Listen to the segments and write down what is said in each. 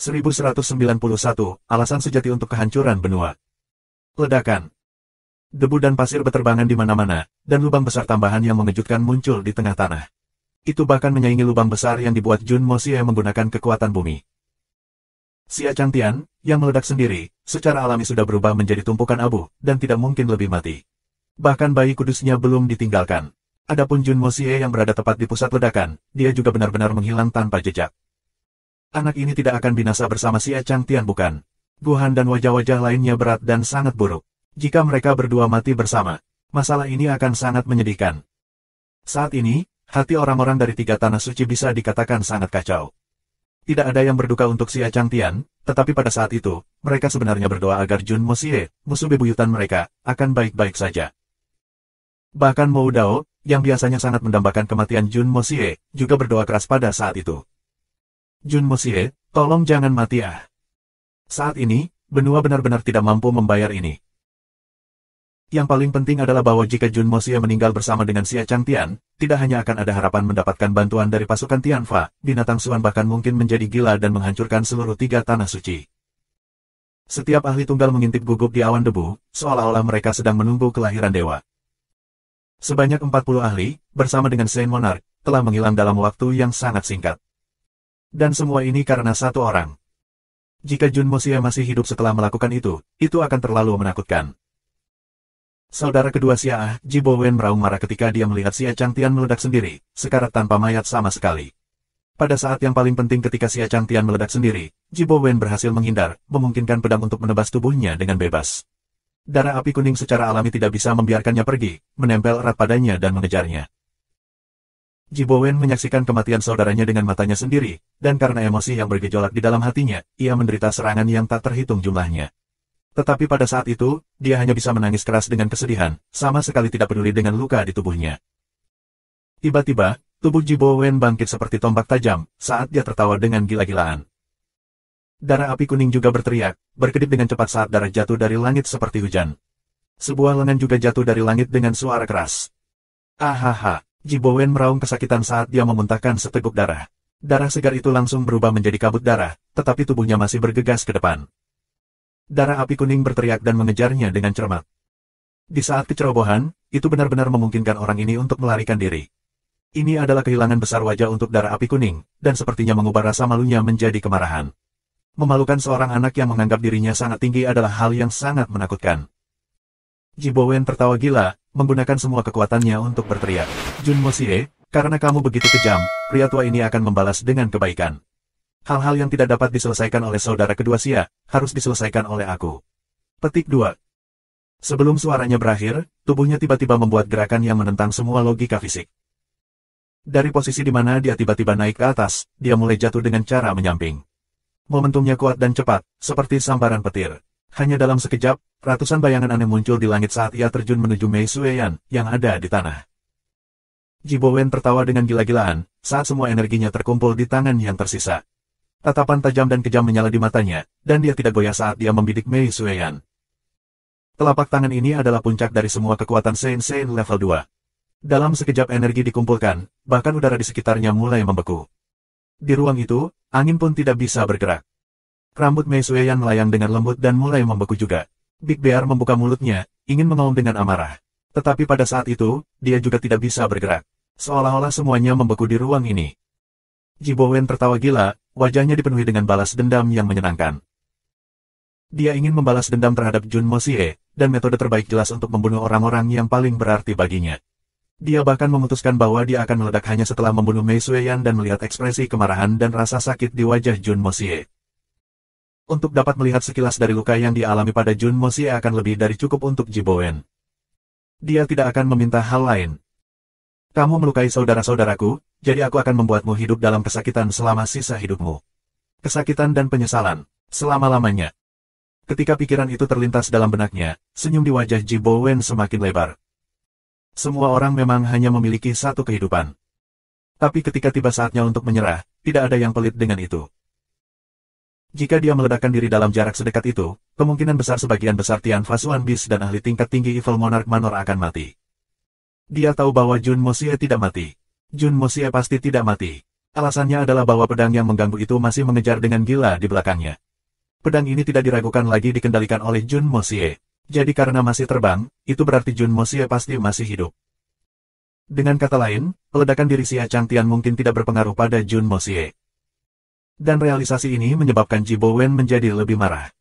1191, alasan sejati untuk kehancuran benua. Ledakan. Debu dan pasir berterbangan di mana-mana, dan lubang besar tambahan yang mengejutkan muncul di tengah tanah. Itu bahkan menyaingi lubang besar yang dibuat Jun Moxie menggunakan kekuatan bumi. Xia Changtian, yang meledak sendiri, secara alami sudah berubah menjadi tumpukan abu, dan tidak mungkin lebih mati. Bahkan bayi kudusnya belum ditinggalkan. Adapun Jun Moxie yang berada tepat di pusat ledakan, dia juga benar-benar menghilang tanpa jejak. Anak ini tidak akan binasa bersama Xia Changtian bukan? Guhan dan wajah-wajah lainnya berat dan sangat buruk. Jika mereka berdua mati bersama, masalah ini akan sangat menyedihkan. Saat ini, hati orang-orang dari tiga tanah suci bisa dikatakan sangat kacau. Tidak ada yang berduka untuk Xia Changtian, tetapi pada saat itu, mereka sebenarnya berdoa agar Jun Moxie, musuh bebuyutan mereka, akan baik-baik saja. Bahkan Mou Dao, yang biasanya sangat mendambakan kematian Jun Moxie, juga berdoa keras pada saat itu. Jun Moxie, tolong jangan mati ah. Saat ini, benua benar-benar tidak mampu membayar ini. Yang paling penting adalah bahwa jika Jun Moxie meninggal bersama dengan Xia Changtian, tidak hanya akan ada harapan mendapatkan bantuan dari pasukan Tianfa, binatang Suan bahkan mungkin menjadi gila dan menghancurkan seluruh tiga tanah suci. Setiap ahli tunggal mengintip gugup di awan debu, seolah-olah mereka sedang menunggu kelahiran dewa. Sebanyak 40 ahli, bersama dengan Saint Monarch, telah menghilang dalam waktu yang sangat singkat. Dan semua ini karena satu orang. Jika Jun Moxie masih hidup setelah melakukan itu akan terlalu menakutkan. Saudara kedua Xia, Ji Bowen meraung marah ketika dia melihat Xia Changtian meledak sendiri, sekarat tanpa mayat sama sekali. Pada saat yang paling penting ketika Xia Changtian meledak sendiri, Ji Bowen berhasil menghindar, memungkinkan pedang untuk menebas tubuhnya dengan bebas. Darah api kuning secara alami tidak bisa membiarkannya pergi, menempel erat padanya dan mengejarnya. Ji Bowen menyaksikan kematian saudaranya dengan matanya sendiri, dan karena emosi yang bergejolak di dalam hatinya, ia menderita serangan yang tak terhitung jumlahnya. Tetapi pada saat itu, dia hanya bisa menangis keras dengan kesedihan, sama sekali tidak peduli dengan luka di tubuhnya. Tiba-tiba, tubuh Ji Bowen bangkit seperti tombak tajam, saat dia tertawa dengan gila-gilaan. Darah api kuning juga berteriak, berkedip dengan cepat saat darah jatuh dari langit seperti hujan. Sebuah lengan juga jatuh dari langit dengan suara keras. Ahaha, Ji Bowen meraung kesakitan saat dia memuntahkan seteguk darah. Darah segar itu langsung berubah menjadi kabut darah, tetapi tubuhnya masih bergegas ke depan. Darah api kuning berteriak dan mengejarnya dengan cermat. Di saat kecerobohan, itu benar-benar memungkinkan orang ini untuk melarikan diri. Ini adalah kehilangan besar wajah untuk darah api kuning, dan sepertinya mengubah rasa malunya menjadi kemarahan. Memalukan seorang anak yang menganggap dirinya sangat tinggi adalah hal yang sangat menakutkan. Ji Bowen tertawa gila, menggunakan semua kekuatannya untuk berteriak. Jun Moxie, karena kamu begitu kejam, pria tua ini akan membalas dengan kebaikan. Hal-hal yang tidak dapat diselesaikan oleh saudara kedua Xia, harus diselesaikan oleh aku. Petik 2. Sebelum suaranya berakhir, tubuhnya tiba-tiba membuat gerakan yang menentang semua logika fisik. Dari posisi di mana dia tiba-tiba naik ke atas, dia mulai jatuh dengan cara menyamping. Momentumnya kuat dan cepat, seperti sambaran petir. Hanya dalam sekejap, ratusan bayangan aneh muncul di langit saat ia terjun menuju Mei Sueyan, yang ada di tanah. Ji Bowen tertawa dengan gila-gilaan, saat semua energinya terkumpul di tangan yang tersisa. Tatapan tajam dan kejam menyala di matanya, dan dia tidak goyah saat dia membidik Mei Sueyan. Telapak tangan ini adalah puncak dari semua kekuatan Saint level 2. Dalam sekejap energi dikumpulkan, bahkan udara di sekitarnya mulai membeku. Di ruang itu, angin pun tidak bisa bergerak. Rambut Mei Sueyan melayang dengan lembut dan mulai membeku juga. Big Bear membuka mulutnya, ingin mengaum dengan amarah. Tetapi pada saat itu, dia juga tidak bisa bergerak. Seolah-olah semuanya membeku di ruang ini. Ji Bowen tertawa gila, wajahnya dipenuhi dengan balas dendam yang menyenangkan. Dia ingin membalas dendam terhadap Jun Moxie, dan metode terbaik jelas untuk membunuh orang-orang yang paling berarti baginya. Dia bahkan memutuskan bahwa dia akan meledak hanya setelah membunuh Mei Sueyan dan melihat ekspresi kemarahan dan rasa sakit di wajah Jun Moxie. Untuk dapat melihat sekilas dari luka yang dialami pada Jun Moxie akan lebih dari cukup untuk Ji Bowen. Dia tidak akan meminta hal lain. Kamu melukai saudara-saudaraku, jadi aku akan membuatmu hidup dalam kesakitan selama sisa hidupmu. Kesakitan dan penyesalan, selama-lamanya. Ketika pikiran itu terlintas dalam benaknya, senyum di wajah Ji Bowen semakin lebar. Semua orang memang hanya memiliki satu kehidupan. Tapi ketika tiba saatnya untuk menyerah, tidak ada yang pelit dengan itu. Jika dia meledakkan diri dalam jarak sedekat itu, kemungkinan besar sebagian besar Tianfa Xuan Beast dan ahli tingkat tinggi Evil Monarch Manor akan mati. Dia tahu bahwa Jun Moxie tidak mati. Jun Moxie pasti tidak mati. Alasannya adalah bahwa pedang yang mengganggu itu masih mengejar dengan gila di belakangnya. Pedang ini tidak diragukan lagi dikendalikan oleh Jun Moxie. Jadi karena masih terbang, itu berarti Jun Moxie pasti masih hidup. Dengan kata lain, ledakan diri Xia Changtian mungkin tidak berpengaruh pada Jun Moxie. Dan realisasi ini menyebabkan Ji Bowen menjadi lebih marah.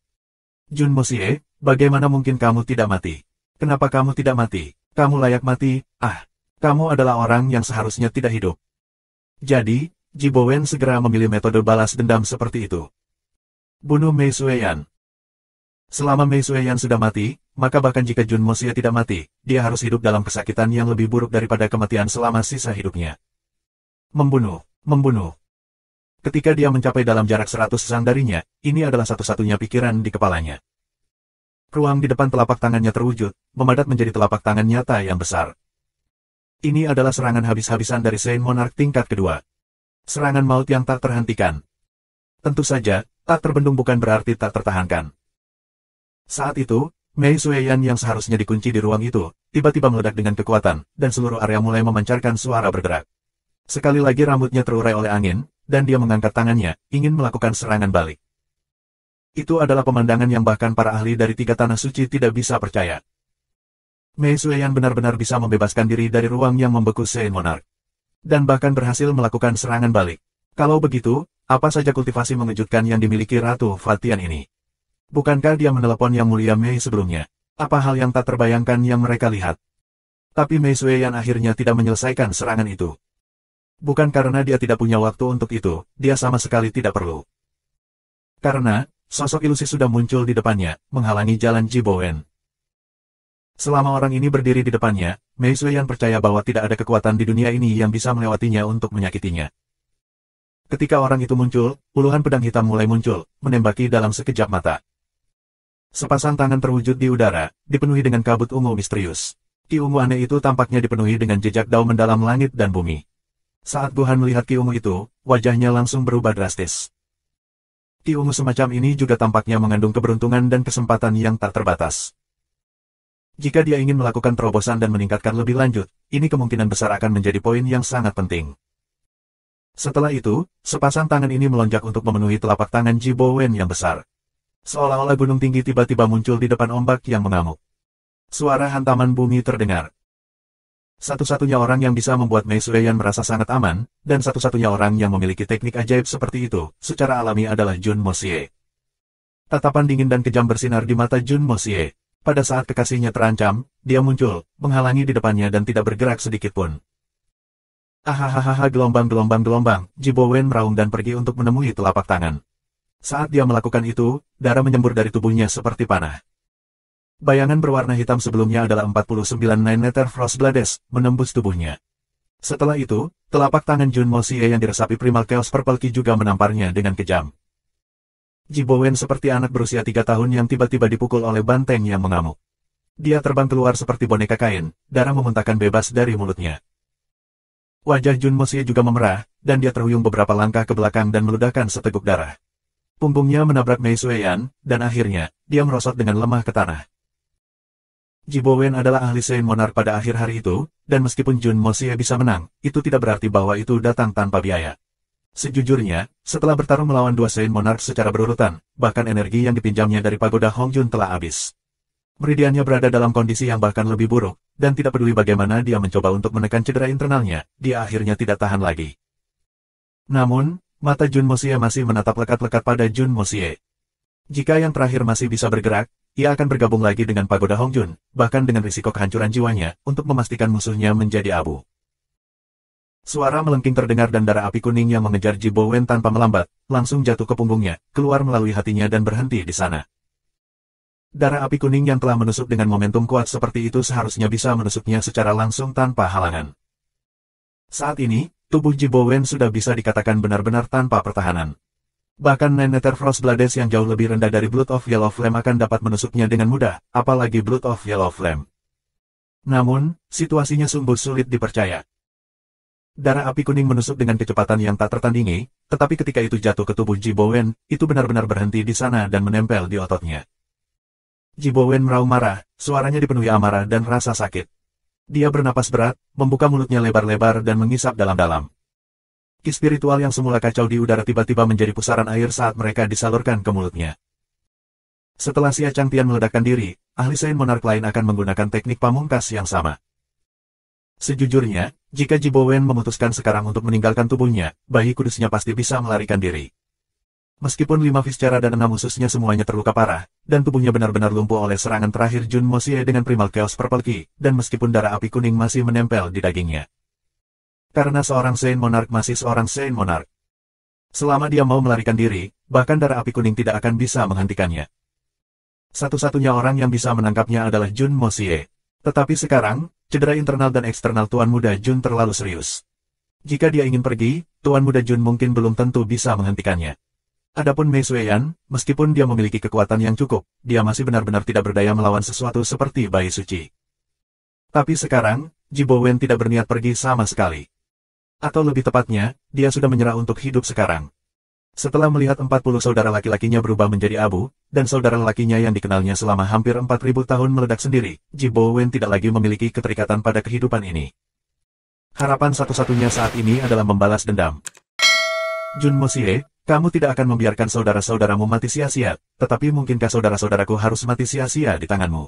Jun Moxie, bagaimana mungkin kamu tidak mati? Kenapa kamu tidak mati? Kamu layak mati, kamu adalah orang yang seharusnya tidak hidup. Jadi, Ji Bowen segera memilih metode balas dendam seperti itu. Bunuh Mei Sueyan. Selama Mei Sueyan sudah mati, maka bahkan jika Jun Moxie tidak mati, dia harus hidup dalam kesakitan yang lebih buruk daripada kematian selama sisa hidupnya. Membunuh. Ketika dia mencapai dalam jarak 100 sang darinya, ini adalah satu-satunya pikiran di kepalanya. Ruang di depan telapak tangannya terwujud, memadat menjadi telapak tangan nyata yang besar. Ini adalah serangan habis-habisan dari Saint Monarch tingkat kedua. Serangan maut yang tak terhentikan. Tentu saja, tak terbendung bukan berarti tak tertahankan. Saat itu, Mei Sueyan yang seharusnya dikunci di ruang itu, tiba-tiba meledak dengan kekuatan, dan seluruh area mulai memancarkan suara bergerak. Sekali lagi rambutnya terurai oleh angin, dan dia mengangkat tangannya, ingin melakukan serangan balik. Itu adalah pemandangan yang bahkan para ahli dari 3 tanah suci tidak bisa percaya. Mei Sueyan benar-benar bisa membebaskan diri dari ruang yang membeku Saint Monarch. Dan bahkan berhasil melakukan serangan balik. Kalau begitu, apa saja kultivasi mengejutkan yang dimiliki Ratu Fatian ini? Bukankah dia menelepon Yang Mulia Mei sebelumnya? Apa hal yang tak terbayangkan yang mereka lihat? Tapi Mei Sueyan akhirnya tidak menyelesaikan serangan itu. Bukan karena dia tidak punya waktu untuk itu, dia sama sekali tidak perlu. Karena, sosok ilusi sudah muncul di depannya, menghalangi jalan Ji Bowen. Selama orang ini berdiri di depannya, Mei Sueyan percaya bahwa tidak ada kekuatan di dunia ini yang bisa melewatinya untuk menyakitinya. Ketika orang itu muncul, puluhan pedang hitam mulai muncul, menembaki dalam sekejap mata. Sepasang tangan terwujud di udara, dipenuhi dengan kabut ungu misterius. Ki ungu aneh itu tampaknya dipenuhi dengan jejak dao mendalam langit dan bumi. Saat Guhan melihat ki ungu itu, wajahnya langsung berubah drastis. Ki ungu semacam ini juga tampaknya mengandung keberuntungan dan kesempatan yang tak terbatas. Jika dia ingin melakukan terobosan dan meningkatkan lebih lanjut, ini kemungkinan besar akan menjadi poin yang sangat penting. Setelah itu, sepasang tangan ini melonjak untuk memenuhi telapak tangan Ji Bowen yang besar. Seolah-olah gunung tinggi tiba-tiba muncul di depan ombak yang mengamuk. Suara hantaman bumi terdengar. Satu-satunya orang yang bisa membuat Mei Sueyan merasa sangat aman, dan satu-satunya orang yang memiliki teknik ajaib seperti itu, secara alami adalah Jun Moxie. Tatapan dingin dan kejam bersinar di mata Jun Moxie. Pada saat kekasihnya terancam, dia muncul, menghalangi di depannya dan tidak bergerak sedikitpun. Ahahaha gelombang, Ji Bowen meraung dan pergi untuk menemui telapak tangan. Saat dia melakukan itu, darah menyembur dari tubuhnya seperti panah. Bayangan berwarna hitam sebelumnya adalah 49 Nine Nether Frost Blades, menembus tubuhnya. Setelah itu, telapak tangan Jun Moxie yang diresapi Primal Chaos Purple Ki juga menamparnya dengan kejam. Ji Bowen seperti anak berusia 3 tahun yang tiba-tiba dipukul oleh banteng yang mengamuk. Dia terbang keluar seperti boneka kain, darah memuntahkan bebas dari mulutnya. Wajah Jun Moxie juga memerah, dan dia terhuyung beberapa langkah ke belakang dan meledakkan seteguk darah. Punggungnya menabrak Mei Sueyan, dan akhirnya, dia merosot dengan lemah ke tanah. Ji Bowen adalah ahli Saint Monarch pada akhir hari itu, dan meskipun Jun Moxie bisa menang, itu tidak berarti bahwa itu datang tanpa biaya. Sejujurnya, setelah bertarung melawan 2 Saint Monarch secara berurutan, bahkan energi yang dipinjamnya dari pagoda Hongjun telah habis. Meridiannya berada dalam kondisi yang bahkan lebih buruk, dan tidak peduli bagaimana dia mencoba untuk menekan cedera internalnya, dia akhirnya tidak tahan lagi. Namun, mata Jun Moxie masih menatap lekat-lekat pada Jun Moxie. Jika yang terakhir masih bisa bergerak, ia akan bergabung lagi dengan pagoda Hongjun, bahkan dengan risiko kehancuran jiwanya, untuk memastikan musuhnya menjadi abu. Suara melengking terdengar dan darah api kuning yang mengejar Ji Bowen tanpa melambat, langsung jatuh ke punggungnya, keluar melalui hatinya dan berhenti di sana. Darah api kuning yang telah menusuk dengan momentum kuat seperti itu seharusnya bisa menusuknya secara langsung tanpa halangan. Saat ini, tubuh Ji Bowen sudah bisa dikatakan benar-benar tanpa pertahanan. Bahkan Nine Nether Frost Blades yang jauh lebih rendah dari Blood of Yellow Flame akan dapat menusuknya dengan mudah, apalagi Blood of Yellow Flame. Namun, situasinya sungguh sulit dipercaya. Darah api kuning menusuk dengan kecepatan yang tak tertandingi, tetapi ketika itu jatuh ke tubuh Ji Bowen, itu benar-benar berhenti di sana dan menempel di ototnya. Ji Bowen meraung marah, suaranya dipenuhi amarah dan rasa sakit. Dia bernapas berat, membuka mulutnya lebar-lebar dan mengisap dalam-dalam. Ki spiritual yang semula kacau di udara tiba-tiba menjadi pusaran air saat mereka disalurkan ke mulutnya. Setelah Xia Changtian meledakkan diri, ahli Saint Monarch lain akan menggunakan teknik pamungkas yang sama. Sejujurnya, jika Ji Bowen memutuskan sekarang untuk meninggalkan tubuhnya, bayi kudusnya pasti bisa melarikan diri. Meskipun 5 Viscera dan 6 ususnya semuanya terluka parah, dan tubuhnya benar-benar lumpuh oleh serangan terakhir Jun Moxie dengan Primal Chaos Purple Ki, dan meskipun darah api kuning masih menempel di dagingnya. Karena seorang Saint Monarch masih seorang Saint Monarch. Selama dia mau melarikan diri, bahkan darah api kuning tidak akan bisa menghentikannya. Satu-satunya orang yang bisa menangkapnya adalah Jun Moxie. Tetapi sekarang, cedera internal dan eksternal Tuan Muda Jun terlalu serius. Jika dia ingin pergi, Tuan Muda Jun mungkin belum tentu bisa menghentikannya. Adapun Mei Sueyan, meskipun dia memiliki kekuatan yang cukup, dia masih benar-benar tidak berdaya melawan sesuatu seperti bayi suci. Tapi sekarang, Ji Bowen tidak berniat pergi sama sekali. Atau lebih tepatnya, dia sudah menyerah untuk hidup sekarang. Setelah melihat 40 saudara laki-lakinya berubah menjadi abu, dan saudara lelakinya yang dikenalnya selama hampir 4.000 tahun meledak sendiri, Ji Bowen tidak lagi memiliki keterikatan pada kehidupan ini. Harapan satu-satunya saat ini adalah membalas dendam. Jun Moxie, kamu tidak akan membiarkan saudara-saudaramu mati sia-sia, tetapi mungkinkah saudara-saudaraku harus mati sia-sia di tanganmu?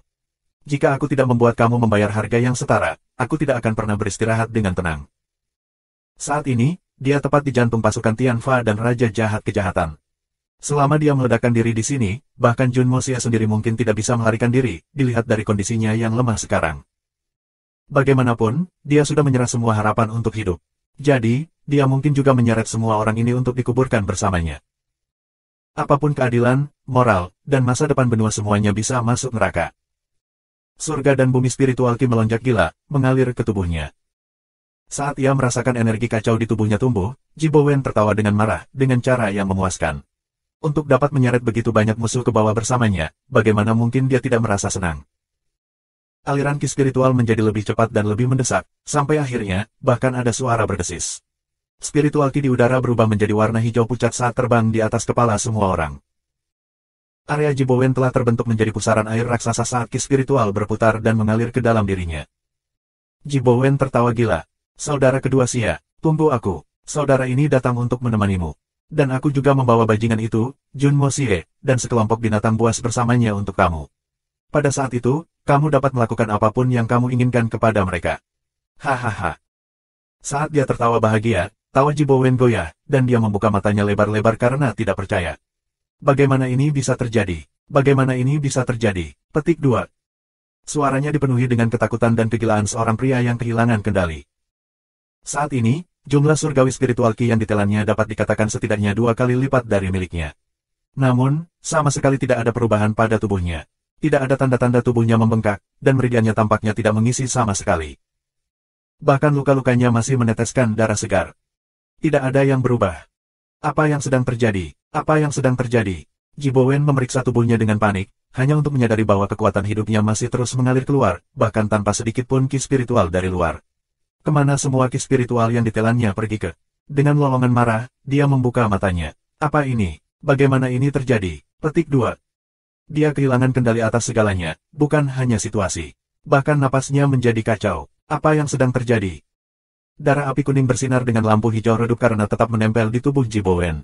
Jika aku tidak membuat kamu membayar harga yang setara, aku tidak akan pernah beristirahat dengan tenang. Saat ini, dia tepat di jantung pasukan Tianfa dan Raja Jahat Kejahatan. Selama dia meledakkan diri di sini, bahkan Jun Moxie sendiri mungkin tidak bisa melarikan diri, dilihat dari kondisinya yang lemah sekarang. Bagaimanapun, dia sudah menyerah semua harapan untuk hidup. Jadi, dia mungkin juga menyeret semua orang ini untuk dikuburkan bersamanya. Apapun keadilan, moral, dan masa depan benua semuanya bisa masuk neraka. Surga dan bumi spiritual Ki melonjak gila, mengalir ke tubuhnya. Saat ia merasakan energi kacau di tubuhnya tumbuh, Ji Bowen tertawa dengan marah, dengan cara yang memuaskan. Untuk dapat menyeret begitu banyak musuh ke bawah bersamanya, bagaimana mungkin dia tidak merasa senang? Aliran Ki spiritual menjadi lebih cepat dan lebih mendesak, sampai akhirnya, bahkan ada suara berdesis. Spiritual Ki di udara berubah menjadi warna hijau pucat saat terbang di atas kepala semua orang. Area Ji Bowen telah terbentuk menjadi pusaran air raksasa saat Ki spiritual berputar dan mengalir ke dalam dirinya. Ji Bowen tertawa gila. Saudara kedua Xia, tunggu aku. Saudara ini datang untuk menemanimu. Dan aku juga membawa bajingan itu, Jun Moxie, dan sekelompok binatang buas bersamanya untuk kamu. Pada saat itu, kamu dapat melakukan apapun yang kamu inginkan kepada mereka. Hahaha. Saat dia tertawa bahagia, tawa Ji Bowen goyah, dan dia membuka matanya lebar-lebar karena tidak percaya. Bagaimana ini bisa terjadi? Bagaimana ini bisa terjadi? Petik 2. Suaranya dipenuhi dengan ketakutan dan kegilaan seorang pria yang kehilangan kendali. Saat ini, jumlah surgawi spiritual Ki yang ditelannya dapat dikatakan setidaknya 2 kali lipat dari miliknya. Namun, sama sekali tidak ada perubahan pada tubuhnya. Tidak ada tanda-tanda tubuhnya membengkak, dan meridiannya tampaknya tidak mengisi sama sekali. Bahkan luka-lukanya masih meneteskan darah segar. Tidak ada yang berubah. Apa yang sedang terjadi? Apa yang sedang terjadi? Ji Bowen memeriksa tubuhnya dengan panik, hanya untuk menyadari bahwa kekuatan hidupnya masih terus mengalir keluar, bahkan tanpa sedikit pun Ki spiritual dari luar. Kemana semua Ki spiritual yang ditelannya pergi ke? Dengan lolongan marah, dia membuka matanya. Apa ini? Bagaimana ini terjadi? Petik 2. Dia kehilangan kendali atas segalanya, bukan hanya situasi. Bahkan napasnya menjadi kacau. Apa yang sedang terjadi? Darah api kuning bersinar dengan lampu hijau redup karena tetap menempel di tubuh Ji Bowen.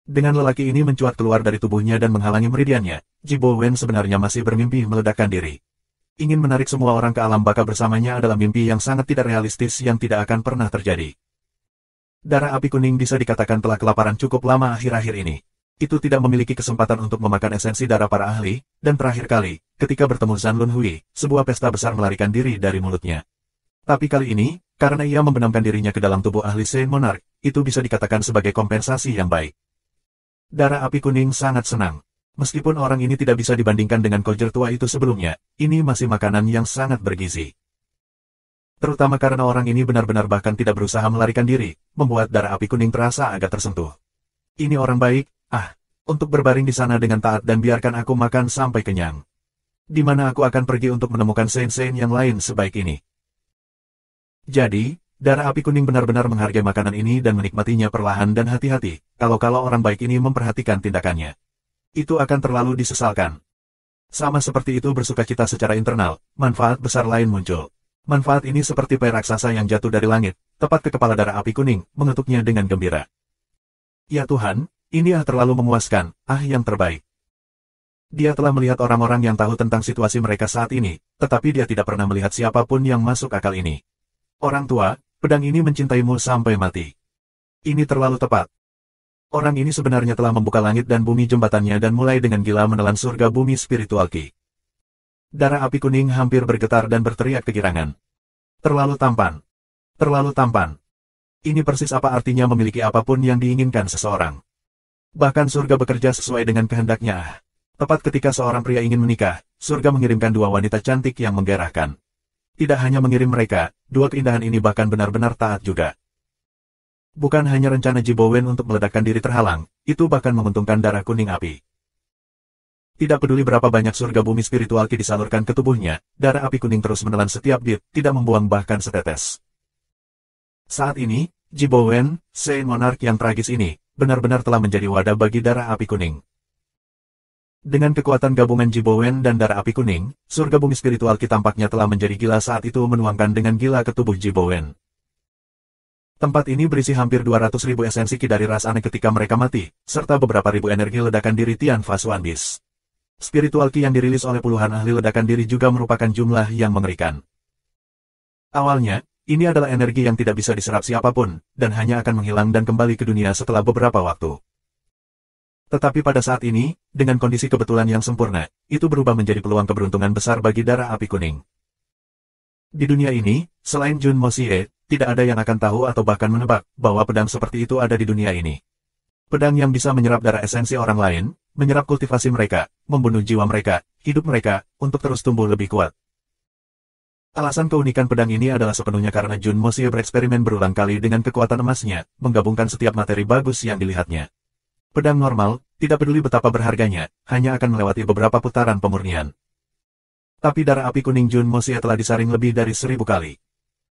Dengan lelaki ini mencuat keluar dari tubuhnya dan menghalangi meridiannya, Ji Bowen sebenarnya masih bermimpi meledakkan diri. Ingin menarik semua orang ke alam baka bersamanya adalah mimpi yang sangat tidak realistis yang tidak akan pernah terjadi. Darah api kuning bisa dikatakan telah kelaparan cukup lama akhir-akhir ini. Itu tidak memiliki kesempatan untuk memakan esensi darah para ahli, dan terakhir kali, ketika bertemu Zhan Lunhui, sebuah pesta besar melarikan diri dari mulutnya. Tapi kali ini, karena ia membenamkan dirinya ke dalam tubuh ahli Saint Monarch, itu bisa dikatakan sebagai kompensasi yang baik. Darah api kuning sangat senang. Meskipun orang ini tidak bisa dibandingkan dengan kojer tua itu sebelumnya, ini masih makanan yang sangat bergizi. Terutama karena orang ini benar-benar bahkan tidak berusaha melarikan diri, membuat darah api kuning terasa agak tersentuh. Ini orang baik, untuk berbaring di sana dengan taat dan biarkan aku makan sampai kenyang. Di mana aku akan pergi untuk menemukan saint-saint yang lain sebaik ini. Jadi, darah api kuning benar-benar menghargai makanan ini dan menikmatinya perlahan dan hati-hati, kalau orang baik ini memperhatikan tindakannya. Itu akan terlalu disesalkan. Sama seperti itu bersukacita secara internal, manfaat besar lain muncul. Manfaat ini seperti pei raksasa yang jatuh dari langit, tepat ke kepala darah api kuning, mengetuknya dengan gembira. Ya Tuhan, ini terlalu memuaskan, yang terbaik. Dia telah melihat orang-orang yang tahu tentang situasi mereka saat ini, tetapi dia tidak pernah melihat siapapun yang masuk akal ini. Orang tua, pedang ini mencintaimu sampai mati. Ini terlalu tepat. Orang ini sebenarnya telah membuka langit dan bumi jembatannya dan mulai dengan gila menelan surga bumi spiritual Qi. Darah api kuning hampir bergetar dan berteriak kegirangan. Terlalu tampan. Terlalu tampan. Ini persis apa artinya memiliki apapun yang diinginkan seseorang. Bahkan surga bekerja sesuai dengan kehendaknya. Tepat ketika seorang pria ingin menikah, surga mengirimkan dua wanita cantik yang menggairahkan. Tidak hanya mengirim mereka, dua keindahan ini bahkan benar-benar taat juga. Bukan hanya rencana Jibowen untuk meledakkan diri terhalang, itu bahkan menguntungkan darah kuning api. Tidak peduli berapa banyak surga bumi spiritual Qi disalurkan ke tubuhnya, darah api kuning terus menelan setiap bit, tidak membuang bahkan setetes. Saat ini, Jibowen, Saint Monarch yang tragis ini, benar-benar telah menjadi wadah bagi darah api kuning. Dengan kekuatan gabungan Jibowen dan darah api kuning, surga bumi spiritual Qi tampaknya telah menjadi gila saat itu menuangkan dengan gila ke tubuh Jibowen. Tempat ini berisi hampir 200.000 esensi Qi dari ras aneh ketika mereka mati, serta beberapa ribu energi ledakan diri Tian Fasuan Beast. Spiritual Qi yang dirilis oleh puluhan ahli ledakan diri juga merupakan jumlah yang mengerikan. Awalnya, ini adalah energi yang tidak bisa diserap siapapun, dan hanya akan menghilang dan kembali ke dunia setelah beberapa waktu. Tetapi pada saat ini, dengan kondisi kebetulan yang sempurna, itu berubah menjadi peluang keberuntungan besar bagi darah api kuning. Di dunia ini, selain Jun Moxie, tidak ada yang akan tahu atau bahkan menebak bahwa pedang seperti itu ada di dunia ini. Pedang yang bisa menyerap darah esensi orang lain, menyerap kultivasi mereka, membunuh jiwa mereka, hidup mereka, untuk terus tumbuh lebih kuat. Alasan keunikan pedang ini adalah sepenuhnya karena Jun Moxie bereksperimen berulang kali dengan kekuatan emasnya, menggabungkan setiap materi bagus yang dilihatnya. Pedang normal, tidak peduli betapa berharganya, hanya akan melewati beberapa putaran pemurnian. Tapi darah api kuning Jun Moxie telah disaring lebih dari 1000 kali.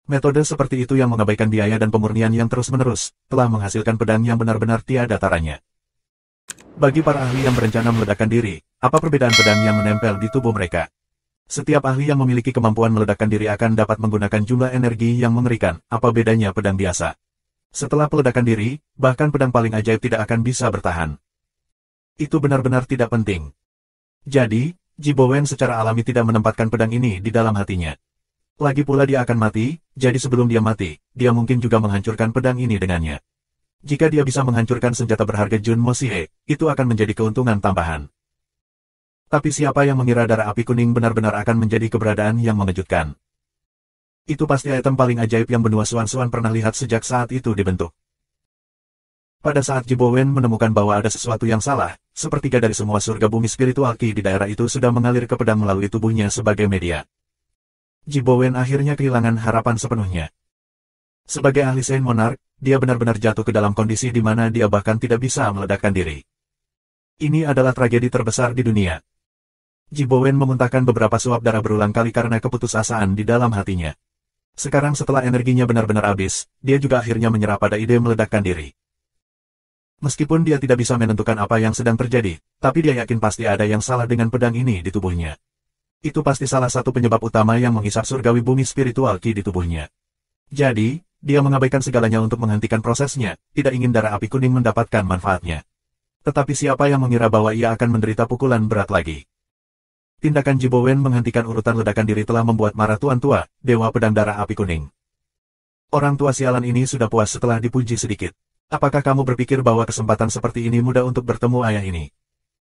Metode seperti itu yang mengabaikan biaya dan pemurnian yang terus-menerus, telah menghasilkan pedang yang benar-benar tiada taranya. Bagi para ahli yang berencana meledakkan diri, apa perbedaan pedang yang menempel di tubuh mereka? Setiap ahli yang memiliki kemampuan meledakkan diri akan dapat menggunakan jumlah energi yang mengerikan, apa bedanya pedang biasa? Setelah peledakan diri, bahkan pedang paling ajaib tidak akan bisa bertahan. Itu benar-benar tidak penting. Jadi, Jibowen secara alami tidak menempatkan pedang ini di dalam hatinya. Lagi pula dia akan mati, jadi sebelum dia mati, dia mungkin juga menghancurkan pedang ini dengannya. Jika dia bisa menghancurkan senjata berharga Jun Moxie, itu akan menjadi keuntungan tambahan. Tapi siapa yang mengira darah api kuning benar-benar akan menjadi keberadaan yang mengejutkan? Itu pasti item paling ajaib yang benua Suan-Suan pernah lihat sejak saat itu dibentuk. Pada saat Jibowen menemukan bahwa ada sesuatu yang salah, sepertiga dari semua surga bumi spiritual Qi di daerah itu sudah mengalir ke pedang melalui tubuhnya sebagai media. Jibowen akhirnya kehilangan harapan sepenuhnya. Sebagai ahli Saint Monarch, dia benar-benar jatuh ke dalam kondisi di mana dia bahkan tidak bisa meledakkan diri. Ini adalah tragedi terbesar di dunia. Jibowen memuntahkan beberapa suap darah berulang kali karena keputusasaan di dalam hatinya. Sekarang setelah energinya benar-benar habis, dia juga akhirnya menyerah pada ide meledakkan diri. Meskipun dia tidak bisa menentukan apa yang sedang terjadi, tapi dia yakin pasti ada yang salah dengan pedang ini di tubuhnya. Itu pasti salah satu penyebab utama yang menghisap surgawi bumi spiritual Qi di tubuhnya. Jadi, dia mengabaikan segalanya untuk menghentikan prosesnya, tidak ingin darah api kuning mendapatkan manfaatnya. Tetapi siapa yang mengira bahwa ia akan menderita pukulan berat lagi? Tindakan Jibowen menghentikan urutan ledakan diri telah membuat marah Tuan Tua, Dewa Pedang Darah Api Kuning. Orang tua sialan ini sudah puas setelah dipuji sedikit. Apakah kamu berpikir bahwa kesempatan seperti ini mudah untuk bertemu ayah ini?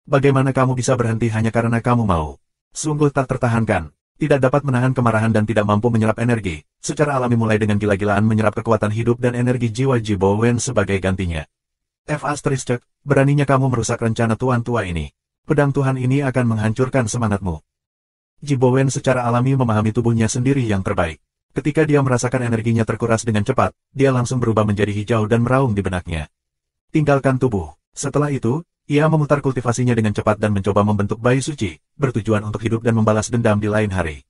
Bagaimana kamu bisa berhenti hanya karena kamu mau? Sungguh tak tertahankan. Tidak dapat menahan kemarahan dan tidak mampu menyerap energi. Secara alami mulai dengan gila-gilaan menyerap kekuatan hidup dan energi jiwa Jibowen sebagai gantinya. Beraninya kamu merusak rencana Tuan Tua ini. Pedang Tuhan ini akan menghancurkan semangatmu. Jibowen secara alami memahami tubuhnya sendiri yang terbaik. Ketika dia merasakan energinya terkuras dengan cepat, dia langsung berubah menjadi hijau dan meraung di benaknya. Tinggalkan tubuh. Setelah itu, ia memutar kultivasinya dengan cepat dan mencoba membentuk bayi suci, bertujuan untuk hidup dan membalas dendam di lain hari.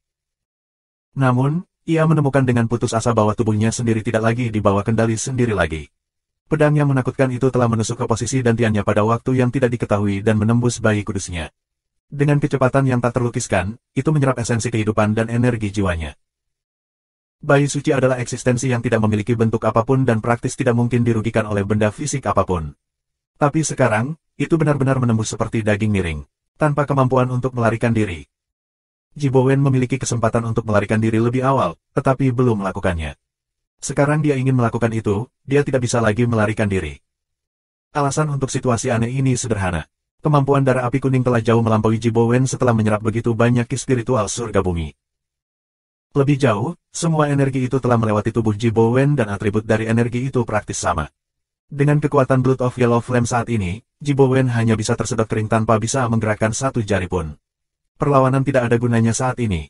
Namun, ia menemukan dengan putus asa bahwa tubuhnya sendiri tidak lagi di bawah kendali sendiri lagi. Pedang yang menakutkan itu telah menusuk ke posisi dantiannya pada waktu yang tidak diketahui dan menembus bayi kudusnya. Dengan kecepatan yang tak terlukiskan, itu menyerap esensi kehidupan dan energi jiwanya. Bayi suci adalah eksistensi yang tidak memiliki bentuk apapun dan praktis tidak mungkin dirugikan oleh benda fisik apapun. Tapi sekarang, itu benar-benar menembus seperti daging miring, tanpa kemampuan untuk melarikan diri. Jibo Wen memiliki kesempatan untuk melarikan diri lebih awal, tetapi belum melakukannya. Sekarang dia ingin melakukan itu, dia tidak bisa lagi melarikan diri. Alasan untuk situasi aneh ini sederhana. Kemampuan darah api kuning telah jauh melampaui Jibo Wen setelah menyerap begitu banyak ki spiritual surga bumi. Lebih jauh, semua energi itu telah melewati tubuh Jibo Wen dan atribut dari energi itu praktis sama. Dengan kekuatan Blood of Yellow Flame saat ini, Jibo Wen hanya bisa tersedot kering tanpa bisa menggerakkan satu jari pun. Perlawanan tidak ada gunanya saat ini.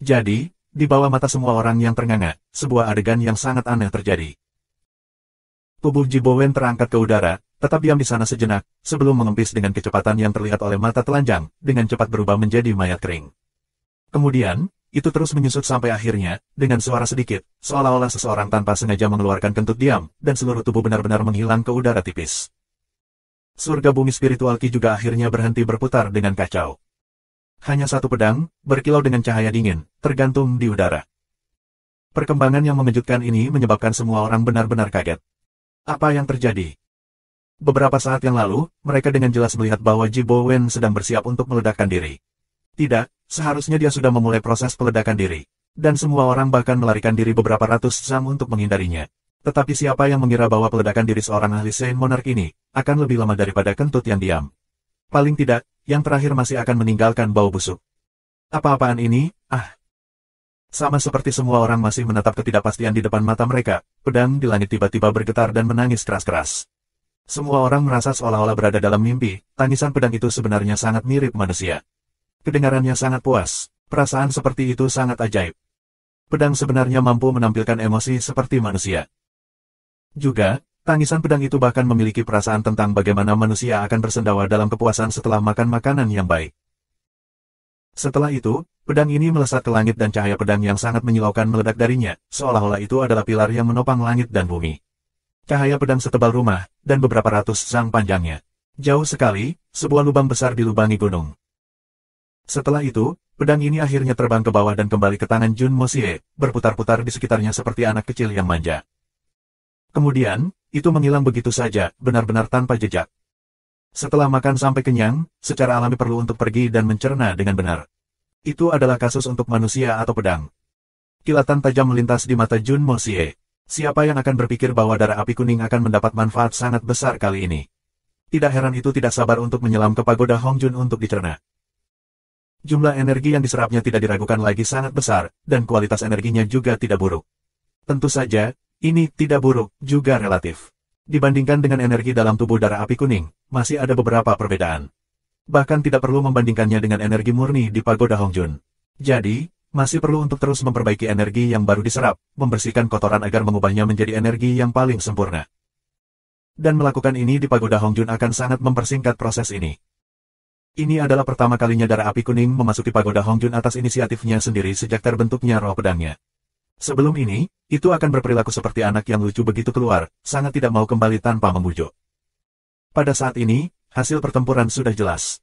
Jadi, di bawah mata semua orang yang ternganga, sebuah adegan yang sangat aneh terjadi. Tubuh Jibo Wen terangkat ke udara, tetap diam di sana sejenak, sebelum mengempis dengan kecepatan yang terlihat oleh mata telanjang, dengan cepat berubah menjadi mayat kering. Kemudian, itu terus menyusut sampai akhirnya, dengan suara sedikit, seolah-olah seseorang tanpa sengaja mengeluarkan kentut diam, dan seluruh tubuh benar-benar menghilang ke udara tipis. Surga bumi spiritual Ki juga akhirnya berhenti berputar dengan kacau. Hanya satu pedang, berkilau dengan cahaya dingin, tergantung di udara. Perkembangan yang mengejutkan ini menyebabkan semua orang benar-benar kaget. Apa yang terjadi? Beberapa saat yang lalu, mereka dengan jelas melihat bahwa Jibo Wen sedang bersiap untuk meledakkan diri. Tidak, seharusnya dia sudah memulai proses peledakan diri. Dan semua orang bahkan melarikan diri beberapa ratus jam untuk menghindarinya. Tetapi siapa yang mengira bahwa peledakan diri seorang ahli Saint Monarch ini akan lebih lama daripada kentut yang diam? Paling tidak, yang terakhir masih akan meninggalkan bau busuk. Apa-apaan ini? Sama seperti semua orang masih menatap ketidakpastian di depan mata mereka, pedang di langit tiba-tiba bergetar dan menangis keras-keras. Semua orang merasa seolah-olah berada dalam mimpi, tangisan pedang itu sebenarnya sangat mirip manusia. Kedengarannya sangat puas, perasaan seperti itu sangat ajaib. Pedang sebenarnya mampu menampilkan emosi seperti manusia. Juga, tangisan pedang itu bahkan memiliki perasaan tentang bagaimana manusia akan bersendawa dalam kepuasan setelah makan makanan yang baik. Setelah itu, pedang ini melesat ke langit dan cahaya pedang yang sangat menyilaukan meledak darinya, seolah-olah itu adalah pilar yang menopang langit dan bumi. Cahaya pedang setebal rumah, dan beberapa ratus sang panjangnya. Jauh sekali, sebuah lubang besar dilubangi gunung. Setelah itu, pedang ini akhirnya terbang ke bawah dan kembali ke tangan Jun Mosie, berputar-putar di sekitarnya seperti anak kecil yang manja. Kemudian, itu menghilang begitu saja, benar-benar tanpa jejak. Setelah makan sampai kenyang, secara alami perlu untuk pergi dan mencerna dengan benar. Itu adalah kasus untuk manusia atau pedang. Kilatan tajam melintas di mata Jun Mosie. Siapa yang akan berpikir bahwa darah api kuning akan mendapat manfaat sangat besar kali ini? Tidak heran itu tidak sabar untuk menyelam ke pagoda Hongjun untuk dicerna. Jumlah energi yang diserapnya tidak diragukan lagi sangat besar, dan kualitas energinya juga tidak buruk. Tentu saja, ini tidak buruk, juga relatif. Dibandingkan dengan energi dalam tubuh darah api kuning, masih ada beberapa perbedaan. Bahkan tidak perlu membandingkannya dengan energi murni di pagoda Hongjun. Jadi, masih perlu untuk terus memperbaiki energi yang baru diserap, membersihkan kotoran agar mengubahnya menjadi energi yang paling sempurna. Dan melakukan ini di pagoda Hongjun akan sangat mempersingkat proses ini. Ini adalah pertama kalinya darah api kuning memasuki pagoda Hongjun atas inisiatifnya sendiri sejak terbentuknya roh pedangnya. Sebelum ini, itu akan berperilaku seperti anak yang lucu begitu keluar, sangat tidak mau kembali tanpa membujuk. Pada saat ini, hasil pertempuran sudah jelas.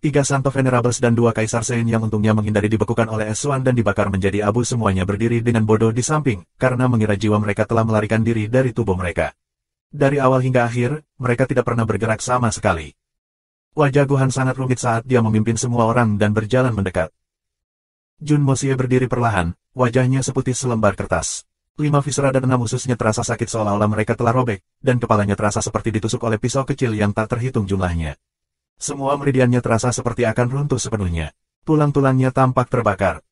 3 Santo Venerables dan 2 Kaisar Sein yang untungnya menghindari dibekukan oleh Eswan dan dibakar menjadi abu semuanya berdiri dengan bodoh di samping, karena mengira jiwa mereka telah melarikan diri dari tubuh mereka. Dari awal hingga akhir, mereka tidak pernah bergerak sama sekali. Wajah Guhan sangat rumit saat dia memimpin semua orang dan berjalan mendekat. Jun Mosie berdiri perlahan, wajahnya seputih selembar kertas. 5 visera dan 6 ususnya terasa sakit seolah-olah mereka telah robek, dan kepalanya terasa seperti ditusuk oleh pisau kecil yang tak terhitung jumlahnya. Semua meridiannya terasa seperti akan runtuh sepenuhnya. Tulang-tulangnya tampak terbakar.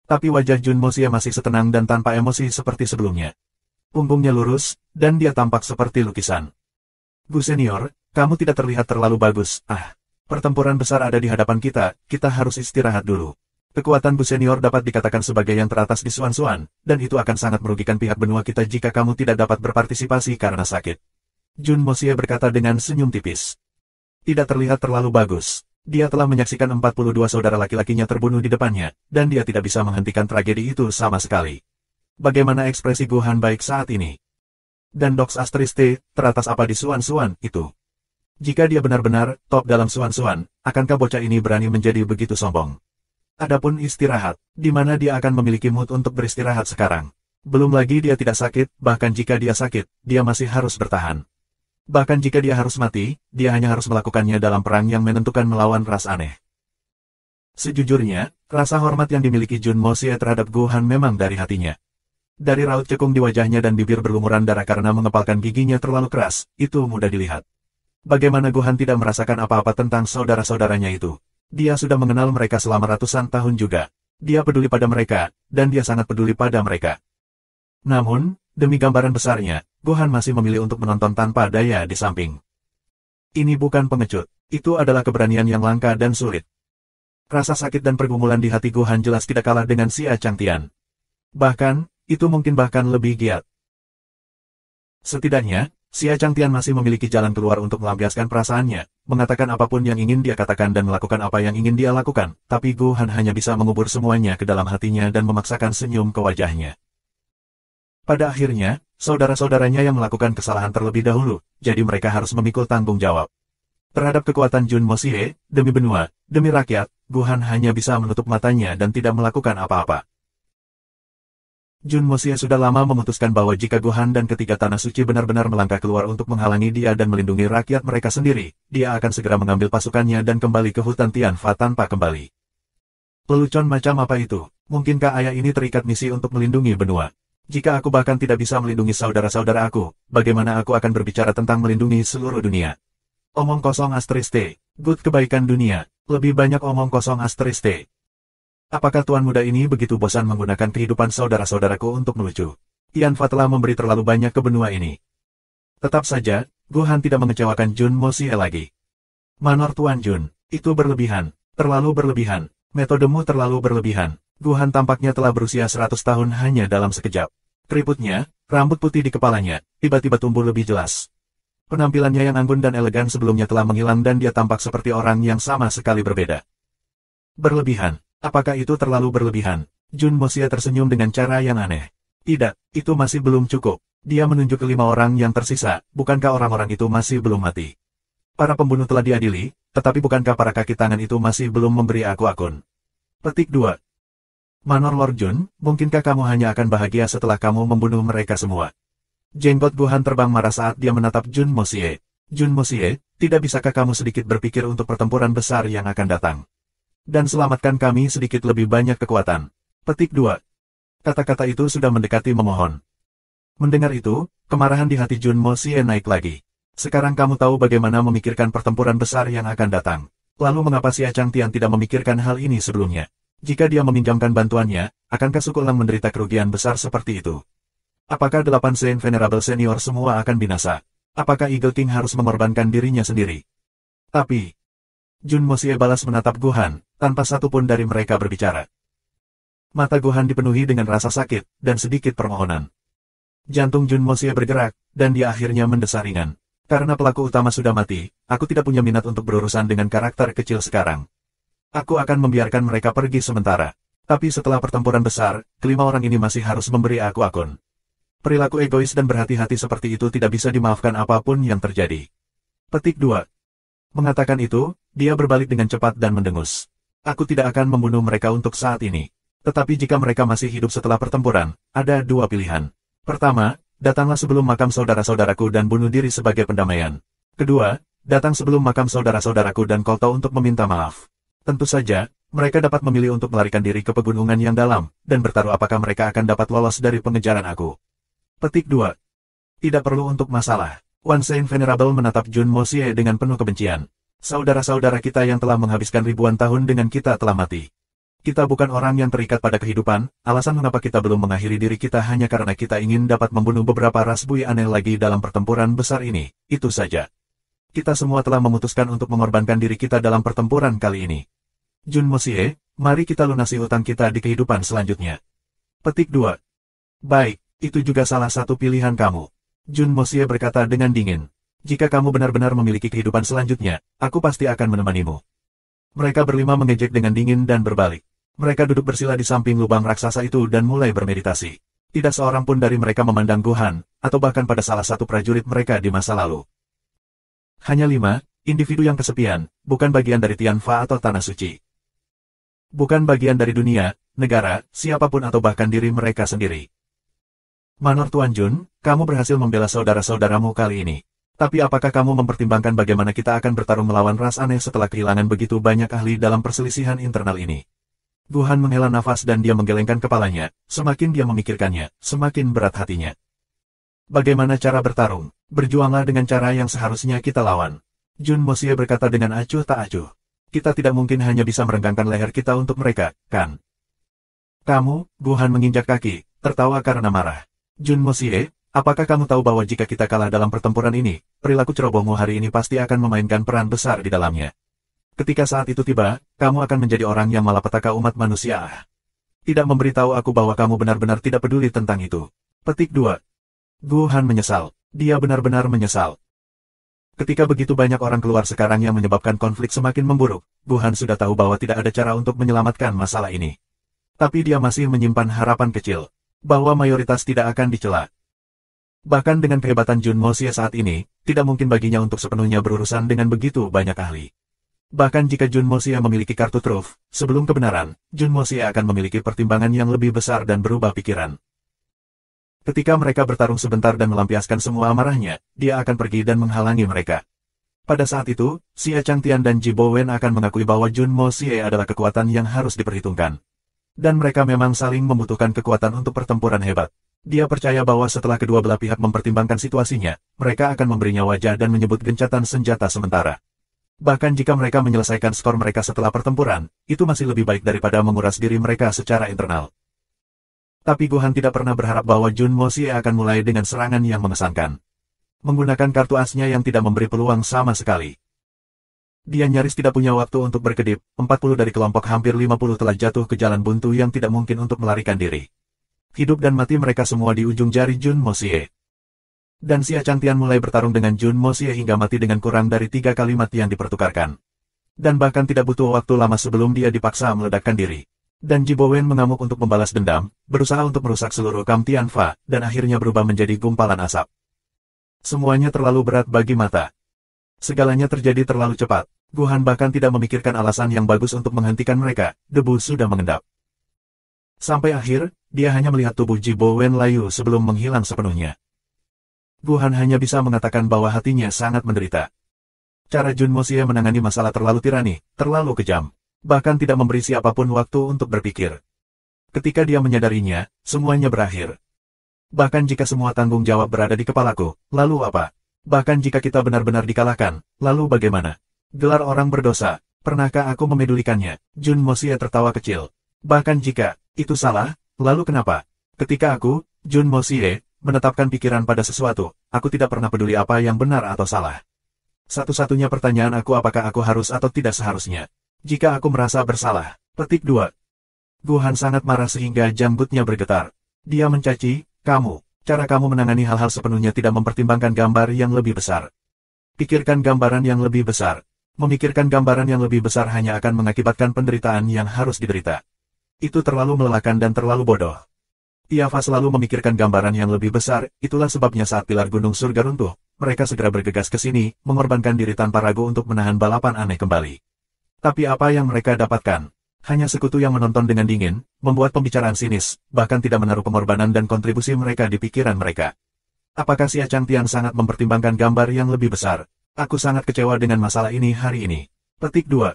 Tapi wajah Jun Mosie masih setenang dan tanpa emosi seperti sebelumnya. Punggungnya lurus, dan dia tampak seperti lukisan. Bu Senior, kamu tidak terlihat terlalu bagus. Pertempuran besar ada di hadapan kita, kita harus istirahat dulu. Kekuatan Bu Senior dapat dikatakan sebagai yang teratas di Suan-Suan, dan itu akan sangat merugikan pihak benua kita jika kamu tidak dapat berpartisipasi karena sakit. Jun Mosie berkata dengan senyum tipis. Tidak terlihat terlalu bagus. Dia telah menyaksikan 42 saudara laki-lakinya terbunuh di depannya, dan dia tidak bisa menghentikan tragedi itu sama sekali. Bagaimana ekspresi Guhan baik saat ini? Dan Dox Astriste, teratas apa di Suan-Suan itu? Jika dia benar-benar top dalam Suan-Suan, akankah bocah ini berani menjadi begitu sombong? Adapun istirahat, di mana dia akan memiliki mood untuk beristirahat sekarang. Belum lagi dia tidak sakit, bahkan jika dia sakit, dia masih harus bertahan. Bahkan jika dia harus mati, dia hanya harus melakukannya dalam perang yang menentukan melawan ras aneh. Sejujurnya, rasa hormat yang dimiliki Jun Moxie terhadap Gohan memang dari hatinya. Dari raut cekung di wajahnya dan bibir berlumuran darah karena mengepalkan giginya terlalu keras, itu mudah dilihat. Bagaimana Gohan tidak merasakan apa-apa tentang saudara-saudaranya itu? Dia sudah mengenal mereka selama ratusan tahun juga. Dia peduli pada mereka, dan dia sangat peduli pada mereka. Namun, demi gambaran besarnya, Gohan masih memilih untuk menonton tanpa daya di samping. Ini bukan pengecut, itu adalah keberanian yang langka dan sulit. Rasa sakit dan pergumulan di hati Gohan jelas tidak kalah dengan Xia Changtian. Bahkan, itu mungkin bahkan lebih giat. Setidaknya, Xia Changtian masih memiliki jalan keluar untuk melampiaskan perasaannya, mengatakan apapun yang ingin dia katakan dan melakukan apa yang ingin dia lakukan, tapi Gohan hanya bisa mengubur semuanya ke dalam hatinya dan memaksakan senyum ke wajahnya. Pada akhirnya, saudara-saudaranya yang melakukan kesalahan terlebih dahulu, jadi mereka harus memikul tanggung jawab. Terhadap kekuatan Jun Moxie, demi benua, demi rakyat, Gohan hanya bisa menutup matanya dan tidak melakukan apa-apa. Jun Moxie sudah lama memutuskan bahwa jika Gohan dan ketiga Tanah Suci benar-benar melangkah keluar untuk menghalangi dia dan melindungi rakyat mereka sendiri, dia akan segera mengambil pasukannya dan kembali ke hutan Tianfa tanpa kembali. Lelucon macam apa itu? Mungkinkah ayah ini terikat misi untuk melindungi benua? Jika aku bahkan tidak bisa melindungi saudara-saudara aku, bagaimana aku akan berbicara tentang melindungi seluruh dunia? Omong kosong asterisk. Good kebaikan dunia, lebih banyak omong kosong asterisk. Apakah tuan muda ini begitu bosan menggunakan kehidupan saudara-saudaraku untuk melucu? Tianfa telah memberi terlalu banyak ke benua ini. Tetap saja, Gohan tidak mengecewakan Jun Moxie lagi. Manor Tuan Jun, itu berlebihan, terlalu berlebihan. Metodemu terlalu berlebihan. Gohan tampaknya telah berusia 100 tahun hanya dalam sekejap. Keriputnya, rambut putih di kepalanya, tiba-tiba tumbuh lebih jelas. Penampilannya yang anggun dan elegan sebelumnya telah menghilang dan dia tampak seperti orang yang sama sekali berbeda. Berlebihan. Apakah itu terlalu berlebihan? Jun Moxie tersenyum dengan cara yang aneh. Tidak, itu masih belum cukup. Dia menunjuk ke 5 orang yang tersisa, bukankah orang-orang itu masih belum mati? Para pembunuh telah diadili, tetapi bukankah para kaki tangan itu masih belum memberi aku akun? Petik 2. Manor Lord Jun, mungkinkah kamu hanya akan bahagia setelah kamu membunuh mereka semua? Jenggot Gohan terbang marah saat dia menatap Jun Moxie. Jun Moxie, tidak bisakah kamu sedikit berpikir untuk pertempuran besar yang akan datang? Dan selamatkan kami sedikit lebih banyak kekuatan. Petik 2. Kata-kata itu sudah mendekati memohon. Mendengar itu, kemarahan di hati Jun Moxie naik lagi. Sekarang kamu tahu bagaimana memikirkan pertempuran besar yang akan datang. Lalu mengapa Xia Changtian tidak memikirkan hal ini sebelumnya? Jika dia meminjamkan bantuannya, akankah suku Lang menderita kerugian besar seperti itu? Apakah 8 Saint Venerable Senior semua akan binasa? Apakah Eagle King harus mengorbankan dirinya sendiri? Tapi, Jun Moxie balas menatap Gohan, tanpa satu pun dari mereka berbicara. Mata Gohan dipenuhi dengan rasa sakit, dan sedikit permohonan. Jantung Jun Moxie bergerak, dan dia akhirnya mendesah ringan. Karena pelaku utama sudah mati, aku tidak punya minat untuk berurusan dengan karakter kecil sekarang. Aku akan membiarkan mereka pergi sementara. Tapi setelah pertempuran besar, kelima orang ini masih harus memberi aku akun. Perilaku egois dan berhati-hati seperti itu tidak bisa dimaafkan apapun yang terjadi. Petik 2. Mengatakan itu, dia berbalik dengan cepat dan mendengus. Aku tidak akan membunuh mereka untuk saat ini. Tetapi jika mereka masih hidup setelah pertempuran, ada 2 pilihan. Pertama, datanglah sebelum makam saudara-saudaraku dan bunuh diri sebagai pendamaian. Kedua, datang sebelum makam saudara-saudaraku dan kota untuk meminta maaf. Tentu saja, mereka dapat memilih untuk melarikan diri ke pegunungan yang dalam, dan bertaruh apakah mereka akan dapat lolos dari pengejaran aku. Petik 2. Tidak perlu untuk masalah. One Saint Venerable menatap Jun Moxie dengan penuh kebencian. Saudara-saudara kita yang telah menghabiskan ribuan tahun dengan kita telah mati. Kita bukan orang yang terikat pada kehidupan, alasan mengapa kita belum mengakhiri diri kita hanya karena kita ingin dapat membunuh beberapa ras bui aneh lagi dalam pertempuran besar ini, itu saja. Kita semua telah memutuskan untuk mengorbankan diri kita dalam pertempuran kali ini. Jun Moxie, mari kita lunasi hutang kita di kehidupan selanjutnya. Petik 2. Baik, itu juga salah satu pilihan kamu. Jun Moxie berkata dengan dingin. Jika kamu benar-benar memiliki kehidupan selanjutnya, aku pasti akan menemanimu. Mereka berlima mengejek dengan dingin dan berbalik. Mereka duduk bersila di samping lubang raksasa itu dan mulai bermeditasi. Tidak seorang pun dari mereka memandang Gohan, atau bahkan pada salah satu prajurit mereka di masa lalu. Hanya 5 individu yang kesepian, bukan bagian dari Tianfa atau Tanah Suci. Bukan bagian dari dunia, negara, siapapun atau bahkan diri mereka sendiri. Manor Tuan Jun, kamu berhasil membela saudara-saudaramu kali ini. Tapi apakah kamu mempertimbangkan bagaimana kita akan bertarung melawan ras aneh setelah kehilangan begitu banyak ahli dalam perselisihan internal ini? Guhan menghela nafas dan dia menggelengkan kepalanya. Semakin dia memikirkannya, semakin berat hatinya. Bagaimana cara bertarung? Berjuanglah dengan cara yang seharusnya kita lawan. Jun Mosie berkata dengan acuh tak acuh. Kita tidak mungkin hanya bisa merenggangkan leher kita untuk mereka, kan? Kamu, Guhan menginjak kaki, tertawa karena marah. Jun Mosie, apakah kamu tahu bahwa jika kita kalah dalam pertempuran ini, perilaku cerobohmu hari ini pasti akan memainkan peran besar di dalamnya. Ketika saat itu tiba, kamu akan menjadi orang yang malapetaka umat manusia. Tidak memberitahu aku bahwa kamu benar-benar tidak peduli tentang itu. Petik 2. Guhan menyesal. Dia benar-benar menyesal. Ketika begitu banyak orang keluar sekarang yang menyebabkan konflik semakin memburuk, Guhan sudah tahu bahwa tidak ada cara untuk menyelamatkan masalah ini. Tapi dia masih menyimpan harapan kecil, bahwa mayoritas tidak akan dicela. Bahkan dengan kehebatan Jun Mosie saat ini, tidak mungkin baginya untuk sepenuhnya berurusan dengan begitu banyak ahli. Bahkan jika Jun Mosie memiliki kartu truf, sebelum kebenaran, Jun Mosie akan memiliki pertimbangan yang lebih besar dan berubah pikiran. Ketika mereka bertarung sebentar dan melampiaskan semua amarahnya, dia akan pergi dan menghalangi mereka. Pada saat itu, Xia Changtian dan Ji Bowen akan mengakui bahwa Jun Mosie adalah kekuatan yang harus diperhitungkan. Dan mereka memang saling membutuhkan kekuatan untuk pertempuran hebat. Dia percaya bahwa setelah kedua belah pihak mempertimbangkan situasinya, mereka akan memberinya wajah dan menyebut gencatan senjata sementara. Bahkan jika mereka menyelesaikan skor mereka setelah pertempuran, itu masih lebih baik daripada menguras diri mereka secara internal. Tapi Guhan tidak pernah berharap bahwa Jun Mosie akan mulai dengan serangan yang mengesankan. Menggunakan kartu asnya yang tidak memberi peluang sama sekali. Dia nyaris tidak punya waktu untuk berkedip, 40 dari kelompok hampir 50 telah jatuh ke jalan buntu yang tidak mungkin untuk melarikan diri. Hidup dan mati mereka semua di ujung jari Jun Mosie. Dan Xia Changtian mulai bertarung dengan Jun Mosie hingga mati dengan kurang dari 3 kalimat yang dipertukarkan. Dan bahkan tidak butuh waktu lama sebelum dia dipaksa meledakkan diri. Dan Ji Bowen mengamuk untuk membalas dendam, berusaha untuk merusak seluruh Kam Tianfa, dan akhirnya berubah menjadi gumpalan asap. Semuanya terlalu berat bagi mata. Segalanya terjadi terlalu cepat. Guhan bahkan tidak memikirkan alasan yang bagus untuk menghentikan mereka, debu sudah mengendap. Sampai akhir, dia hanya melihat tubuh Ji Bowen layu sebelum menghilang sepenuhnya. Guhan hanya bisa mengatakan bahwa hatinya sangat menderita. Cara Jun Mosie menangani masalah terlalu tirani, terlalu kejam. Bahkan tidak memberi siapapun waktu untuk berpikir. Ketika dia menyadarinya, semuanya berakhir. Bahkan jika semua tanggung jawab berada di kepalaku, lalu apa? Bahkan jika kita benar-benar dikalahkan, lalu bagaimana? Gelar orang berdosa, pernahkah aku memedulikannya? Jun Mosie tertawa kecil. Bahkan jika itu salah, lalu kenapa? Ketika aku, Jun Mosie, menetapkan pikiran pada sesuatu, aku tidak pernah peduli apa yang benar atau salah. Satu-satunya pertanyaan aku apakah aku harus atau tidak seharusnya. Jika aku merasa bersalah. Petik 2. Guhan sangat marah sehingga janggutnya bergetar. Dia mencaci, cara kamu menangani hal-hal sepenuhnya tidak mempertimbangkan gambar yang lebih besar. Pikirkan gambaran yang lebih besar. Memikirkan gambaran yang lebih besar hanya akan mengakibatkan penderitaan yang harus diderita. Itu terlalu melelahkan dan terlalu bodoh. Tiafa selalu memikirkan gambaran yang lebih besar, itulah sebabnya saat pilar gunung surga runtuh, mereka segera bergegas ke sini, mengorbankan diri tanpa ragu untuk menahan balapan aneh kembali. Tapi apa yang mereka dapatkan? Hanya sekutu yang menonton dengan dingin, membuat pembicaraan sinis, bahkan tidak menaruh pengorbanan dan kontribusi mereka di pikiran mereka. Apakah Xia Changtian sangat mempertimbangkan gambar yang lebih besar? Aku sangat kecewa dengan masalah ini hari ini. Petik 2.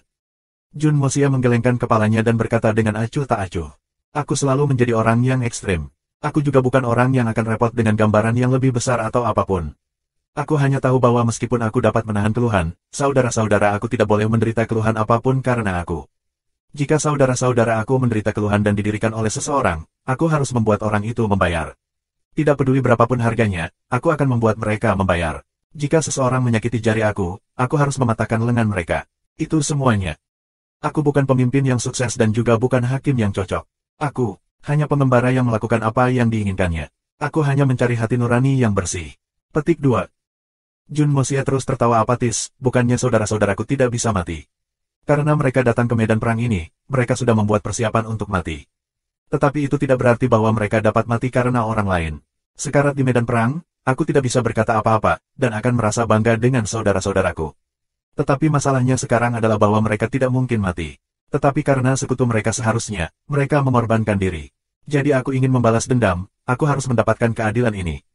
Jun Mosie menggelengkan kepalanya dan berkata dengan acuh tak acuh. Aku selalu menjadi orang yang ekstrem. Aku juga bukan orang yang akan repot dengan gambaran yang lebih besar atau apapun. Aku hanya tahu bahwa meskipun aku dapat menahan keluhan, saudara-saudara aku tidak boleh menderita keluhan apapun karena aku. Jika saudara-saudara aku menderita keluhan dan didirikan oleh seseorang, aku harus membuat orang itu membayar. Tidak peduli berapapun harganya, aku akan membuat mereka membayar. Jika seseorang menyakiti jari aku harus mematahkan lengan mereka. Itu semuanya. Aku bukan pemimpin yang sukses dan juga bukan hakim yang cocok. Aku hanya pengembara yang melakukan apa yang diinginkannya. Aku hanya mencari hati nurani yang bersih. Petik 2. Jun Mosie terus tertawa apatis, bukannya saudara-saudaraku tidak bisa mati. Karena mereka datang ke medan perang ini, mereka sudah membuat persiapan untuk mati. Tetapi itu tidak berarti bahwa mereka dapat mati karena orang lain. Sekarat di medan perang, aku tidak bisa berkata apa-apa, dan akan merasa bangga dengan saudara-saudaraku. Tetapi masalahnya sekarang adalah bahwa mereka tidak mungkin mati. Tetapi karena sekutu mereka seharusnya, mereka mengorbankan diri. Jadi aku ingin membalas dendam, aku harus mendapatkan keadilan ini.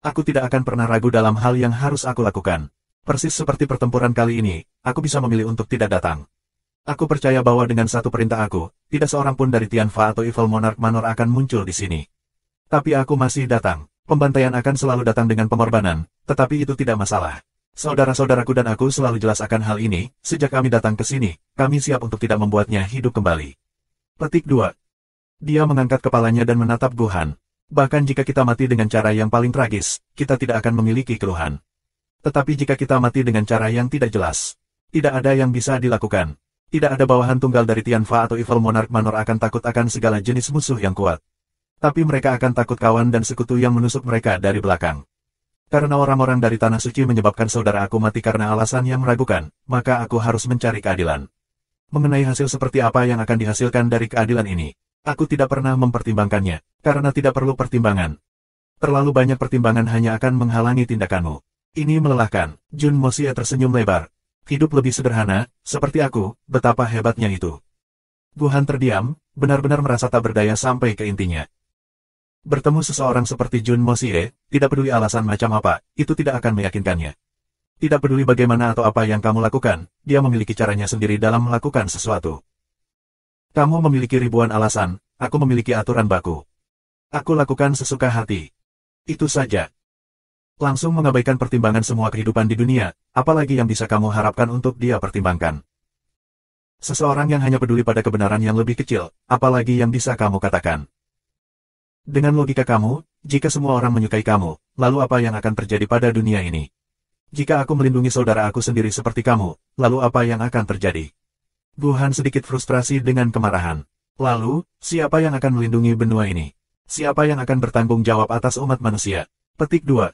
Aku tidak akan pernah ragu dalam hal yang harus aku lakukan. Persis seperti pertempuran kali ini, aku bisa memilih untuk tidak datang. Aku percaya bahwa dengan satu perintah aku, tidak seorang pun dari Tianfa atau Evil Monarch Manor akan muncul di sini. Tapi aku masih datang. Pembantaian akan selalu datang dengan pengorbanan, tetapi itu tidak masalah. Saudara-saudaraku dan aku selalu jelas akan hal ini, sejak kami datang ke sini, kami siap untuk tidak membuatnya hidup kembali. Petik 2. Dia mengangkat kepalanya dan menatap Guhan. Bahkan jika kita mati dengan cara yang paling tragis, kita tidak akan memiliki keluhan. Tetapi jika kita mati dengan cara yang tidak jelas, tidak ada yang bisa dilakukan. Tidak ada bawahan tunggal dari Tianfa atau Evil Monarch Manor akan takut akan segala jenis musuh yang kuat. Tapi mereka akan takut kawan dan sekutu yang menusuk mereka dari belakang. Karena orang-orang dari Tanah Suci menyebabkan saudara aku mati karena alasan yang meragukan, maka aku harus mencari keadilan. Mengenai hasil seperti apa yang akan dihasilkan dari keadilan ini, aku tidak pernah mempertimbangkannya, karena tidak perlu pertimbangan. Terlalu banyak pertimbangan hanya akan menghalangi tindakanmu. Ini melelahkan. Jun Moxie tersenyum lebar. Hidup lebih sederhana, seperti aku, betapa hebatnya itu. Guhan terdiam, benar-benar merasa tak berdaya sampai ke intinya. Bertemu seseorang seperti Jun Moxie, tidak peduli alasan macam apa, itu tidak akan meyakinkannya. Tidak peduli bagaimana atau apa yang kamu lakukan, dia memiliki caranya sendiri dalam melakukan sesuatu. Kamu memiliki ribuan alasan, aku memiliki aturan baku. Aku lakukan sesuka hati. Itu saja. Langsung mengabaikan pertimbangan semua kehidupan di dunia, apalagi yang bisa kamu harapkan untuk dia pertimbangkan. Seseorang yang hanya peduli pada kebenaran yang lebih kecil, apalagi yang bisa kamu katakan. Dengan logika kamu, jika semua orang menyukai kamu, lalu apa yang akan terjadi pada dunia ini? Jika aku melindungi saudara aku sendiri seperti kamu, lalu apa yang akan terjadi? Guhan sedikit frustrasi dengan kemarahan. Lalu, siapa yang akan melindungi benua ini? Siapa yang akan bertanggung jawab atas umat manusia? Petik 2.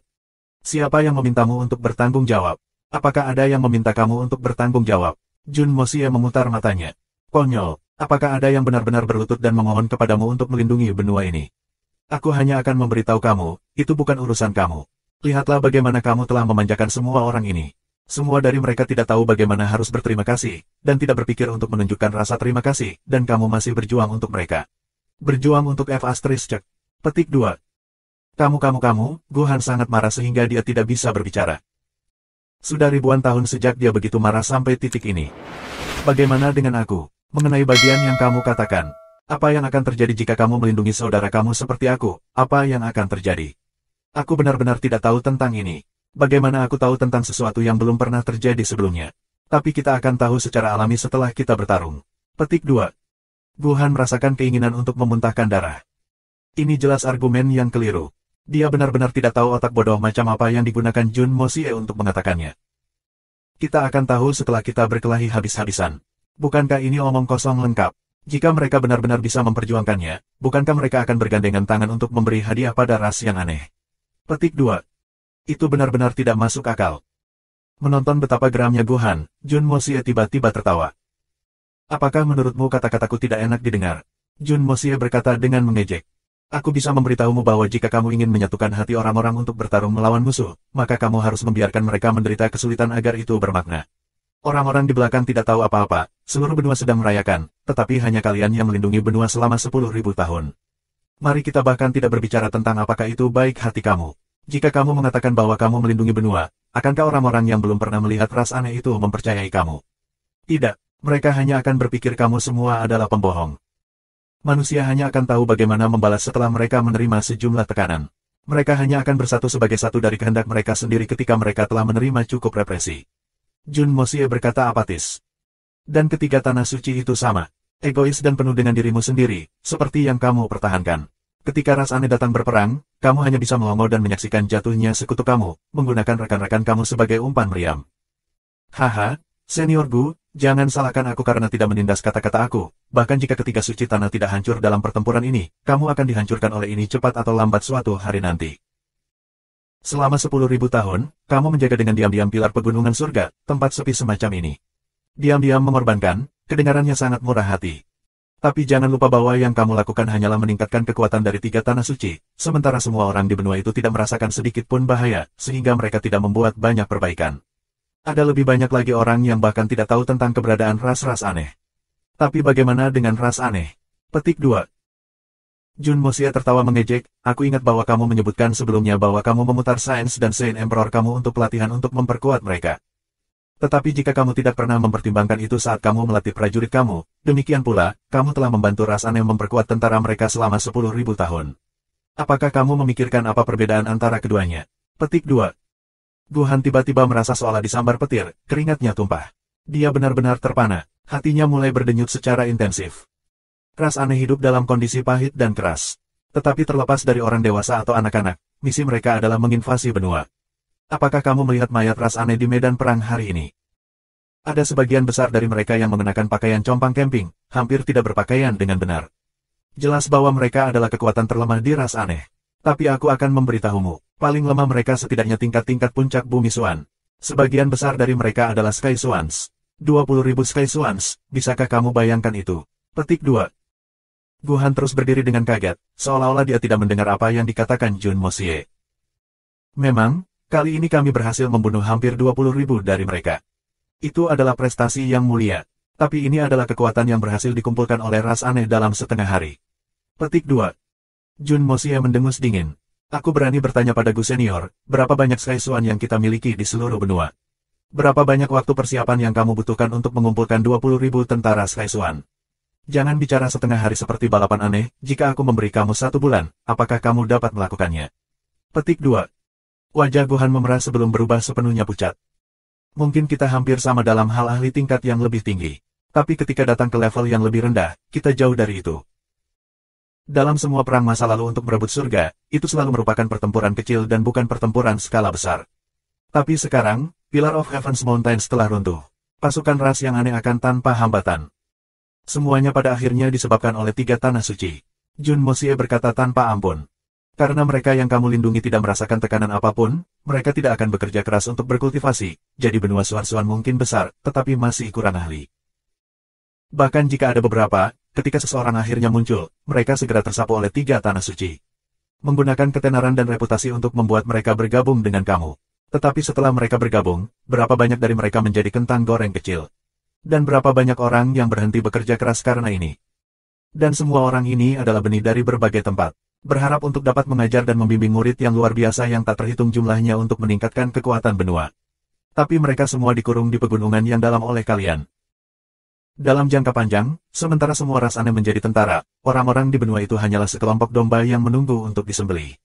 Siapa yang memintamu untuk bertanggung jawab? Apakah ada yang meminta kamu untuk bertanggung jawab? Jun Moxie memutar matanya. Konyol, apakah ada yang benar-benar berlutut dan memohon kepadamu untuk melindungi benua ini? Aku hanya akan memberitahu kamu, itu bukan urusan kamu. Lihatlah bagaimana kamu telah memanjakan semua orang ini. Semua dari mereka tidak tahu bagaimana harus berterima kasih, dan tidak berpikir untuk menunjukkan rasa terima kasih, dan kamu masih berjuang untuk mereka. Berjuang untuk F***. Petik 2. Kamu, Guhan sangat marah sehingga dia tidak bisa berbicara. Sudah ribuan tahun sejak dia begitu marah sampai titik ini. Bagaimana dengan aku? Mengenai bagian yang kamu katakan. Apa yang akan terjadi jika kamu melindungi saudara kamu seperti aku? Apa yang akan terjadi? Aku benar-benar tidak tahu tentang ini. Bagaimana aku tahu tentang sesuatu yang belum pernah terjadi sebelumnya? Tapi kita akan tahu secara alami setelah kita bertarung. Petik 2. Guhan merasakan keinginan untuk memuntahkan darah. Ini jelas argumen yang keliru. Dia benar-benar tidak tahu otak bodoh macam apa yang digunakan Jun Moxie untuk mengatakannya. Kita akan tahu setelah kita berkelahi habis-habisan. Bukankah ini omong kosong lengkap? Jika mereka benar-benar bisa memperjuangkannya, bukankah mereka akan bergandengan tangan untuk memberi hadiah pada ras yang aneh? Petik 2. Itu benar-benar tidak masuk akal. Menonton betapa geramnya Guhan, Jun Moxie tiba-tiba tertawa. Apakah menurutmu kata-kataku tidak enak didengar? Jun Moxie berkata dengan mengejek. Aku bisa memberitahumu bahwa jika kamu ingin menyatukan hati orang-orang untuk bertarung melawan musuh, maka kamu harus membiarkan mereka menderita kesulitan agar itu bermakna. Orang-orang di belakang tidak tahu apa-apa, seluruh benua sedang merayakan, tetapi hanya kalian yang melindungi benua selama 10.000 tahun. Mari kita bahkan tidak berbicara tentang apakah itu baik hati kamu. Jika kamu mengatakan bahwa kamu melindungi benua, akankah orang-orang yang belum pernah melihat ras aneh itu mempercayai kamu? Tidak, mereka hanya akan berpikir kamu semua adalah pembohong. Manusia hanya akan tahu bagaimana membalas setelah mereka menerima sejumlah tekanan. Mereka hanya akan bersatu sebagai satu dari kehendak mereka sendiri ketika mereka telah menerima cukup represi. Jun Moxie berkata apatis. Dan ketiga tanah suci itu sama. Egois dan penuh dengan dirimu sendiri, seperti yang kamu pertahankan. Ketika ras aneh datang berperang, kamu hanya bisa melongo dan menyaksikan jatuhnya sekutu kamu, menggunakan rekan-rekan kamu sebagai umpan meriam. Haha, senior Gu, jangan salahkan aku karena tidak menindas kata-kata aku. Bahkan jika ketiga suci tanah tidak hancur dalam pertempuran ini, kamu akan dihancurkan oleh ini cepat atau lambat suatu hari nanti. Selama 10.000 tahun, kamu menjaga dengan diam-diam pilar pegunungan surga, tempat sepi semacam ini. Diam-diam mengorbankan, kedengarannya sangat murah hati. Tapi jangan lupa bahwa yang kamu lakukan hanyalah meningkatkan kekuatan dari tiga tanah suci, sementara semua orang di benua itu tidak merasakan sedikit pun bahaya, sehingga mereka tidak membuat banyak perbaikan. Ada lebih banyak lagi orang yang bahkan tidak tahu tentang keberadaan ras-ras aneh. Tapi bagaimana dengan ras aneh? Petik 2. Jun Mosia tertawa mengejek, aku ingat bahwa kamu menyebutkan sebelumnya bahwa kamu memutar Sains dan Saint Emperor kamu untuk pelatihan untuk memperkuat mereka. Tetapi jika kamu tidak pernah mempertimbangkan itu saat kamu melatih prajurit kamu, demikian pula, kamu telah membantu ras aneh memperkuat tentara mereka selama 10.000 tahun. Apakah kamu memikirkan apa perbedaan antara keduanya? Petik 2. Guhan tiba-tiba merasa seolah disambar petir, keringatnya tumpah. Dia benar-benar terpana, hatinya mulai berdenyut secara intensif. Ras aneh hidup dalam kondisi pahit dan keras. Tetapi terlepas dari orang dewasa atau anak-anak, misi mereka adalah menginvasi benua. Apakah kamu melihat mayat ras aneh di medan perang hari ini? Ada sebagian besar dari mereka yang mengenakan pakaian compang camping, hampir tidak berpakaian dengan benar. Jelas bahwa mereka adalah kekuatan terlemah di ras aneh. Tapi aku akan memberitahumu, paling lemah mereka setidaknya tingkat-tingkat puncak bumi Swan. Sebagian besar dari mereka adalah Sky Swans. 20.000 Sky Swans, bisakah kamu bayangkan itu? Petik 2. Guhan terus berdiri dengan kaget, seolah-olah dia tidak mendengar apa yang dikatakan Jun Mosie. Memang, kali ini kami berhasil membunuh hampir 20.000 dari mereka. Itu adalah prestasi yang mulia. Tapi ini adalah kekuatan yang berhasil dikumpulkan oleh ras aneh dalam setengah hari. Petik 2. Jun Mosie mendengus dingin. Aku berani bertanya pada Gu Senior, berapa banyak Sky Swan yang kita miliki di seluruh benua? Berapa banyak waktu persiapan yang kamu butuhkan untuk mengumpulkan 20.000 tentara Sky Swan? Jangan bicara setengah hari seperti balapan aneh, jika aku memberi kamu 1 bulan, apakah kamu dapat melakukannya? Petik 2. Wajah Guhan memerah sebelum berubah sepenuhnya pucat. Mungkin kita hampir sama dalam hal ahli tingkat yang lebih tinggi. Tapi ketika datang ke level yang lebih rendah, kita jauh dari itu. Dalam semua perang masa lalu untuk merebut surga, itu selalu merupakan pertempuran kecil dan bukan pertempuran skala besar. Tapi sekarang, Pillar of Heaven's Mountains telah runtuh. Pasukan ras yang aneh akan tanpa hambatan. Semuanya pada akhirnya disebabkan oleh 3 tanah suci. Jun Mosie berkata tanpa ampun. Karena mereka yang kamu lindungi tidak merasakan tekanan apapun, mereka tidak akan bekerja keras untuk berkultivasi, jadi benua Swan-Swan mungkin besar, tetapi masih kurang ahli. Bahkan jika ada beberapa, ketika seseorang akhirnya muncul, mereka segera tersapu oleh 3 tanah suci. Menggunakan ketenaran dan reputasi untuk membuat mereka bergabung dengan kamu. Tetapi setelah mereka bergabung, berapa banyak dari mereka menjadi kentang goreng kecil? Dan berapa banyak orang yang berhenti bekerja keras karena ini? Dan semua orang ini adalah benih dari berbagai tempat. Berharap untuk dapat mengajar dan membimbing murid yang luar biasa yang tak terhitung jumlahnya untuk meningkatkan kekuatan benua. Tapi mereka semua dikurung di pegunungan yang dalam oleh kalian. Dalam jangka panjang, sementara semua ras aneh menjadi tentara, orang-orang di benua itu hanyalah sekelompok domba yang menunggu untuk disembelih.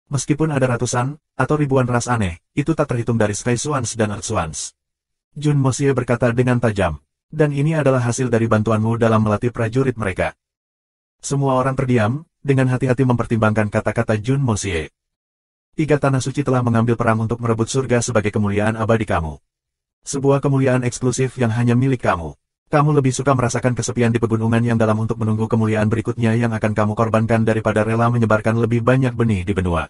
Meskipun ada ratusan, atau ribuan ras aneh, itu tak terhitung dari Sky Swans dan Earth Swans. Jun Mosie berkata dengan tajam, dan ini adalah hasil dari bantuanmu dalam melatih prajurit mereka. Semua orang terdiam, dengan hati-hati mempertimbangkan kata-kata Jun Mosie. 3 tanah suci telah mengambil perang untuk merebut surga sebagai kemuliaan abadi kamu. Sebuah kemuliaan eksklusif yang hanya milik kamu. Kamu lebih suka merasakan kesepian di pegunungan yang dalam untuk menunggu kemuliaan berikutnya yang akan kamu korbankan daripada rela menyebarkan lebih banyak benih di benua.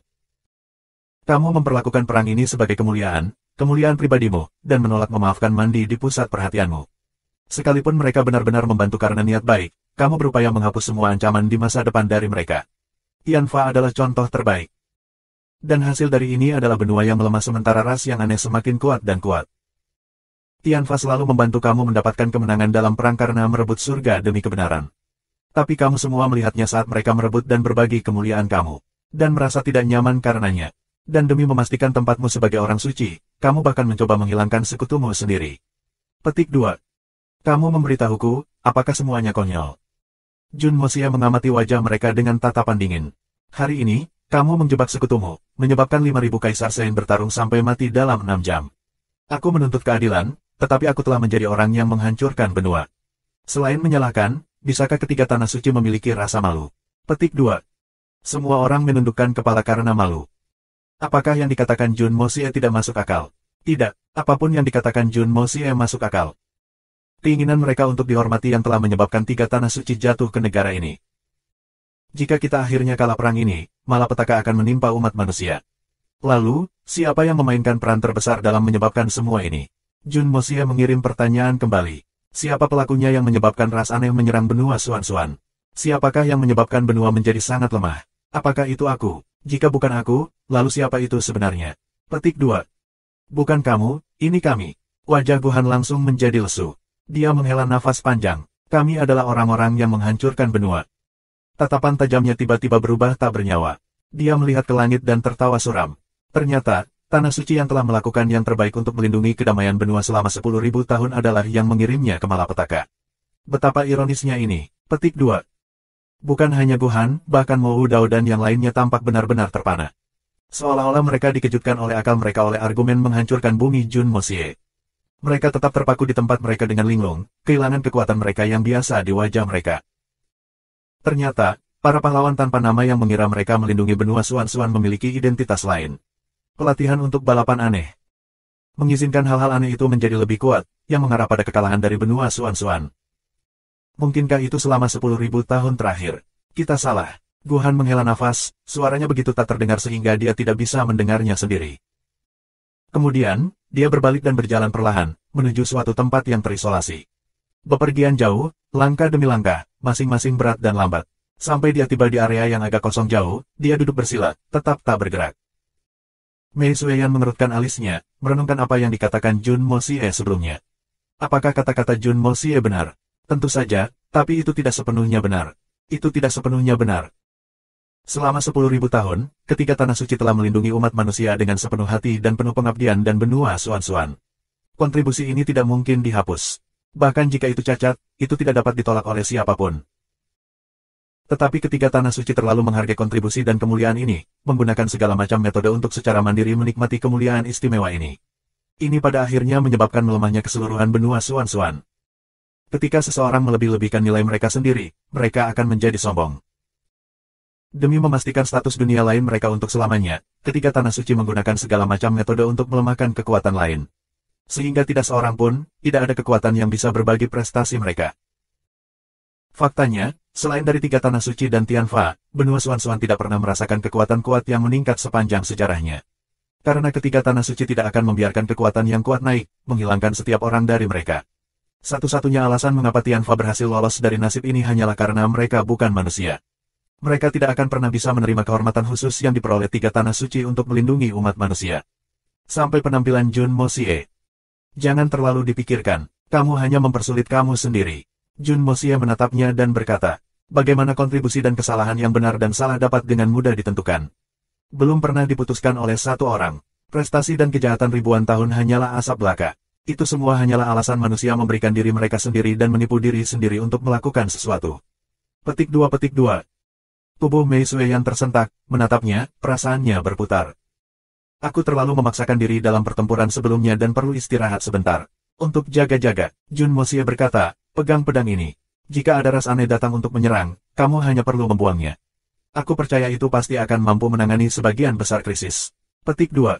Kamu memperlakukan perang ini sebagai kemuliaan pribadimu, dan menolak memaafkan Mandi di pusat perhatianmu. Sekalipun mereka benar-benar membantu karena niat baik, kamu berupaya menghapus semua ancaman di masa depan dari mereka. Tianfa adalah contoh terbaik. Dan hasil dari ini adalah benua yang melemah sementara ras yang aneh semakin kuat dan kuat. Tianfa selalu membantu kamu mendapatkan kemenangan dalam perang karena merebut surga demi kebenaran. Tapi kamu semua melihatnya saat mereka merebut dan berbagi kemuliaan kamu. Dan merasa tidak nyaman karenanya. Dan demi memastikan tempatmu sebagai orang suci, kamu bahkan mencoba menghilangkan sekutumu sendiri. Petik 2. Kamu memberitahuku, apakah semuanya konyol? Jun Mosie mengamati wajah mereka dengan tatapan dingin. Hari ini, kamu menjebak sekutumu, menyebabkan 5.000 Kaisar Sein bertarung sampai mati dalam 6 jam. Aku menuntut keadilan, tetapi aku telah menjadi orang yang menghancurkan benua. Selain menyalahkan, bisakah ketiga tanah suci memiliki rasa malu? Petik 2. Semua orang menundukkan kepala karena malu. Apakah yang dikatakan Jun Mosie tidak masuk akal? Tidak, apapun yang dikatakan Jun Mosie masuk akal. Keinginan mereka untuk dihormati yang telah menyebabkan 3 tanah suci jatuh ke negara ini. Jika kita akhirnya kalah perang ini, malapetaka akan menimpa umat manusia. Lalu, siapa yang memainkan peran terbesar dalam menyebabkan semua ini? Jun Mosie mengirim pertanyaan kembali. Siapa pelakunya yang menyebabkan ras aneh menyerang benua Swan-Swan? Siapakah yang menyebabkan benua menjadi sangat lemah? Apakah itu aku? Jika bukan aku, lalu siapa itu sebenarnya? Petik 2. Bukan kamu, ini kami. Wajah Guhan langsung menjadi lesu. Dia menghela nafas panjang. Kami adalah orang-orang yang menghancurkan benua. Tatapan tajamnya tiba-tiba berubah tak bernyawa. Dia melihat ke langit dan tertawa suram. Ternyata, Tanah Suci yang telah melakukan yang terbaik untuk melindungi kedamaian benua selama 10.000 tahun adalah yang mengirimnya ke malapetaka. Betapa ironisnya ini. Petik 2. Bukan hanya Guhan, bahkan Mo Dao dan yang lainnya tampak benar-benar terpana. Seolah-olah mereka dikejutkan oleh akal mereka oleh argumen menghancurkan bumi Jun Moxie. Mereka tetap terpaku di tempat mereka dengan linglung, kehilangan kekuatan mereka yang biasa di wajah mereka. Ternyata, para pahlawan tanpa nama yang mengira mereka melindungi benua Suan-Suan memiliki identitas lain. Pelatihan untuk balapan aneh. Mengizinkan hal-hal aneh itu menjadi lebih kuat, yang mengarah pada kekalahan dari benua Suan-Suan. Mungkinkah itu selama 10.000 tahun terakhir? Kita salah. Guhan menghela nafas, suaranya begitu tak terdengar sehingga dia tidak bisa mendengarnya sendiri. Kemudian, dia berbalik dan berjalan perlahan, menuju suatu tempat yang terisolasi. Bepergian jauh, langkah demi langkah, masing-masing berat dan lambat. Sampai dia tiba di area yang agak kosong jauh, dia duduk bersila, tetap tak bergerak. Mei Sueyan mengerutkan alisnya, merenungkan apa yang dikatakan Jun Moxie sebelumnya. Apakah kata-kata Jun Moxie benar? Tentu saja, tapi itu tidak sepenuhnya benar. Itu tidak sepenuhnya benar. Selama 10.000 tahun, ketika Tanah Suci telah melindungi umat manusia dengan sepenuh hati dan penuh pengabdian dan benua Suan-Suan. Kontribusi ini tidak mungkin dihapus. Bahkan jika itu cacat, itu tidak dapat ditolak oleh siapapun. Tetapi ketika Tanah Suci terlalu menghargai kontribusi dan kemuliaan ini, menggunakan segala macam metode untuk secara mandiri menikmati kemuliaan istimewa ini. Ini pada akhirnya menyebabkan melemahnya keseluruhan benua Suan-Suan. Ketika seseorang melebih-lebihkan nilai mereka sendiri, mereka akan menjadi sombong. Demi memastikan status dunia lain mereka untuk selamanya, ketika Tanah Suci menggunakan segala macam metode untuk melemahkan kekuatan lain. Sehingga tidak seorang pun, tidak ada kekuatan yang bisa berbagi prestasi mereka. Faktanya, selain dari 3 Tanah Suci dan Tianfa, benua Suan-Suan tidak pernah merasakan kekuatan kuat yang meningkat sepanjang sejarahnya. Karena ketiga Tanah Suci tidak akan membiarkan kekuatan yang kuat naik, menghilangkan setiap orang dari mereka. Satu-satunya alasan mengapa Tianfa berhasil lolos dari nasib ini hanyalah karena mereka bukan manusia. Mereka tidak akan pernah bisa menerima kehormatan khusus yang diperoleh 3 Tanah Suci untuk melindungi umat manusia. Sampai penampilan Jun Moxie. Jangan terlalu dipikirkan, kamu hanya mempersulit kamu sendiri. Jun Moxie menatapnya dan berkata, bagaimana kontribusi dan kesalahan yang benar dan salah dapat dengan mudah ditentukan. Belum pernah diputuskan oleh satu orang. Prestasi dan kejahatan ribuan tahun hanyalah asap belaka. Itu semua hanyalah alasan manusia memberikan diri mereka sendiri dan menipu diri sendiri untuk melakukan sesuatu. Petik 2. Tubuh Mei Sueyan tersentak, menatapnya, perasaannya berputar. Aku terlalu memaksakan diri dalam pertempuran sebelumnya dan perlu istirahat sebentar. Untuk jaga-jaga, Jun Moxie berkata, pegang pedang ini. Jika ada ras aneh datang untuk menyerang, kamu hanya perlu membuangnya. Aku percaya itu pasti akan mampu menangani sebagian besar krisis. Petik 2.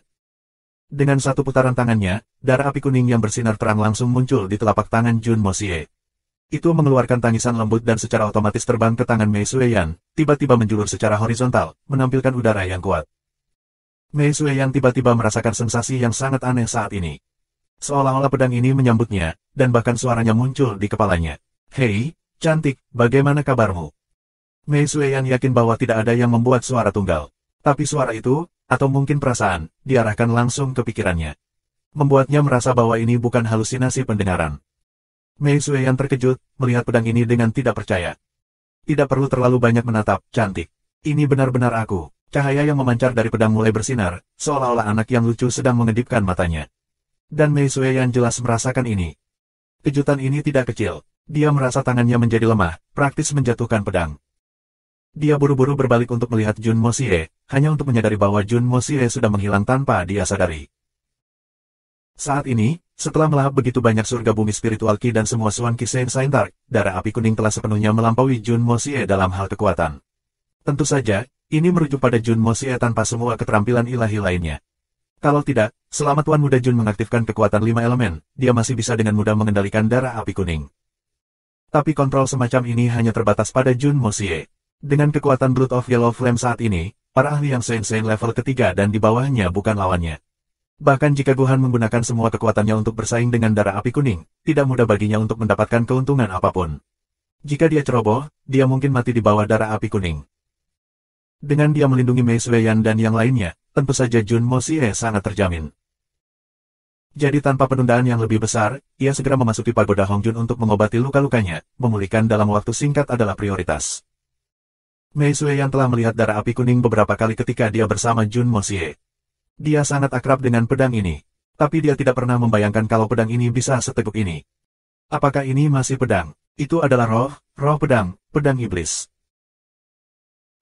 Dengan satu putaran tangannya, darah api kuning yang bersinar terang langsung muncul di telapak tangan Jun Moxie. Itu mengeluarkan tangisan lembut dan secara otomatis terbang ke tangan Mei Sueyan, tiba-tiba menjulur secara horizontal, menampilkan udara yang kuat. Mei Sueyan tiba-tiba merasakan sensasi yang sangat aneh saat ini. Seolah-olah pedang ini menyambutnya, dan bahkan suaranya muncul di kepalanya. Hei, cantik, bagaimana kabarmu? Mei Sueyan yakin bahwa tidak ada yang membuat suara tunggal. Tapi suara itu, atau mungkin perasaan, diarahkan langsung ke pikirannya. Membuatnya merasa bahwa ini bukan halusinasi pendengaran. Mei Sueyan terkejut, melihat pedang ini dengan tidak percaya. Tidak perlu terlalu banyak menatap, cantik. Ini benar-benar aku. Cahaya yang memancar dari pedang mulai bersinar, seolah-olah anak yang lucu sedang mengedipkan matanya. Dan Mei Sueyan jelas merasakan ini. Kejutan ini tidak kecil. Dia merasa tangannya menjadi lemah, praktis menjatuhkan pedang. Dia buru-buru berbalik untuk melihat Jun Moxie, hanya untuk menyadari bahwa Jun Moxie sudah menghilang tanpa dia sadari. Saat ini, setelah melahap begitu banyak surga bumi spiritual Qi dan semua Suan Qi Saint Dark, darah api kuning telah sepenuhnya melampaui Jun Moxie dalam hal kekuatan. Tentu saja, ini merujuk pada Jun Moxie tanpa semua keterampilan ilahi lainnya. Kalau tidak, selama Tuan Muda Jun mengaktifkan kekuatan 5 elemen, dia masih bisa dengan mudah mengendalikan darah api kuning. Tapi kontrol semacam ini hanya terbatas pada Jun Moxie. Dengan kekuatan Blood of Yellow Flame saat ini, para ahli yang Saint level ketiga dan di bawahnya bukan lawannya. Bahkan jika Guhan menggunakan semua kekuatannya untuk bersaing dengan darah api kuning, tidak mudah baginya untuk mendapatkan keuntungan apapun. Jika dia ceroboh, dia mungkin mati di bawah darah api kuning. Dengan dia melindungi Mei Sueyan dan yang lainnya, tentu saja Jun Moxie sangat terjamin. Jadi tanpa penundaan yang lebih besar, ia segera memasuki pagoda Hongjun untuk mengobati luka-lukanya, memulihkan dalam waktu singkat adalah prioritas. Mei Sueyan telah melihat darah api kuning beberapa kali ketika dia bersama Jun Moxie. Dia sangat akrab dengan pedang ini. Tapi dia tidak pernah membayangkan kalau pedang ini bisa seteguk ini. Apakah ini masih pedang? Itu adalah roh pedang, pedang iblis.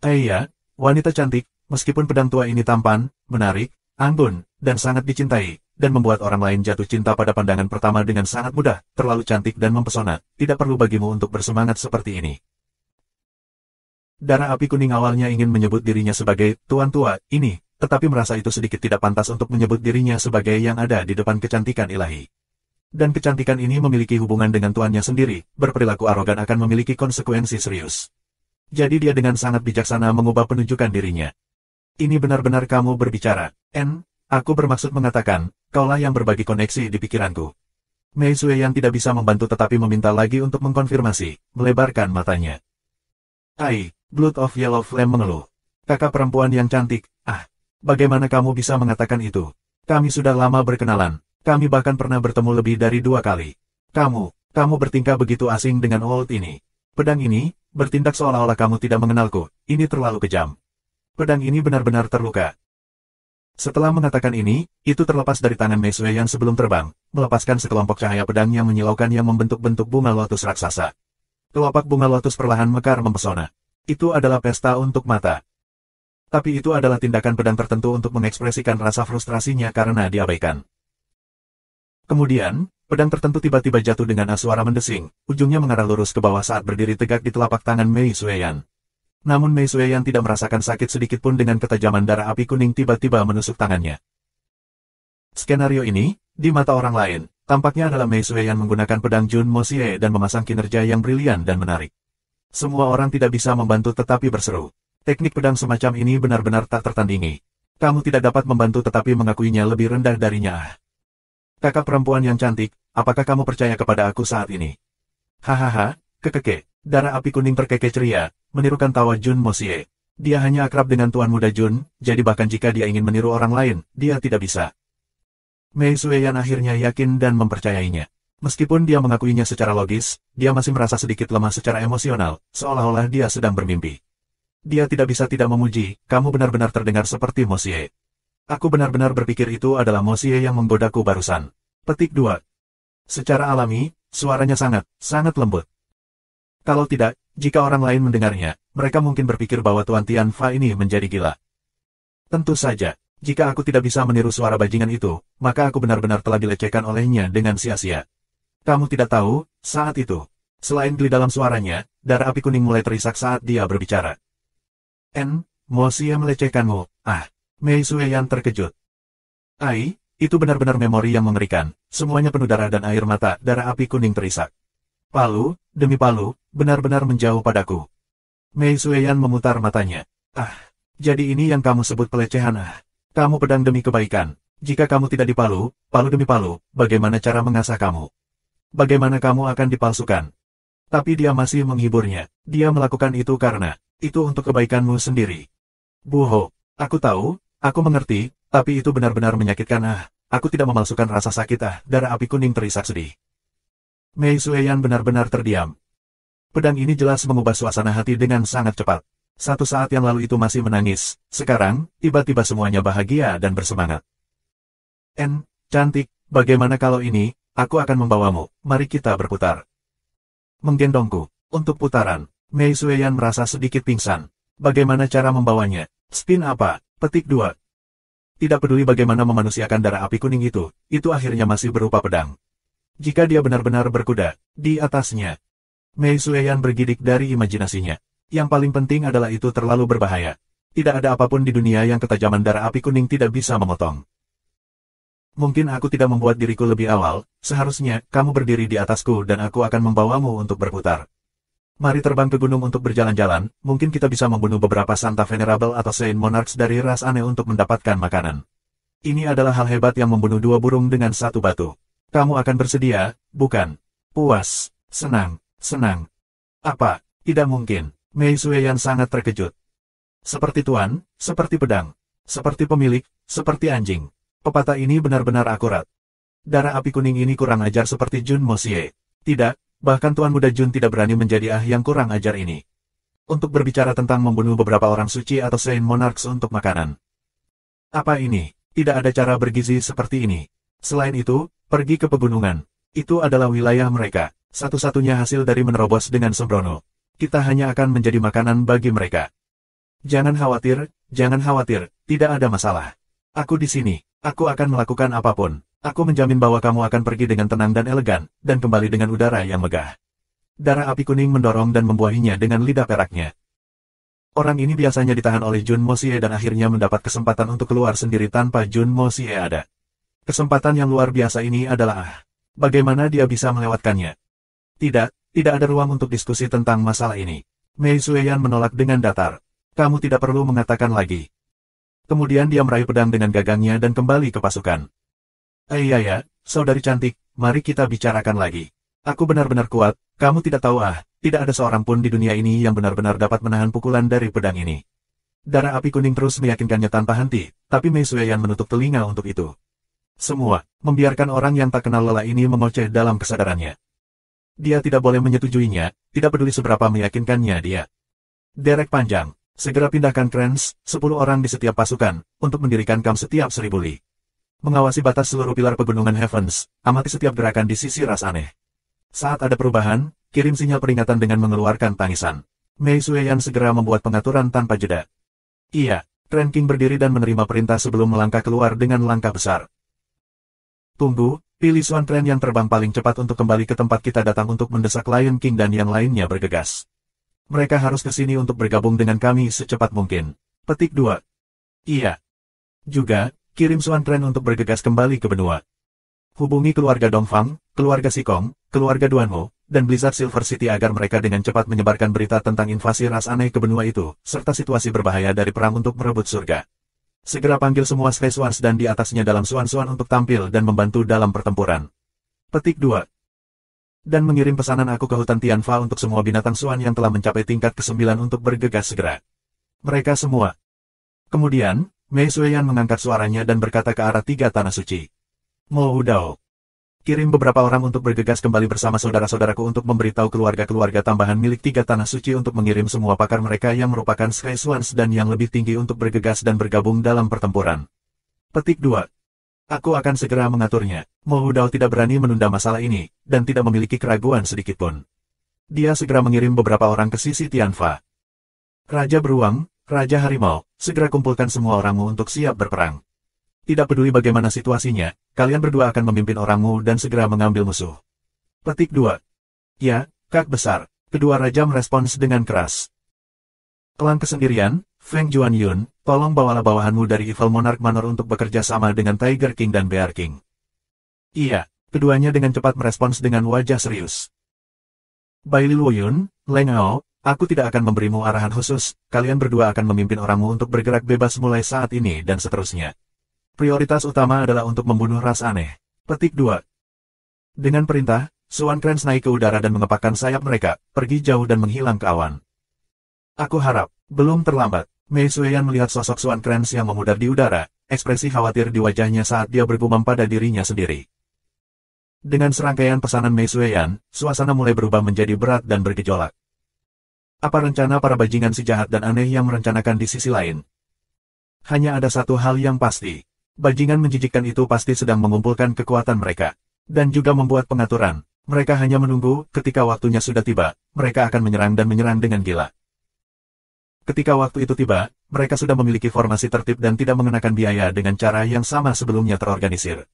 Iya, wanita cantik, meskipun pedang tua ini tampan, menarik, anggun, dan sangat dicintai, dan membuat orang lain jatuh cinta pada pandangan pertama dengan sangat mudah, terlalu cantik dan mempesona, tidak perlu bagimu untuk bersemangat seperti ini. Darah api kuning awalnya ingin menyebut dirinya sebagai tuan tua ini, tetapi merasa itu sedikit tidak pantas untuk menyebut dirinya sebagai yang ada di depan kecantikan ilahi. Dan kecantikan ini memiliki hubungan dengan tuannya sendiri, berperilaku arogan akan memiliki konsekuensi serius. Jadi dia dengan sangat bijaksana mengubah penunjukan dirinya. Ini benar-benar kamu berbicara, aku bermaksud mengatakan, kaulah yang berbagi koneksi di pikiranku. Mei Sueyan tidak bisa membantu tetapi meminta lagi untuk mengkonfirmasi, melebarkan matanya. Blood of Yellow Flame mengeluh. Kakak perempuan yang cantik, bagaimana kamu bisa mengatakan itu? Kami sudah lama berkenalan. Kami bahkan pernah bertemu lebih dari 2 kali. Kamu bertingkah begitu asing dengan old ini. Pedang ini, bertindak seolah-olah kamu tidak mengenalku. Ini terlalu kejam. Pedang ini benar-benar terluka. Setelah mengatakan ini, itu terlepas dari tangan Mei Sueyan sebelum terbang, melepaskan sekelompok cahaya pedang yang menyilaukan yang membentuk-bentuk bunga lotus raksasa. Kelopak bunga lotus perlahan mekar mempesona. Itu adalah pesta untuk mata. Tapi itu adalah tindakan pedang tertentu untuk mengekspresikan rasa frustrasinya karena diabaikan. Kemudian, pedang tertentu tiba-tiba jatuh dengan suara mendesing, ujungnya mengarah lurus ke bawah saat berdiri tegak di telapak tangan Mei Sueyan. Namun Mei Sueyan tidak merasakan sakit sedikit pun dengan ketajaman darah api kuning tiba-tiba menusuk tangannya. Skenario ini, di mata orang lain, tampaknya adalah Mei Sueyan menggunakan pedang Jun Moxie dan memasang kinerja yang brilian dan menarik. Semua orang tidak bisa membantu tetapi berseru. Teknik pedang semacam ini benar-benar tak tertandingi. Kamu tidak dapat membantu tetapi mengakuinya lebih rendah darinya. Kakak perempuan yang cantik, apakah kamu percaya kepada aku saat ini? Hahaha, kekeke. Darah api kuning terkekeh ceria, menirukan tawa Jun Moxie. Dia hanya akrab dengan Tuan Muda Jun, jadi bahkan jika dia ingin meniru orang lain, dia tidak bisa. Mei Sueyan akhirnya yakin dan mempercayainya. Meskipun dia mengakuinya secara logis, dia masih merasa sedikit lemah secara emosional, seolah-olah dia sedang bermimpi. Dia tidak bisa tidak memuji, kamu benar-benar terdengar seperti Moxie. Aku benar-benar berpikir itu adalah Moxie yang menggodaku barusan. Petik 2. Secara alami, suaranya sangat lembut. Kalau tidak, jika orang lain mendengarnya, mereka mungkin berpikir bahwa Tuan Tian Fa ini menjadi gila. Tentu saja, jika aku tidak bisa meniru suara bajingan itu, maka aku benar-benar telah dilecehkan olehnya dengan sia-sia. Kamu tidak tahu, saat itu, selain geli dalam suaranya, darah api kuning mulai terisak saat dia berbicara. Moxie melecehkanmu. Mei Sueyan terkejut. Itu benar-benar memori yang mengerikan. Semuanya penuh darah dan air mata, darah api kuning terisak. Palu, demi palu, benar-benar menjauh padaku. Mei Sueyan memutar matanya. Jadi ini yang kamu sebut pelecehan. Kamu pedang demi kebaikan. Jika kamu tidak dipalu, palu demi palu, bagaimana cara mengasah kamu? Bagaimana kamu akan dipalsukan? Tapi dia masih menghiburnya. Dia melakukan itu karena itu untuk kebaikanmu sendiri. Buho, aku tahu, aku mengerti, tapi itu benar-benar menyakitkan. Aku tidak memalsukan rasa sakit. Darah api kuning terisak sedih. Mei Sueyan benar-benar terdiam. Pedang ini jelas mengubah suasana hati dengan sangat cepat. Satu saat yang lalu itu masih menangis, sekarang, tiba-tiba semuanya bahagia dan bersemangat. Cantik, bagaimana kalau ini, aku akan membawamu, mari kita berputar. Menggendongku, untuk putaran. Mei Sueyan merasa sedikit pingsan. Bagaimana cara membawanya? Spin apa? Petik 2. Tidak peduli bagaimana memanusiakan darah api kuning itu akhirnya masih berupa pedang. Jika dia benar-benar berkuda, di atasnya. Mei Sueyan bergidik dari imajinasinya. Yang paling penting adalah itu terlalu berbahaya. Tidak ada apapun di dunia yang ketajaman darah api kuning tidak bisa memotong. Mungkin aku tidak membuat diriku lebih awal, seharusnya kamu berdiri di atasku dan aku akan membawamu untuk berputar. Mari terbang ke gunung untuk berjalan-jalan, mungkin kita bisa membunuh beberapa Santa Venerable atau Saint Monarchs dari ras aneh untuk mendapatkan makanan. Ini adalah hal hebat yang membunuh 2 burung dengan 1 batu. Kamu akan bersedia, bukan? Puas, senang. Apa? Tidak mungkin. Mei Sueyan sangat terkejut. Seperti tuan, seperti pedang, seperti pemilik, seperti anjing. Pepatah ini benar-benar akurat. Darah api kuning ini kurang ajar seperti Jun Moxie. Tidak, bahkan Tuan Muda Jun tidak berani menjadi yang kurang ajar ini. Untuk berbicara tentang membunuh beberapa orang suci atau Saint Monarchs untuk makanan. Apa ini? Tidak ada cara bergizi seperti ini. Selain itu, pergi ke pegunungan. Itu adalah wilayah mereka. Satu-satunya hasil dari menerobos dengan sembrono. Kita hanya akan menjadi makanan bagi mereka. Jangan khawatir, tidak ada masalah. Aku di sini, aku akan melakukan apapun. Aku menjamin bahwa kamu akan pergi dengan tenang dan elegan, dan kembali dengan udara yang megah. Darah api kuning mendorong dan membuahinya dengan lidah peraknya. Orang ini biasanya ditahan oleh Jun Moxie dan akhirnya mendapat kesempatan untuk keluar sendiri tanpa Jun Moxie ada. Kesempatan yang luar biasa ini adalah bagaimana dia bisa melewatkannya. Tidak ada ruang untuk diskusi tentang masalah ini. Mei Sueyan menolak dengan datar. Kamu tidak perlu mengatakan lagi. Kemudian dia meraih pedang dengan gagangnya dan kembali ke pasukan. Ya, saudari cantik, mari kita bicarakan lagi. Aku benar-benar kuat, kamu tidak tahu tidak ada seorang pun di dunia ini yang benar-benar dapat menahan pukulan dari pedang ini. Darah api kuning terus meyakinkannya tanpa henti, tapi Mei Sueyan menutup telinga untuk itu. Semua, membiarkan orang yang tak kenal lelah ini mengoceh dalam kesadarannya. Dia tidak boleh menyetujuinya, tidak peduli seberapa meyakinkannya dia. Derek panjang. Segera pindahkan Krans, 10 orang di setiap pasukan, untuk mendirikan kamp setiap 1000 li. Mengawasi batas seluruh pilar pegunungan Heavens, amati setiap gerakan di sisi ras aneh. Saat ada perubahan, kirim sinyal peringatan dengan mengeluarkan tangisan. Mei Sueyan segera membuat pengaturan tanpa jeda. Iya, Tren King berdiri dan menerima perintah sebelum melangkah keluar dengan langkah besar. Tunggu, pilih Swan Tren yang terbang paling cepat untuk kembali ke tempat kita datang untuk mendesak Lion King dan yang lainnya bergegas. Mereka harus ke sini untuk bergabung dengan kami secepat mungkin. Petik 2. Iya. Juga, kirim Swan Tren untuk bergegas kembali ke benua. Hubungi keluarga Dongfang, keluarga Sikong, keluarga Duanmo, dan Blizzard Silver City agar mereka dengan cepat menyebarkan berita tentang invasi ras aneh ke benua itu, serta situasi berbahaya dari perang untuk merebut surga. Segera panggil semua Sky Swans dan di atasnya dalam Swan-Swan untuk tampil dan membantu dalam pertempuran. Petik 2. Dan mengirim pesanan aku ke hutan Tianfa untuk semua binatang Swan yang telah mencapai tingkat ke-9 untuk bergegas segera. Mereka semua. Kemudian, Mei Sueyan mengangkat suaranya dan berkata ke arah 3 tanah suci. Mo Hudao. Kirim beberapa orang untuk bergegas kembali bersama saudara-saudaraku untuk memberitahu keluarga-keluarga tambahan milik 3 tanah suci untuk mengirim semua pakar mereka yang merupakan Sky Swans dan yang lebih tinggi untuk bergegas dan bergabung dalam pertempuran. Petik 2. Aku akan segera mengaturnya. Mo Hudao tidak berani menunda masalah ini, dan tidak memiliki keraguan sedikitpun. Dia segera mengirim beberapa orang ke sisi Tianfa. Raja Beruang, Raja Harimau, segera kumpulkan semua orangmu untuk siap berperang. Tidak peduli bagaimana situasinya, kalian berdua akan memimpin orangmu dan segera mengambil musuh. Petik 2. Ya, Kak Besar. Kedua raja merespons dengan keras. Kelang kesendirian, Feng Juanyun, tolong bawalah bawahanmu dari Evil Monarch Manor untuk bekerja sama dengan Tiger King dan Bear King. Iya, keduanya dengan cepat merespons dengan wajah serius. Bai Luoyun, Leng Ao, aku tidak akan memberimu arahan khusus, kalian berdua akan memimpin orangmu untuk bergerak bebas mulai saat ini dan seterusnya. Prioritas utama adalah untuk membunuh ras aneh. Petik 2. Dengan perintah, Swan Krans naik ke udara dan mengepakkan sayap mereka, pergi jauh dan menghilang ke awan. Aku harap, belum terlambat. Mei Sueyan melihat sosok Swan Krans yang memudar di udara, ekspresi khawatir di wajahnya saat dia bergumam pada dirinya sendiri. Dengan serangkaian pesanan Mei Sueyan, suasana mulai berubah menjadi berat dan bergejolak. Apa rencana para bajingan si jahat dan aneh yang merencanakan di sisi lain? Hanya ada satu hal yang pasti. Bajingan menjijikkan itu pasti sedang mengumpulkan kekuatan mereka. Dan juga membuat pengaturan. Mereka hanya menunggu, ketika waktunya sudah tiba, mereka akan menyerang dan menyerang dengan gila. Ketika waktu itu tiba, mereka sudah memiliki formasi tertib dan tidak mengenakan biaya dengan cara yang sama sebelumnya terorganisir.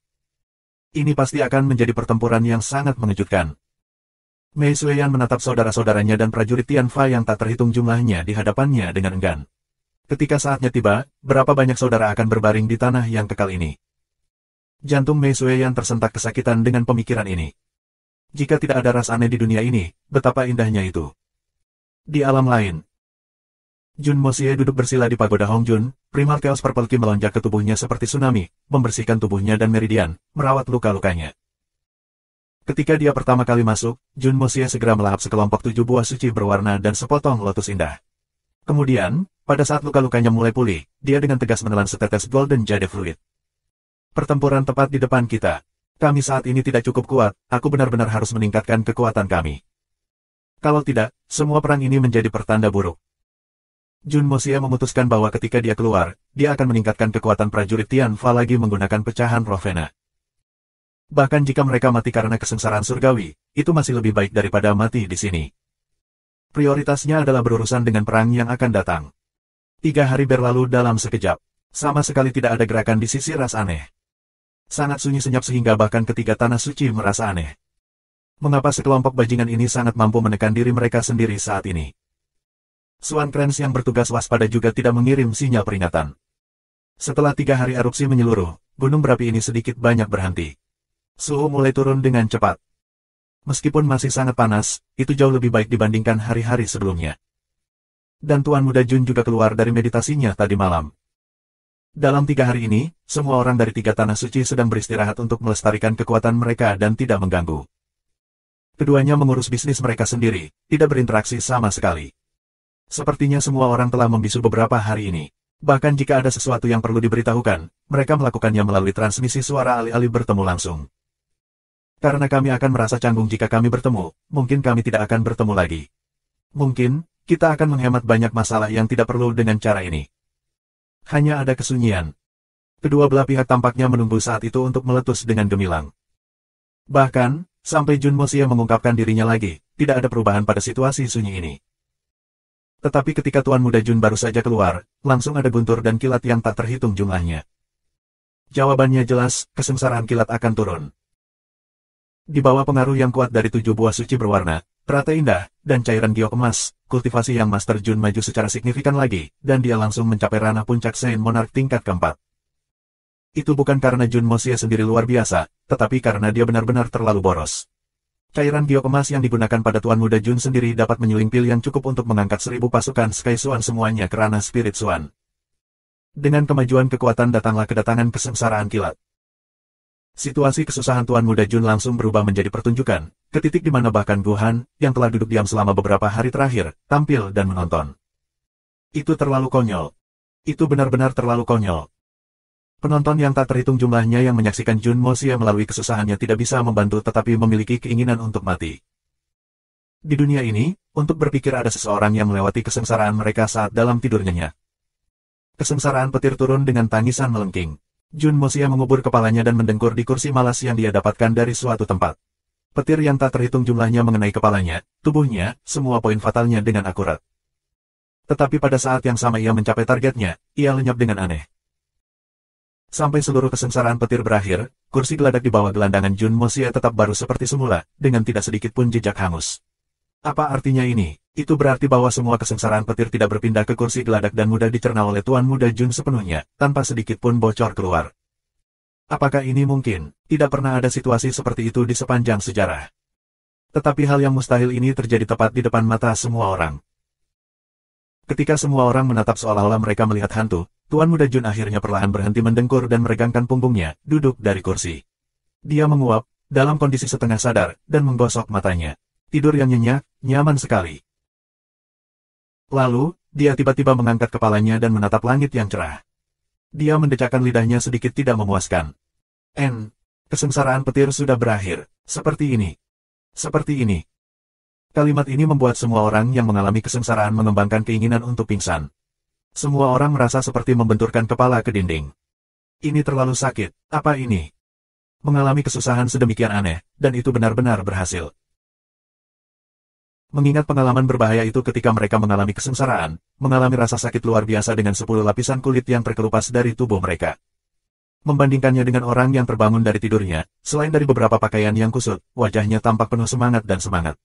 Ini pasti akan menjadi pertempuran yang sangat mengejutkan. Mei Sueyan menatap saudara-saudaranya dan prajurit Tianfa yang tak terhitung jumlahnya di hadapannya dengan enggan. Ketika saatnya tiba, berapa banyak saudara akan berbaring di tanah yang kekal ini? Jantung Mei Sueyan tersentak kesakitan dengan pemikiran ini. Jika tidak ada ras aneh di dunia ini, betapa indahnya itu. Di alam lain, Jun Moxie duduk bersila di pagoda Hongjun, Primal Chaos Purple Ki melonjak ke tubuhnya seperti tsunami, membersihkan tubuhnya dan meridian, merawat luka-lukanya. Ketika dia pertama kali masuk, Jun Moxie segera melahap sekelompok 7 buah suci berwarna dan sepotong lotus indah. Kemudian, pada saat luka-lukanya mulai pulih, dia dengan tegas menelan setetes Golden Jade Fluid. Pertempuran tepat di depan kita. Kami saat ini tidak cukup kuat, aku benar-benar harus meningkatkan kekuatan kami. Kalau tidak, semua perang ini menjadi pertanda buruk. Jun Mosia memutuskan bahwa ketika dia keluar, dia akan meningkatkan kekuatan prajurit Tian Fa lagi menggunakan pecahan roh Vena. Bahkan jika mereka mati karena kesengsaraan surgawi, itu masih lebih baik daripada mati di sini. Prioritasnya adalah berurusan dengan perang yang akan datang. 3 hari berlalu dalam sekejap. Sama sekali tidak ada gerakan di sisi ras aneh. Sangat sunyi senyap sehingga bahkan ketiga tanah suci merasa aneh. Mengapa sekelompok bajingan ini sangat mampu menekan diri mereka sendiri saat ini? Swan Kranz yang bertugas waspada juga tidak mengirim sinyal peringatan. Setelah 3 hari erupsi menyeluruh, gunung berapi ini sedikit banyak berhenti. Suhu mulai turun dengan cepat. Meskipun masih sangat panas, itu jauh lebih baik dibandingkan hari-hari sebelumnya. Dan Tuan Muda Jun juga keluar dari meditasinya tadi malam. Dalam 3 hari ini, semua orang dari 3 tanah suci sedang beristirahat untuk melestarikan kekuatan mereka dan tidak mengganggu. Keduanya mengurus bisnis mereka sendiri, tidak berinteraksi sama sekali. Sepertinya semua orang telah membisu beberapa hari ini. Bahkan jika ada sesuatu yang perlu diberitahukan, mereka melakukannya melalui transmisi suara alih-alih bertemu langsung. Karena kami akan merasa canggung jika kami bertemu, mungkin kami tidak akan bertemu lagi. Mungkin, kita akan menghemat banyak masalah yang tidak perlu dengan cara ini. Hanya ada kesunyian. Kedua belah pihak tampaknya menunggu saat itu untuk meletus dengan gemilang. Bahkan, sampai Jun Mosia mengungkapkan dirinya lagi, tidak ada perubahan pada situasi sunyi ini. Tetapi ketika Tuan Muda Jun baru saja keluar, langsung ada guntur dan kilat yang tak terhitung jumlahnya. Jawabannya jelas, kesengsaraan kilat akan turun. Di bawah pengaruh yang kuat dari 7 buah suci berwarna, teratai indah, dan cairan giok emas, kultivasi yang Master Jun maju secara signifikan lagi, dan dia langsung mencapai ranah puncak Saint Monarch tingkat keempat. Itu bukan karena Jun Mosia sendiri luar biasa, tetapi karena dia benar-benar terlalu boros. Cairan giok emas yang digunakan pada Tuan Muda Jun sendiri dapat menyuling pil yang cukup untuk mengangkat 1000 pasukan Sky Swan semuanya ke ranah Spirit Swan. Dengan kemajuan kekuatan datanglah kedatangan kesengsaraan kilat. Situasi kesusahan Tuan Muda Jun langsung berubah menjadi pertunjukan, ke titik di mana bahkan Guhan, yang telah duduk diam selama beberapa hari terakhir, tampil dan menonton. Itu terlalu konyol. Itu benar-benar terlalu konyol. Penonton yang tak terhitung jumlahnya yang menyaksikan Jun Mosia melalui kesusahannya tidak bisa membantu tetapi memiliki keinginan untuk mati. Di dunia ini, untuk berpikir ada seseorang yang melewati kesengsaraan mereka saat dalam tidur nyenyak. Kesengsaraan petir turun dengan tangisan melengking. Jun Mosia mengubur kepalanya dan mendengkur di kursi malas yang dia dapatkan dari suatu tempat. Petir yang tak terhitung jumlahnya mengenai kepalanya, tubuhnya, semua poin fatalnya dengan akurat. Tetapi pada saat yang sama ia mencapai targetnya, ia lenyap dengan aneh. Sampai seluruh kesengsaraan petir berakhir, kursi geladak di bawah gelandangan Jun Mosia tetap baru seperti semula, dengan tidak sedikit pun jejak hangus. Apa artinya ini? Itu berarti bahwa semua kesengsaraan petir tidak berpindah ke kursi geladak dan mudah dicerna oleh Tuan Muda Jun sepenuhnya, tanpa sedikit pun bocor keluar. Apakah ini mungkin? Tidak pernah ada situasi seperti itu di sepanjang sejarah. Tetapi hal yang mustahil ini terjadi tepat di depan mata semua orang. Ketika semua orang menatap seolah-olah mereka melihat hantu, Tuan Muda Jun akhirnya perlahan berhenti mendengkur dan meregangkan punggungnya, duduk dari kursi. Dia menguap, dalam kondisi setengah sadar, dan menggosok matanya. Tidur yang nyenyak, nyaman sekali. Lalu, dia tiba-tiba mengangkat kepalanya dan menatap langit yang cerah. Dia mendecakkan lidahnya sedikit tidak memuaskan. Kesengsaraan petir sudah berakhir. Seperti ini. Seperti ini. Kalimat ini membuat semua orang yang mengalami kesengsaraan mengembangkan keinginan untuk pingsan. Semua orang merasa seperti membenturkan kepala ke dinding. Ini terlalu sakit. Apa ini? Mengalami kesusahan sedemikian aneh, dan itu benar-benar berhasil. Mengingat pengalaman berbahaya itu ketika mereka mengalami kesengsaraan, mengalami rasa sakit luar biasa dengan 10 lapisan kulit yang terkelupas dari tubuh mereka. Membandingkannya dengan orang yang terbangun dari tidurnya, selain dari beberapa pakaian yang kusut, wajahnya tampak penuh semangat dan semangat.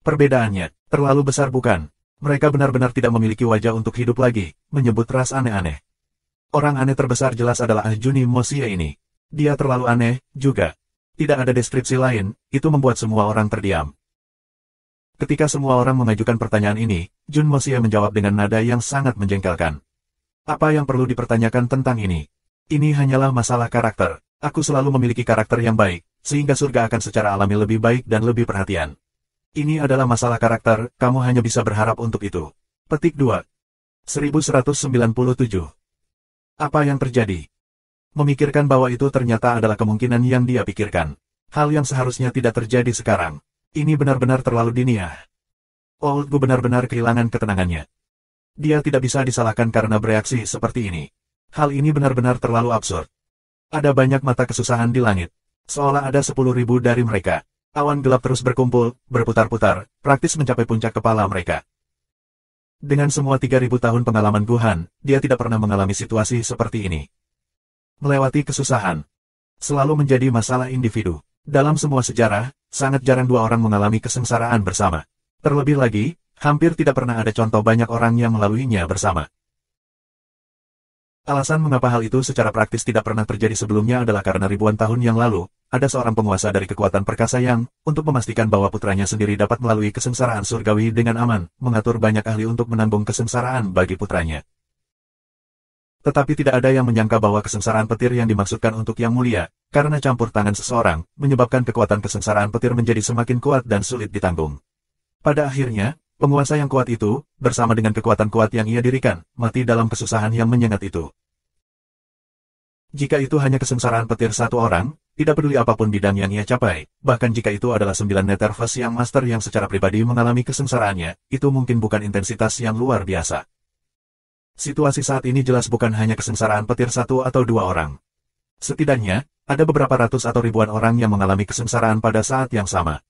Perbedaannya, terlalu besar bukan? Mereka benar-benar tidak memiliki wajah untuk hidup lagi, menyebut ras aneh-aneh. Orang aneh terbesar jelas adalah Jun Mosia ini. Dia terlalu aneh, juga. Tidak ada deskripsi lain, itu membuat semua orang terdiam. Ketika semua orang mengajukan pertanyaan ini, Jun Mosia menjawab dengan nada yang sangat menjengkelkan. Apa yang perlu dipertanyakan tentang ini? Ini hanyalah masalah karakter. Aku selalu memiliki karakter yang baik, sehingga surga akan secara alami lebih baik dan lebih perhatian. Ini adalah masalah karakter, kamu hanya bisa berharap untuk itu. Petik 2. 1197. Apa yang terjadi? Memikirkan bahwa itu ternyata adalah kemungkinan yang dia pikirkan. Hal yang seharusnya tidak terjadi sekarang. Ini benar-benar terlalu dini ya. Old Gu benar-benar kehilangan ketenangannya. Dia tidak bisa disalahkan karena bereaksi seperti ini. Hal ini benar-benar terlalu absurd. Ada banyak mata kesusahan di langit. Seolah ada 10.000 dari mereka. Awan gelap terus berkumpul, berputar-putar, praktis mencapai puncak kepala mereka. Dengan semua 3.000 tahun pengalaman Guhan, dia tidak pernah mengalami situasi seperti ini. Melewati kesusahan selalu menjadi masalah individu. Dalam semua sejarah, sangat jarang dua orang mengalami kesengsaraan bersama. Terlebih lagi, hampir tidak pernah ada contoh banyak orang yang melaluinya bersama. Alasan mengapa hal itu secara praktis tidak pernah terjadi sebelumnya adalah karena ribuan tahun yang lalu, ada seorang penguasa dari kekuatan perkasa yang, untuk memastikan bahwa putranya sendiri dapat melalui kesengsaraan surgawi dengan aman, mengatur banyak ahli untuk menanggung kesengsaraan bagi putranya. Tetapi tidak ada yang menyangka bahwa kesengsaraan petir yang dimaksudkan untuk yang mulia, karena campur tangan seseorang, menyebabkan kekuatan kesengsaraan petir menjadi semakin kuat dan sulit ditanggung. Pada akhirnya, penguasa yang kuat itu, bersama dengan kekuatan kuat yang ia dirikan, mati dalam kesusahan yang menyengat itu. Jika itu hanya kesengsaraan petir satu orang, tidak peduli apapun bidang yang ia capai, bahkan jika itu adalah 9 Netherverse yang master yang secara pribadi mengalami kesengsaraannya, itu mungkin bukan intensitas yang luar biasa. Situasi saat ini jelas bukan hanya kesengsaraan petir satu atau dua orang. Setidaknya, ada beberapa ratus atau ribuan orang yang mengalami kesengsaraan pada saat yang sama.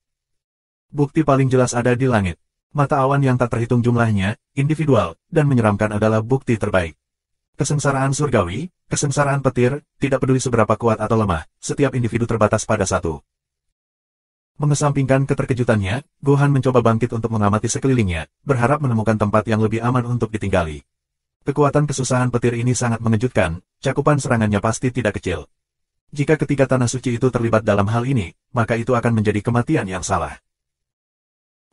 Bukti paling jelas ada di langit. Mata awan yang tak terhitung jumlahnya, individual, dan menyeramkan adalah bukti terbaik. Kesengsaraan surgawi, kesengsaraan petir, tidak peduli seberapa kuat atau lemah, setiap individu terbatas pada satu. Mengesampingkan keterkejutannya, Gohan mencoba bangkit untuk mengamati sekelilingnya, berharap menemukan tempat yang lebih aman untuk ditinggali. Kekuatan kesusahan petir ini sangat mengejutkan, cakupan serangannya pasti tidak kecil. Jika ketiga tanah suci itu terlibat dalam hal ini, maka itu akan menjadi kematian yang salah.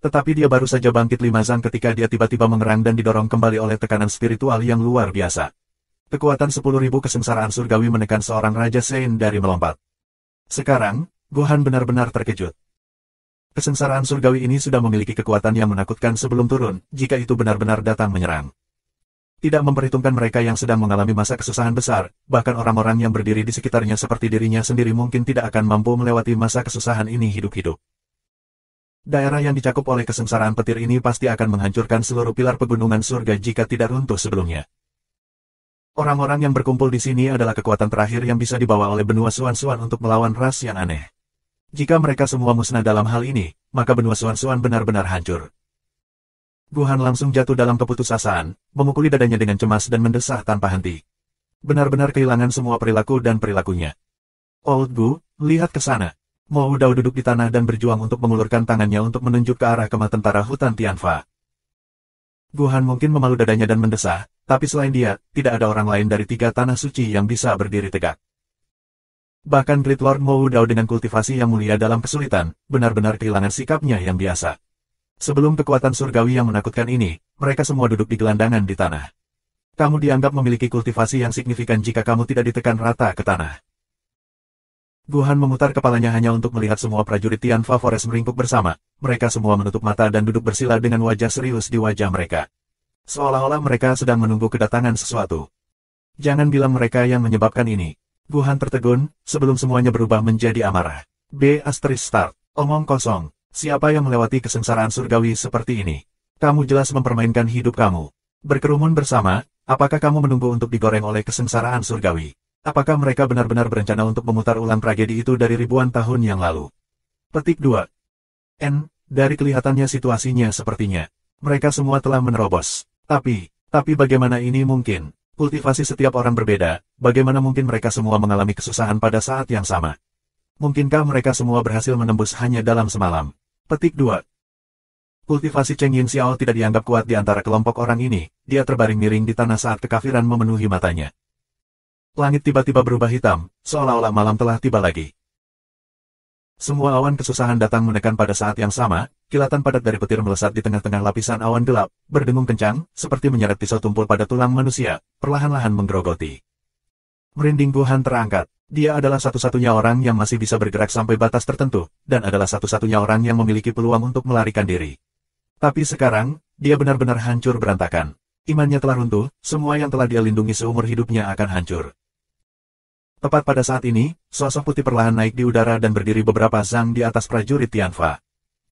Tetapi dia baru saja bangkit 5 zang ketika dia tiba-tiba mengerang dan didorong kembali oleh tekanan spiritual yang luar biasa. Kekuatan 10.000 kesengsaraan surgawi menekan seorang Raja Sein dari melompat. Sekarang, Gohan benar-benar terkejut. Kesengsaraan surgawi ini sudah memiliki kekuatan yang menakutkan sebelum turun, jika itu benar-benar datang menyerang. Tidak memperhitungkan mereka yang sedang mengalami masa kesusahan besar, bahkan orang-orang yang berdiri di sekitarnya seperti dirinya sendiri mungkin tidak akan mampu melewati masa kesusahan ini hidup-hidup. Daerah yang dicakup oleh kesengsaraan petir ini pasti akan menghancurkan seluruh pilar pegunungan surga jika tidak runtuh sebelumnya. Orang-orang yang berkumpul di sini adalah kekuatan terakhir yang bisa dibawa oleh benua Suan-Suan untuk melawan ras yang aneh. Jika mereka semua musnah dalam hal ini, maka benua Suan-Suan benar-benar hancur. Gohan langsung jatuh dalam keputusasaan, memukuli dadanya dengan cemas dan mendesah tanpa henti. Benar-benar kehilangan semua perilaku dan perilakunya. Old Gu, lihat ke sana. Mo Dao duduk di tanah dan berjuang untuk mengulurkan tangannya untuk menunjuk ke arah kemah tentara hutan Tianfa. Gohan mungkin memalu dadanya dan mendesah, tapi selain dia, tidak ada orang lain dari 3 tanah suci yang bisa berdiri tegak. Bahkan Great Lord Mo Dao dengan kultivasi yang mulia dalam kesulitan, benar-benar kehilangan sikapnya yang biasa. Sebelum kekuatan surgawi yang menakutkan ini, mereka semua duduk di gelandangan di tanah. Kamu dianggap memiliki kultivasi yang signifikan jika kamu tidak ditekan rata ke tanah. Gohan memutar kepalanya hanya untuk melihat semua prajurit Tianfa Forest meringkuk bersama. Mereka semua menutup mata dan duduk bersila dengan wajah serius di wajah mereka. Seolah-olah mereka sedang menunggu kedatangan sesuatu. Jangan bilang mereka yang menyebabkan ini. Gohan tertegun, sebelum semuanya berubah menjadi amarah. Start. Omong kosong. Siapa yang melewati kesengsaraan surgawi seperti ini? Kamu jelas mempermainkan hidup kamu. Berkerumun bersama, apakah kamu menunggu untuk digoreng oleh kesengsaraan surgawi? Apakah mereka benar-benar berencana untuk memutar ulang tragedi itu dari ribuan tahun yang lalu? Petik 2. Dari kelihatannya situasinya sepertinya. Mereka semua telah menerobos. Tapi bagaimana ini mungkin? Kultivasi setiap orang berbeda, bagaimana mungkin mereka semua mengalami kesusahan pada saat yang sama? Mungkinkah mereka semua berhasil menembus hanya dalam semalam? Petik 2. Kultivasi Cheng Yin Xiao tidak dianggap kuat di antara kelompok orang ini, dia terbaring miring di tanah saat kekafiran memenuhi matanya. Langit tiba-tiba berubah hitam, seolah-olah malam telah tiba lagi. Semua awan kesusahan datang menekan pada saat yang sama, kilatan padat dari petir melesat di tengah-tengah lapisan awan gelap, berdengung kencang, seperti menyeret pisau tumpul pada tulang manusia, perlahan-lahan menggerogoti. Merinding Gohan terangkat. Dia adalah satu-satunya orang yang masih bisa bergerak sampai batas tertentu, dan adalah satu-satunya orang yang memiliki peluang untuk melarikan diri. Tapi sekarang, dia benar-benar hancur berantakan. Imannya telah runtuh, semua yang telah dia lindungi seumur hidupnya akan hancur. Tepat pada saat ini, sosok putih perlahan naik di udara dan berdiri beberapa zang di atas prajurit Tianfa.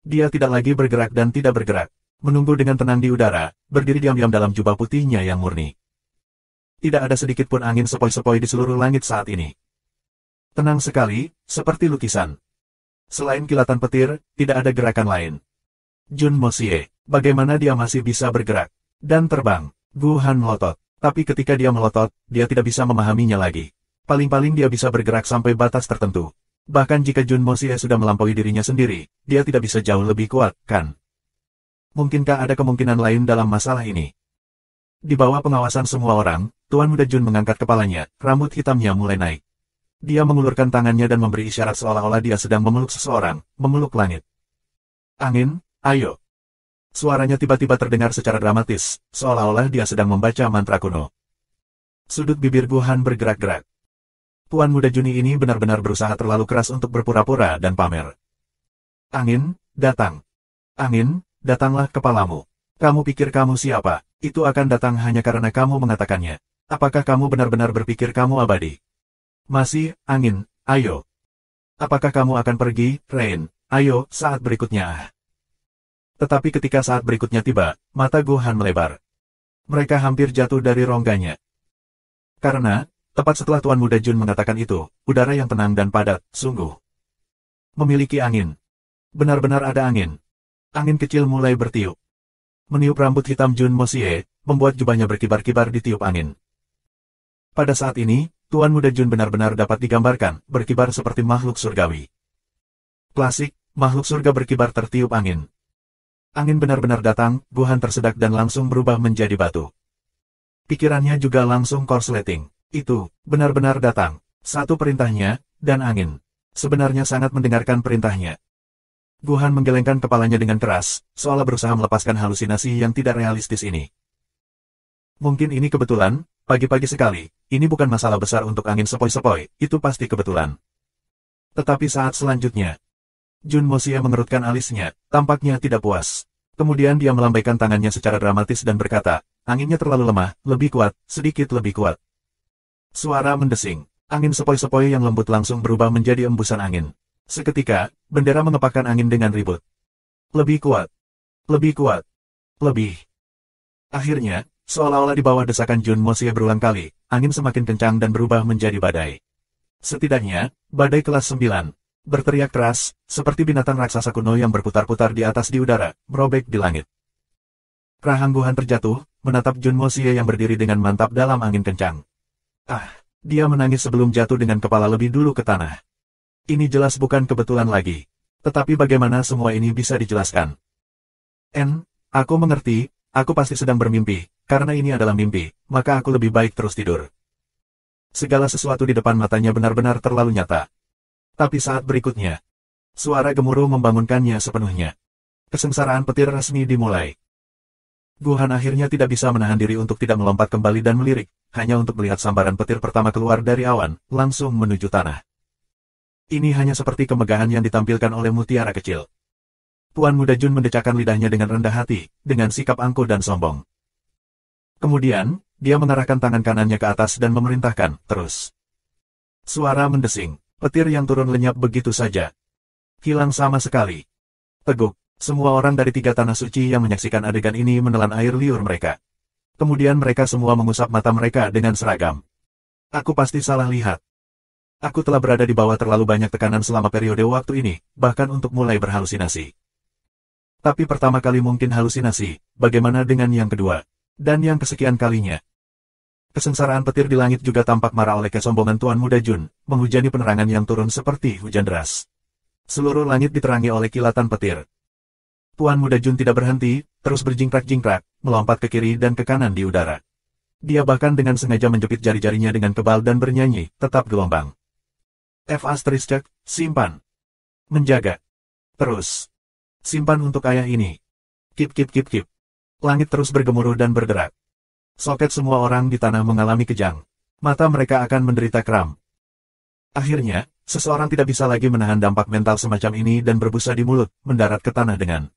Dia tidak lagi bergerak dan tidak bergerak. Menunggu dengan tenang di udara, berdiri diam-diam dalam jubah putihnya yang murni. Tidak ada sedikit pun angin sepoi-sepoi di seluruh langit saat ini. Tenang sekali, seperti lukisan. Selain kilatan petir, tidak ada gerakan lain. Jun Moxie, bagaimana dia masih bisa bergerak dan terbang? Gu Han melotot. Tapi ketika dia melotot, dia tidak bisa memahaminya lagi. Paling-paling dia bisa bergerak sampai batas tertentu. Bahkan jika Jun Moxie sudah melampaui dirinya sendiri, dia tidak bisa jauh lebih kuat, kan? Mungkinkah ada kemungkinan lain dalam masalah ini? Di bawah pengawasan semua orang, Tuan Muda Jun mengangkat kepalanya, rambut hitamnya mulai naik. Dia mengulurkan tangannya dan memberi isyarat seolah-olah dia sedang memeluk seseorang, memeluk langit. Angin, ayo. Suaranya tiba-tiba terdengar secara dramatis, seolah-olah dia sedang membaca mantra kuno. Sudut bibir Gu Han bergerak-gerak. Tuan Muda Juni ini benar-benar berusaha terlalu keras untuk berpura-pura dan pamer. Angin, datang. Angin, datanglah kepalamu. Kamu pikir kamu siapa? Itu akan datang hanya karena kamu mengatakannya. Apakah kamu benar-benar berpikir kamu abadi? Masih, angin, ayo. Apakah kamu akan pergi, Rain? Ayo, saat berikutnya. Tetapi ketika saat berikutnya tiba, mata Gu Han melebar. Mereka hampir jatuh dari rongganya. Karena, tepat setelah Tuan Muda Jun mengatakan itu, udara yang tenang dan padat, sungguh. Memiliki angin. Benar-benar ada angin. Angin kecil mulai bertiup. Meniup rambut hitam Jun Moxie, membuat jubahnya berkibar-kibar ditiup angin. Pada saat ini, Tuan Muda Jun benar-benar dapat digambarkan, berkibar seperti makhluk surgawi. Klasik, makhluk surga berkibar tertiup angin. Angin benar-benar datang, Gu Han tersedak dan langsung berubah menjadi batu. Pikirannya juga langsung korsleting. Itu, benar-benar datang. Satu perintahnya, dan angin. Sebenarnya sangat mendengarkan perintahnya. Gu Han menggelengkan kepalanya dengan keras, seolah berusaha melepaskan halusinasi yang tidak realistis ini. Mungkin ini kebetulan, pagi-pagi sekali, ini bukan masalah besar untuk angin sepoi-sepoi, itu pasti kebetulan. Tetapi saat selanjutnya, Jun Moxie mengerutkan alisnya, tampaknya tidak puas. Kemudian dia melambaikan tangannya secara dramatis dan berkata, anginnya terlalu lemah, lebih kuat, sedikit lebih kuat. Suara mendesing. Angin sepoi-sepoi yang lembut langsung berubah menjadi embusan angin. Seketika, bendera mengepakkan angin dengan ribut. Lebih kuat. Lebih kuat. Lebih. Akhirnya, seolah-olah di bawah desakan Jun Moxie berulang kali, angin semakin kencang dan berubah menjadi badai. Setidaknya, badai kelas 9. Berteriak keras, seperti binatang raksasa kuno yang berputar-putar di atas di udara, merobek di langit. Rahang Gu Han terjatuh, menatap Jun Moxie yang berdiri dengan mantap dalam angin kencang. Dia menangis sebelum jatuh dengan kepala lebih dulu ke tanah. Ini jelas bukan kebetulan lagi. Tetapi bagaimana semua ini bisa dijelaskan? Aku mengerti, aku pasti sedang bermimpi, karena ini adalah mimpi, maka aku lebih baik terus tidur. Segala sesuatu di depan matanya benar-benar terlalu nyata. Tapi saat berikutnya, suara gemuruh membangunkannya sepenuhnya. Kesengsaraan petir resmi dimulai. Gu Han akhirnya tidak bisa menahan diri untuk tidak melompat kembali dan melirik, hanya untuk melihat sambaran petir pertama keluar dari awan, langsung menuju tanah. Ini hanya seperti kemegahan yang ditampilkan oleh mutiara kecil. Tuan Muda Jun mendecakkan lidahnya dengan rendah hati, dengan sikap angkuh dan sombong. Kemudian, dia mengarahkan tangan kanannya ke atas dan memerintahkan, terus. Suara mendesing, petir yang turun lenyap begitu saja. Hilang sama sekali. Teguk. Semua orang dari 3 tanah suci yang menyaksikan adegan ini menelan air liur mereka. Kemudian mereka semua mengusap mata mereka dengan seragam. Aku pasti salah lihat. Aku telah berada di bawah terlalu banyak tekanan selama periode waktu ini, bahkan untuk mulai berhalusinasi. Tapi pertama kali mungkin halusinasi, bagaimana dengan yang kedua? Dan yang kesekian kalinya? Kesengsaraan petir di langit juga tampak marah oleh kesombongan Tuan Muda Jun, menghujani penerangan yang turun seperti hujan deras. Seluruh langit diterangi oleh kilatan petir. Tuan Muda Jun tidak berhenti, terus berjingkrak-jingkrak, melompat ke kiri dan ke kanan di udara. Dia bahkan dengan sengaja menjepit jari-jarinya dengan kebal dan bernyanyi, tetap gelombang. Simpan. Menjaga. Terus. Simpan untuk ayah ini. Kip. Langit terus bergemuruh dan berderak. Soket semua orang di tanah mengalami kejang. Mata mereka akan menderita kram. Akhirnya, seseorang tidak bisa lagi menahan dampak mental semacam ini dan berbusa di mulut, mendarat ke tanah dengan.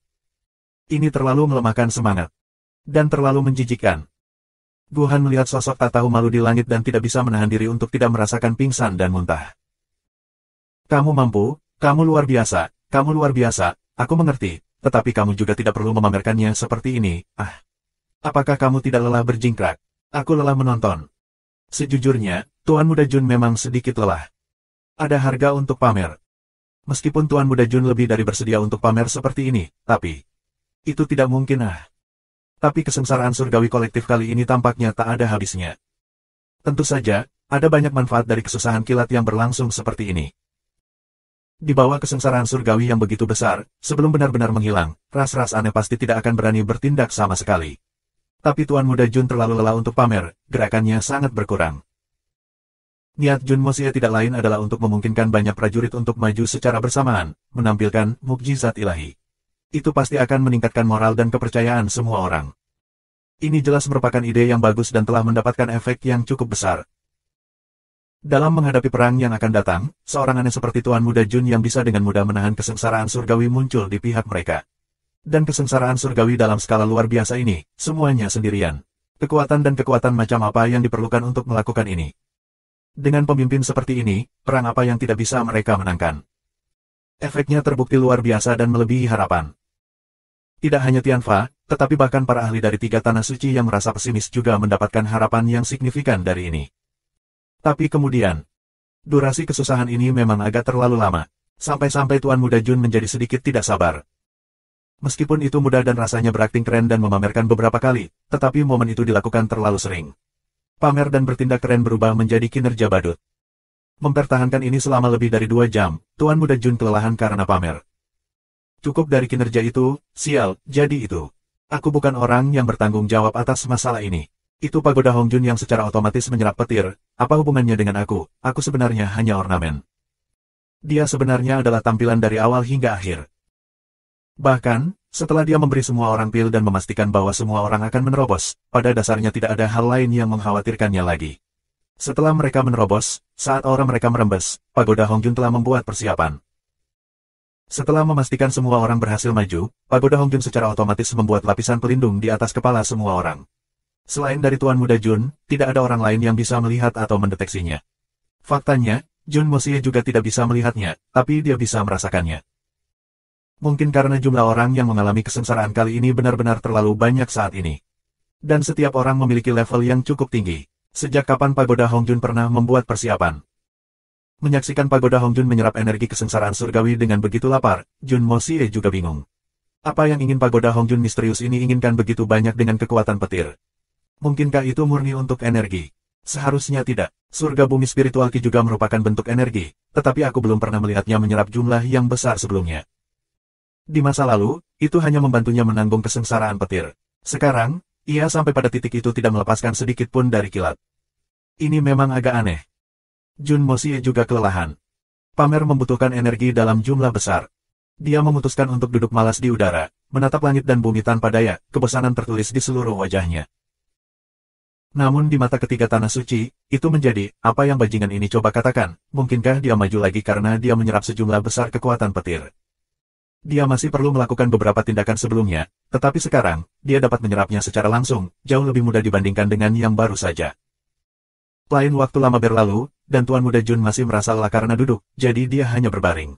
Ini terlalu melemahkan semangat. Dan terlalu menjijikkan. Guhan melihat sosok tak tahu malu di langit dan tidak bisa menahan diri untuk tidak merasakan pingsan dan muntah. Kamu mampu, kamu luar biasa, kamu luar biasa, aku mengerti, tetapi kamu juga tidak perlu memamerkannya seperti ini, Apakah kamu tidak lelah berjingkrak? Aku lelah menonton. Sejujurnya, Tuan Muda Jun memang sedikit lelah. Ada harga untuk pamer. Meskipun Tuan Muda Jun lebih dari bersedia untuk pamer seperti ini, tapi itu tidak mungkin. Tapi kesengsaraan surgawi kolektif kali ini tampaknya tak ada habisnya. Tentu saja, ada banyak manfaat dari kesusahan kilat yang berlangsung seperti ini. Di bawah kesengsaraan surgawi yang begitu besar, sebelum benar-benar menghilang, ras-ras aneh pasti tidak akan berani bertindak sama sekali. Tapi Tuan Muda Jun terlalu lelah untuk pamer, gerakannya sangat berkurang. Niat Jun Mosie tidak lain adalah untuk memungkinkan banyak prajurit untuk maju secara bersamaan, menampilkan mukjizat ilahi. Itu pasti akan meningkatkan moral dan kepercayaan semua orang. Ini jelas merupakan ide yang bagus dan telah mendapatkan efek yang cukup besar. Dalam menghadapi perang yang akan datang, seorang aneh seperti Tuan Muda Jun yang bisa dengan mudah menahan kesengsaraan surgawi muncul di pihak mereka. Dan kesengsaraan surgawi dalam skala luar biasa ini, semuanya sendirian. Kekuatan dan kekuatan macam apa yang diperlukan untuk melakukan ini? Dengan pemimpin seperti ini, perang apa yang tidak bisa mereka menangkan? Efeknya terbukti luar biasa dan melebihi harapan. Tidak hanya Tianfa, tetapi bahkan para ahli dari 3 tanah suci yang merasa pesimis juga mendapatkan harapan yang signifikan dari ini. Tapi kemudian, durasi kesusahan ini memang agak terlalu lama. Sampai-sampai Tuan Muda Jun menjadi sedikit tidak sabar. Meskipun itu mudah dan rasanya berakting keren dan memamerkan beberapa kali, tetapi momen itu dilakukan terlalu sering. Pamer dan bertindak keren berubah menjadi kinerja badut. Mempertahankan ini selama lebih dari 2 jam, Tuan Muda Jun kelelahan karena pamer. Cukup dari kinerja itu, sial, jadi itu. Aku bukan orang yang bertanggung jawab atas masalah ini. Itu Pagoda Hongjun yang secara otomatis menyerap petir, apa hubungannya dengan aku sebenarnya hanya ornamen. Dia sebenarnya adalah tampilan dari awal hingga akhir. Bahkan, setelah dia memberi semua orang pil dan memastikan bahwa semua orang akan menerobos, pada dasarnya tidak ada hal lain yang mengkhawatirkannya lagi. Setelah mereka menerobos, saat aura mereka merembes, Pagoda Hongjun telah membuat persiapan. Setelah memastikan semua orang berhasil maju, Pagoda Hongjun secara otomatis membuat lapisan pelindung di atas kepala semua orang. Selain dari Tuan Muda Jun, tidak ada orang lain yang bisa melihat atau mendeteksinya. Faktanya, Jun Mosie juga tidak bisa melihatnya, tapi dia bisa merasakannya. Mungkin karena jumlah orang yang mengalami kesengsaraan kali ini benar-benar terlalu banyak saat ini. Dan setiap orang memiliki level yang cukup tinggi. Sejak kapan Pagoda Hongjun pernah membuat persiapan? Menyaksikan Pagoda Hongjun menyerap energi kesengsaraan surgawi dengan begitu lapar, Jun Mosie juga bingung. Apa yang ingin Pagoda Hongjun misterius ini inginkan begitu banyak dengan kekuatan petir? Mungkinkah itu murni untuk energi? Seharusnya tidak. Surga bumi spiritual Qi juga merupakan bentuk energi, tetapi aku belum pernah melihatnya menyerap jumlah yang besar sebelumnya. Di masa lalu, itu hanya membantunya menanggung kesengsaraan petir. Sekarang, ia sampai pada titik itu tidak melepaskan sedikit pun dari kilat. Ini memang agak aneh. Jun Mosie juga kelelahan. Pamer membutuhkan energi dalam jumlah besar. Dia memutuskan untuk duduk malas di udara, menatap langit dan bumi tanpa daya, kebosanan tertulis di seluruh wajahnya. Namun di mata ketiga tanah suci, itu menjadi, apa yang bajingan ini coba katakan, mungkinkah dia maju lagi karena dia menyerap sejumlah besar kekuatan petir. Dia masih perlu melakukan beberapa tindakan sebelumnya, tetapi sekarang, dia dapat menyerapnya secara langsung, jauh lebih mudah dibandingkan dengan yang baru saja. Lain waktu lama berlalu, dan Tuan Muda Jun masih merasa lelah karena duduk, jadi dia hanya berbaring.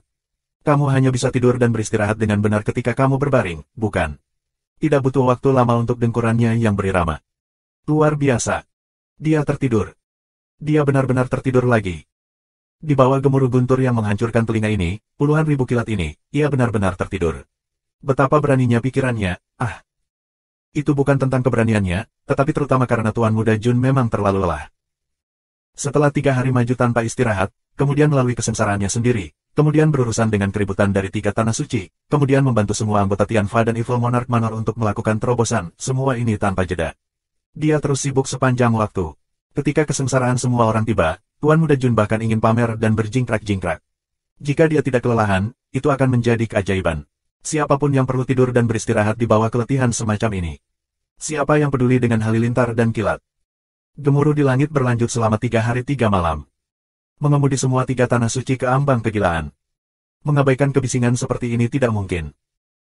Kamu hanya bisa tidur dan beristirahat dengan benar ketika kamu berbaring, bukan? Tidak butuh waktu lama untuk dengkurannya yang berirama. Luar biasa. Dia tertidur. Dia benar-benar tertidur lagi. Di bawah gemuruh guntur yang menghancurkan telinga ini, puluhan ribu kilat ini, ia benar-benar tertidur. Betapa beraninya pikirannya, Itu bukan tentang keberaniannya, tetapi terutama karena Tuan Muda Jun memang terlalu lelah. Setelah 3 hari maju tanpa istirahat, kemudian melalui kesengsaraannya sendiri, kemudian berurusan dengan keributan dari 3 tanah suci, kemudian membantu semua anggota Tianfa dan Evil Monarch Manor untuk melakukan terobosan, semua ini tanpa jeda. Dia terus sibuk sepanjang waktu. Ketika kesengsaraan semua orang tiba, Tuan Muda Jun bahkan ingin pamer dan berjingkrak-jingkrak. Jika dia tidak kelelahan, itu akan menjadi keajaiban. Siapapun yang perlu tidur dan beristirahat di bawah keletihan semacam ini. Siapa yang peduli dengan halilintar dan kilat? Gemuruh di langit berlanjut selama 3 hari 3 malam. Mengemudi semua 3 tanah suci ke ambang kegilaan. Mengabaikan kebisingan seperti ini tidak mungkin.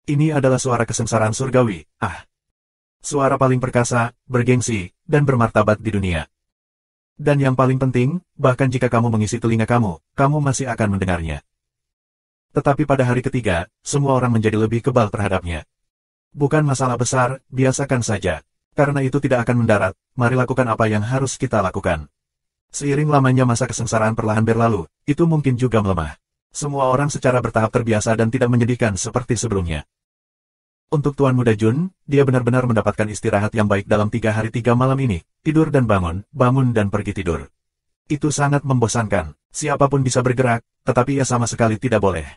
Ini adalah suara kesengsaraan surgawi, Suara paling perkasa, bergengsi, dan bermartabat di dunia. Dan yang paling penting, bahkan jika kamu mengisi telinga kamu, kamu masih akan mendengarnya. Tetapi pada hari ketiga, semua orang menjadi lebih kebal terhadapnya. Bukan masalah besar, biasakan saja. Karena itu tidak akan mendarat, mari lakukan apa yang harus kita lakukan. Seiring lamanya masa kesengsaraan perlahan berlalu, itu mungkin juga melemah. Semua orang secara bertahap terbiasa dan tidak menyedihkan seperti sebelumnya. Untuk Tuan Muda Jun, dia benar-benar mendapatkan istirahat yang baik dalam 3 hari 3 malam ini, tidur dan bangun, bangun dan pergi tidur. Itu sangat membosankan, siapapun bisa bergerak, tetapi ia sama sekali tidak boleh.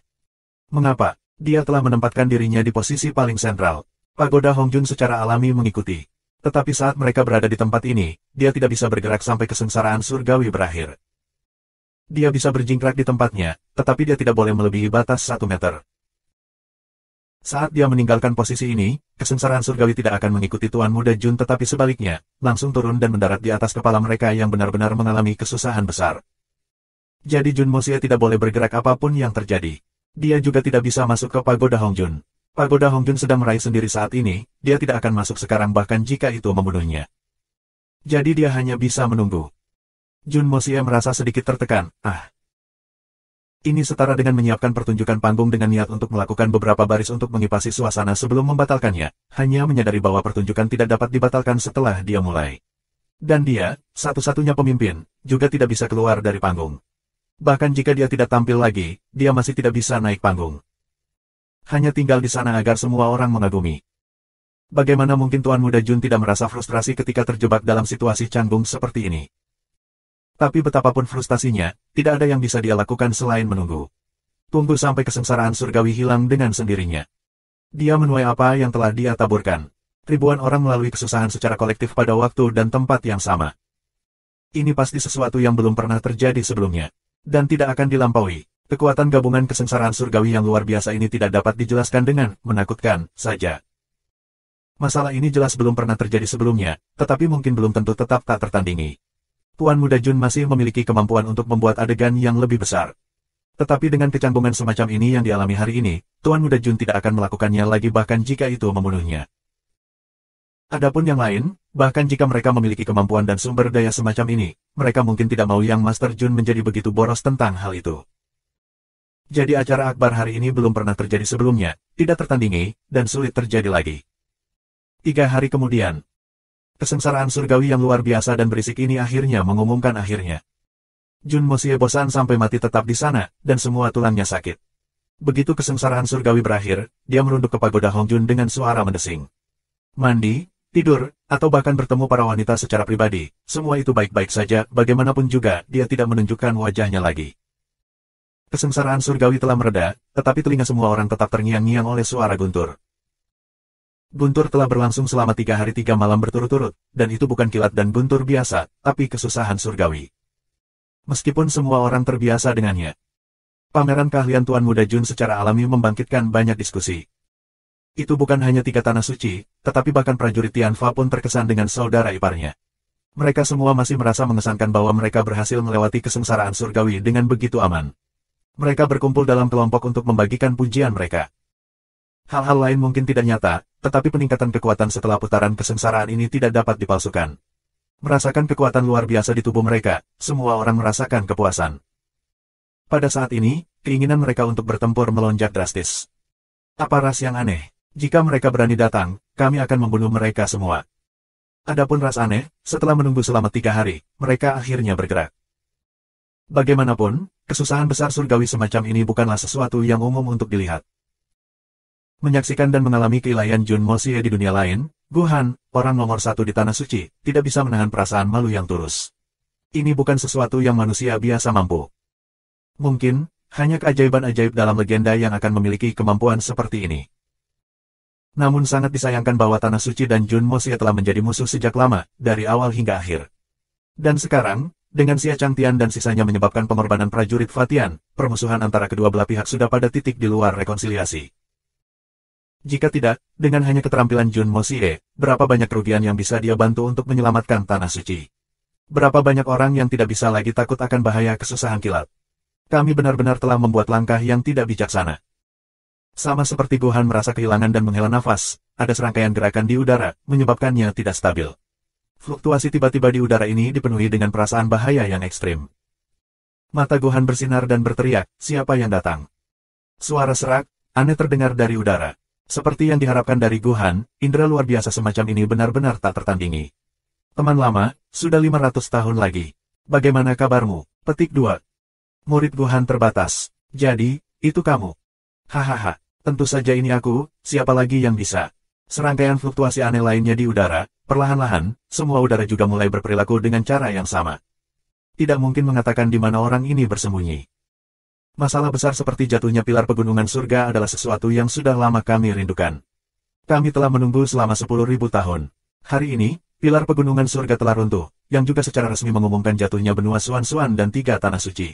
Mengapa? Dia telah menempatkan dirinya di posisi paling sentral. Pagoda Hongjun secara alami mengikuti. Tetapi saat mereka berada di tempat ini, dia tidak bisa bergerak sampai kesengsaraan surgawi berakhir. Dia bisa berjingkrak di tempatnya, tetapi dia tidak boleh melebihi batas 1 meter. Saat dia meninggalkan posisi ini, kesengsaraan surgawi tidak akan mengikuti Tuan Muda Jun tetapi sebaliknya, langsung turun dan mendarat di atas kepala mereka yang benar-benar mengalami kesusahan besar. Jadi Jun Mosie tidak boleh bergerak apapun yang terjadi. Dia juga tidak bisa masuk ke Pagoda Hongjun. Pagoda Hongjun sedang meraih sendiri saat ini, dia tidak akan masuk sekarang bahkan jika itu membunuhnya. Jadi dia hanya bisa menunggu. Jun Mosie merasa sedikit tertekan. Ini setara dengan menyiapkan pertunjukan panggung dengan niat untuk melakukan beberapa baris untuk mengipasi suasana sebelum membatalkannya, hanya menyadari bahwa pertunjukan tidak dapat dibatalkan setelah dia mulai. Dan dia, satu-satunya pemimpin, juga tidak bisa keluar dari panggung. Bahkan jika dia tidak tampil lagi, dia masih tidak bisa naik panggung. Hanya tinggal di sana agar semua orang mengagumi. Bagaimana mungkin Tuan Muda Jun tidak merasa frustrasi ketika terjebak dalam situasi canggung seperti ini? Tapi betapapun frustasinya, tidak ada yang bisa dia lakukan selain menunggu. Tunggu sampai kesengsaraan surgawi hilang dengan sendirinya. Dia menuai apa yang telah dia taburkan. Ribuan orang melalui kesusahan secara kolektif pada waktu dan tempat yang sama. Ini pasti sesuatu yang belum pernah terjadi sebelumnya. Dan tidak akan dilampaui. Kekuatan gabungan kesengsaraan surgawi yang luar biasa ini tidak dapat dijelaskan dengan menakutkan saja. Masalah ini jelas belum pernah terjadi sebelumnya, tetapi mungkin belum tentu tetap tak tertandingi. Tuan Muda Jun masih memiliki kemampuan untuk membuat adegan yang lebih besar. Tetapi dengan kecanggungan semacam ini yang dialami hari ini, Tuan Muda Jun tidak akan melakukannya lagi bahkan jika itu membunuhnya. Adapun yang lain, bahkan jika mereka memiliki kemampuan dan sumber daya semacam ini, mereka mungkin tidak mau Yang Master Jun menjadi begitu boros tentang hal itu. Jadi acara akbar hari ini belum pernah terjadi sebelumnya, tidak tertandingi, dan sulit terjadi lagi. 3 hari kemudian, kesengsaraan surgawi yang luar biasa dan berisik ini akhirnya mengumumkan akhirnya. Jun Mosie bosan sampai mati tetap di sana, dan semua tulangnya sakit. Begitu kesengsaraan surgawi berakhir, dia merunduk ke Pagoda Hongjun dengan suara mendesing. Mandi, tidur, atau bahkan bertemu para wanita secara pribadi, semua itu baik-baik saja, bagaimanapun juga dia tidak menunjukkan wajahnya lagi. Kesengsaraan surgawi telah mereda, tetapi telinga semua orang tetap terngiang-ngiang oleh suara guntur. Guntur telah berlangsung selama 3 hari 3 malam berturut-turut, dan itu bukan kilat dan guntur biasa, tapi kesusahan surgawi. Meskipun semua orang terbiasa dengannya. Pameran keahlian Tuan Muda Jun secara alami membangkitkan banyak diskusi. Itu bukan hanya 3 tanah suci, tetapi bahkan prajurit Tianfa pun terkesan dengan saudara iparnya. Mereka semua masih merasa mengesankan bahwa mereka berhasil melewati kesengsaraan surgawi dengan begitu aman. Mereka berkumpul dalam kelompok untuk membagikan pujian mereka. Hal-hal lain mungkin tidak nyata, tetapi peningkatan kekuatan setelah putaran kesengsaraan ini tidak dapat dipalsukan. Merasakan kekuatan luar biasa di tubuh mereka, semua orang merasakan kepuasan. Pada saat ini, keinginan mereka untuk bertempur melonjak drastis. Apa ras yang aneh? Jika mereka berani datang, kami akan membunuh mereka semua. Adapun ras aneh, setelah menunggu selama 3 hari, mereka akhirnya bergerak. Bagaimanapun, kesusahan besar surgawi semacam ini bukanlah sesuatu yang umum untuk dilihat. Menyaksikan dan mengalami keilahian Jun Mosie di dunia lain, Gu Han, orang nomor 1 di Tanah Suci, tidak bisa menahan perasaan malu yang tulus. Ini bukan sesuatu yang manusia biasa mampu. Mungkin, hanya keajaiban ajaib dalam legenda yang akan memiliki kemampuan seperti ini. Namun sangat disayangkan bahwa Tanah Suci dan Jun Mosie telah menjadi musuh sejak lama, dari awal hingga akhir. Dan sekarang, dengan Xia Changtian dan sisanya menyebabkan pengorbanan prajurit Fatian, permusuhan antara kedua belah pihak sudah pada titik di luar rekonsiliasi. Jika tidak, dengan hanya keterampilan Jun Mosie, berapa banyak kerugian yang bisa dia bantu untuk menyelamatkan Tanah Suci? Berapa banyak orang yang tidak bisa lagi takut akan bahaya kesusahan kilat? Kami benar-benar telah membuat langkah yang tidak bijaksana. Sama seperti Gu Han merasa kehilangan dan menghela nafas, ada serangkaian gerakan di udara, menyebabkannya tidak stabil. Fluktuasi tiba-tiba di udara ini dipenuhi dengan perasaan bahaya yang ekstrim. Mata Gohan bersinar dan berteriak, siapa yang datang? Suara serak, aneh terdengar dari udara. Seperti yang diharapkan dari Gohan, indera luar biasa semacam ini benar-benar tak tertandingi. Teman lama, sudah 500 tahun lagi. Bagaimana kabarmu? Petik 2. Murid Gohan terbatas. Jadi, itu kamu. Hahaha, tentu saja ini aku, siapa lagi yang bisa? Serangkaian fluktuasi aneh lainnya di udara, perlahan-lahan, semua udara juga mulai berperilaku dengan cara yang sama. Tidak mungkin mengatakan di mana orang ini bersembunyi. Masalah besar seperti jatuhnya pilar pegunungan surga adalah sesuatu yang sudah lama kami rindukan. Kami telah menunggu selama 10.000 tahun. Hari ini, pilar pegunungan surga telah runtuh, yang juga secara resmi mengumumkan jatuhnya benua Suan-Suan dan 3 tanah suci.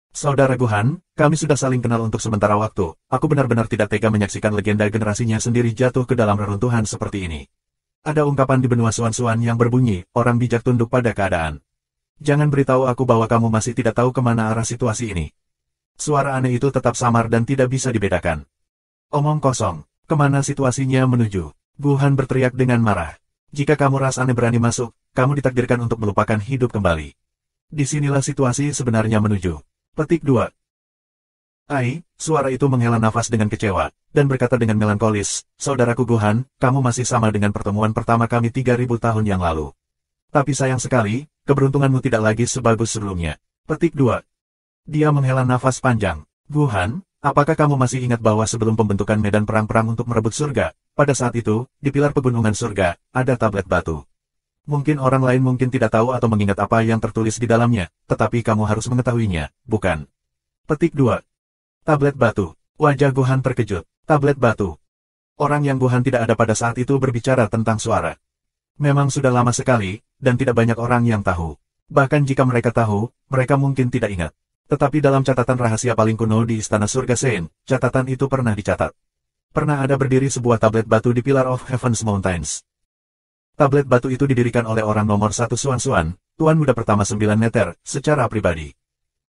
Saudara Gohan, kami sudah saling kenal untuk sementara waktu. Aku benar-benar tidak tega menyaksikan legenda generasinya sendiri jatuh ke dalam reruntuhan seperti ini. Ada ungkapan di benua Suan-Suan yang berbunyi, orang bijak tunduk pada keadaan. Jangan beritahu aku bahwa kamu masih tidak tahu kemana arah situasi ini. Suara aneh itu tetap samar dan tidak bisa dibedakan. Omong kosong, kemana situasinya menuju? Gohan berteriak dengan marah. Jika kamu ras aneh berani masuk, kamu ditakdirkan untuk melupakan hidup kembali. Disinilah situasi sebenarnya menuju. Petik 2. Ai, suara itu menghela nafas dengan kecewa, dan berkata dengan melankolis, saudaraku Gohan, kamu masih sama dengan pertemuan pertama kami 3.000 tahun yang lalu. Tapi sayang sekali, keberuntunganmu tidak lagi sebagus sebelumnya. Petik 2. Dia menghela nafas panjang. Gohan, apakah kamu masih ingat bahwa sebelum pembentukan medan perang-perang untuk merebut surga, pada saat itu, di pilar pegunungan surga, ada tablet batu. Mungkin orang lain mungkin tidak tahu atau mengingat apa yang tertulis di dalamnya, tetapi kamu harus mengetahuinya, bukan? Petik 2. Tablet batu. Wajah Gohan terkejut. Tablet batu. Orang yang Gohan tidak ada pada saat itu berbicara tentang suara. Memang sudah lama sekali, dan tidak banyak orang yang tahu. Bahkan jika mereka tahu, mereka mungkin tidak ingat. Tetapi dalam catatan rahasia paling kuno di Istana Surga Sein, catatan itu pernah dicatat. Pernah ada berdiri sebuah tablet batu di Pillar of Heaven's Mountains. Tablet batu itu didirikan oleh orang nomor 1 Suan-Suan, Tuan Muda pertama 9 Neter, secara pribadi.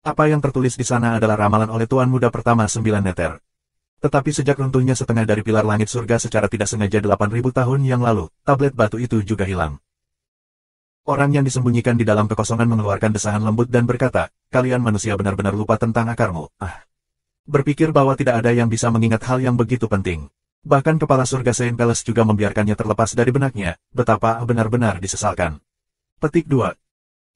Apa yang tertulis di sana adalah ramalan oleh Tuan Muda pertama 9 Neter. Tetapi sejak runtuhnya setengah dari pilar langit surga secara tidak sengaja 8.000 tahun yang lalu, tablet batu itu juga hilang. Orang yang disembunyikan di dalam kekosongan mengeluarkan desahan lembut dan berkata, kalian manusia benar-benar lupa tentang akarmu. Berpikir bahwa tidak ada yang bisa mengingat hal yang begitu penting. Bahkan kepala surga Saint Palace juga membiarkannya terlepas dari benaknya, betapa benar-benar disesalkan. Petik 2.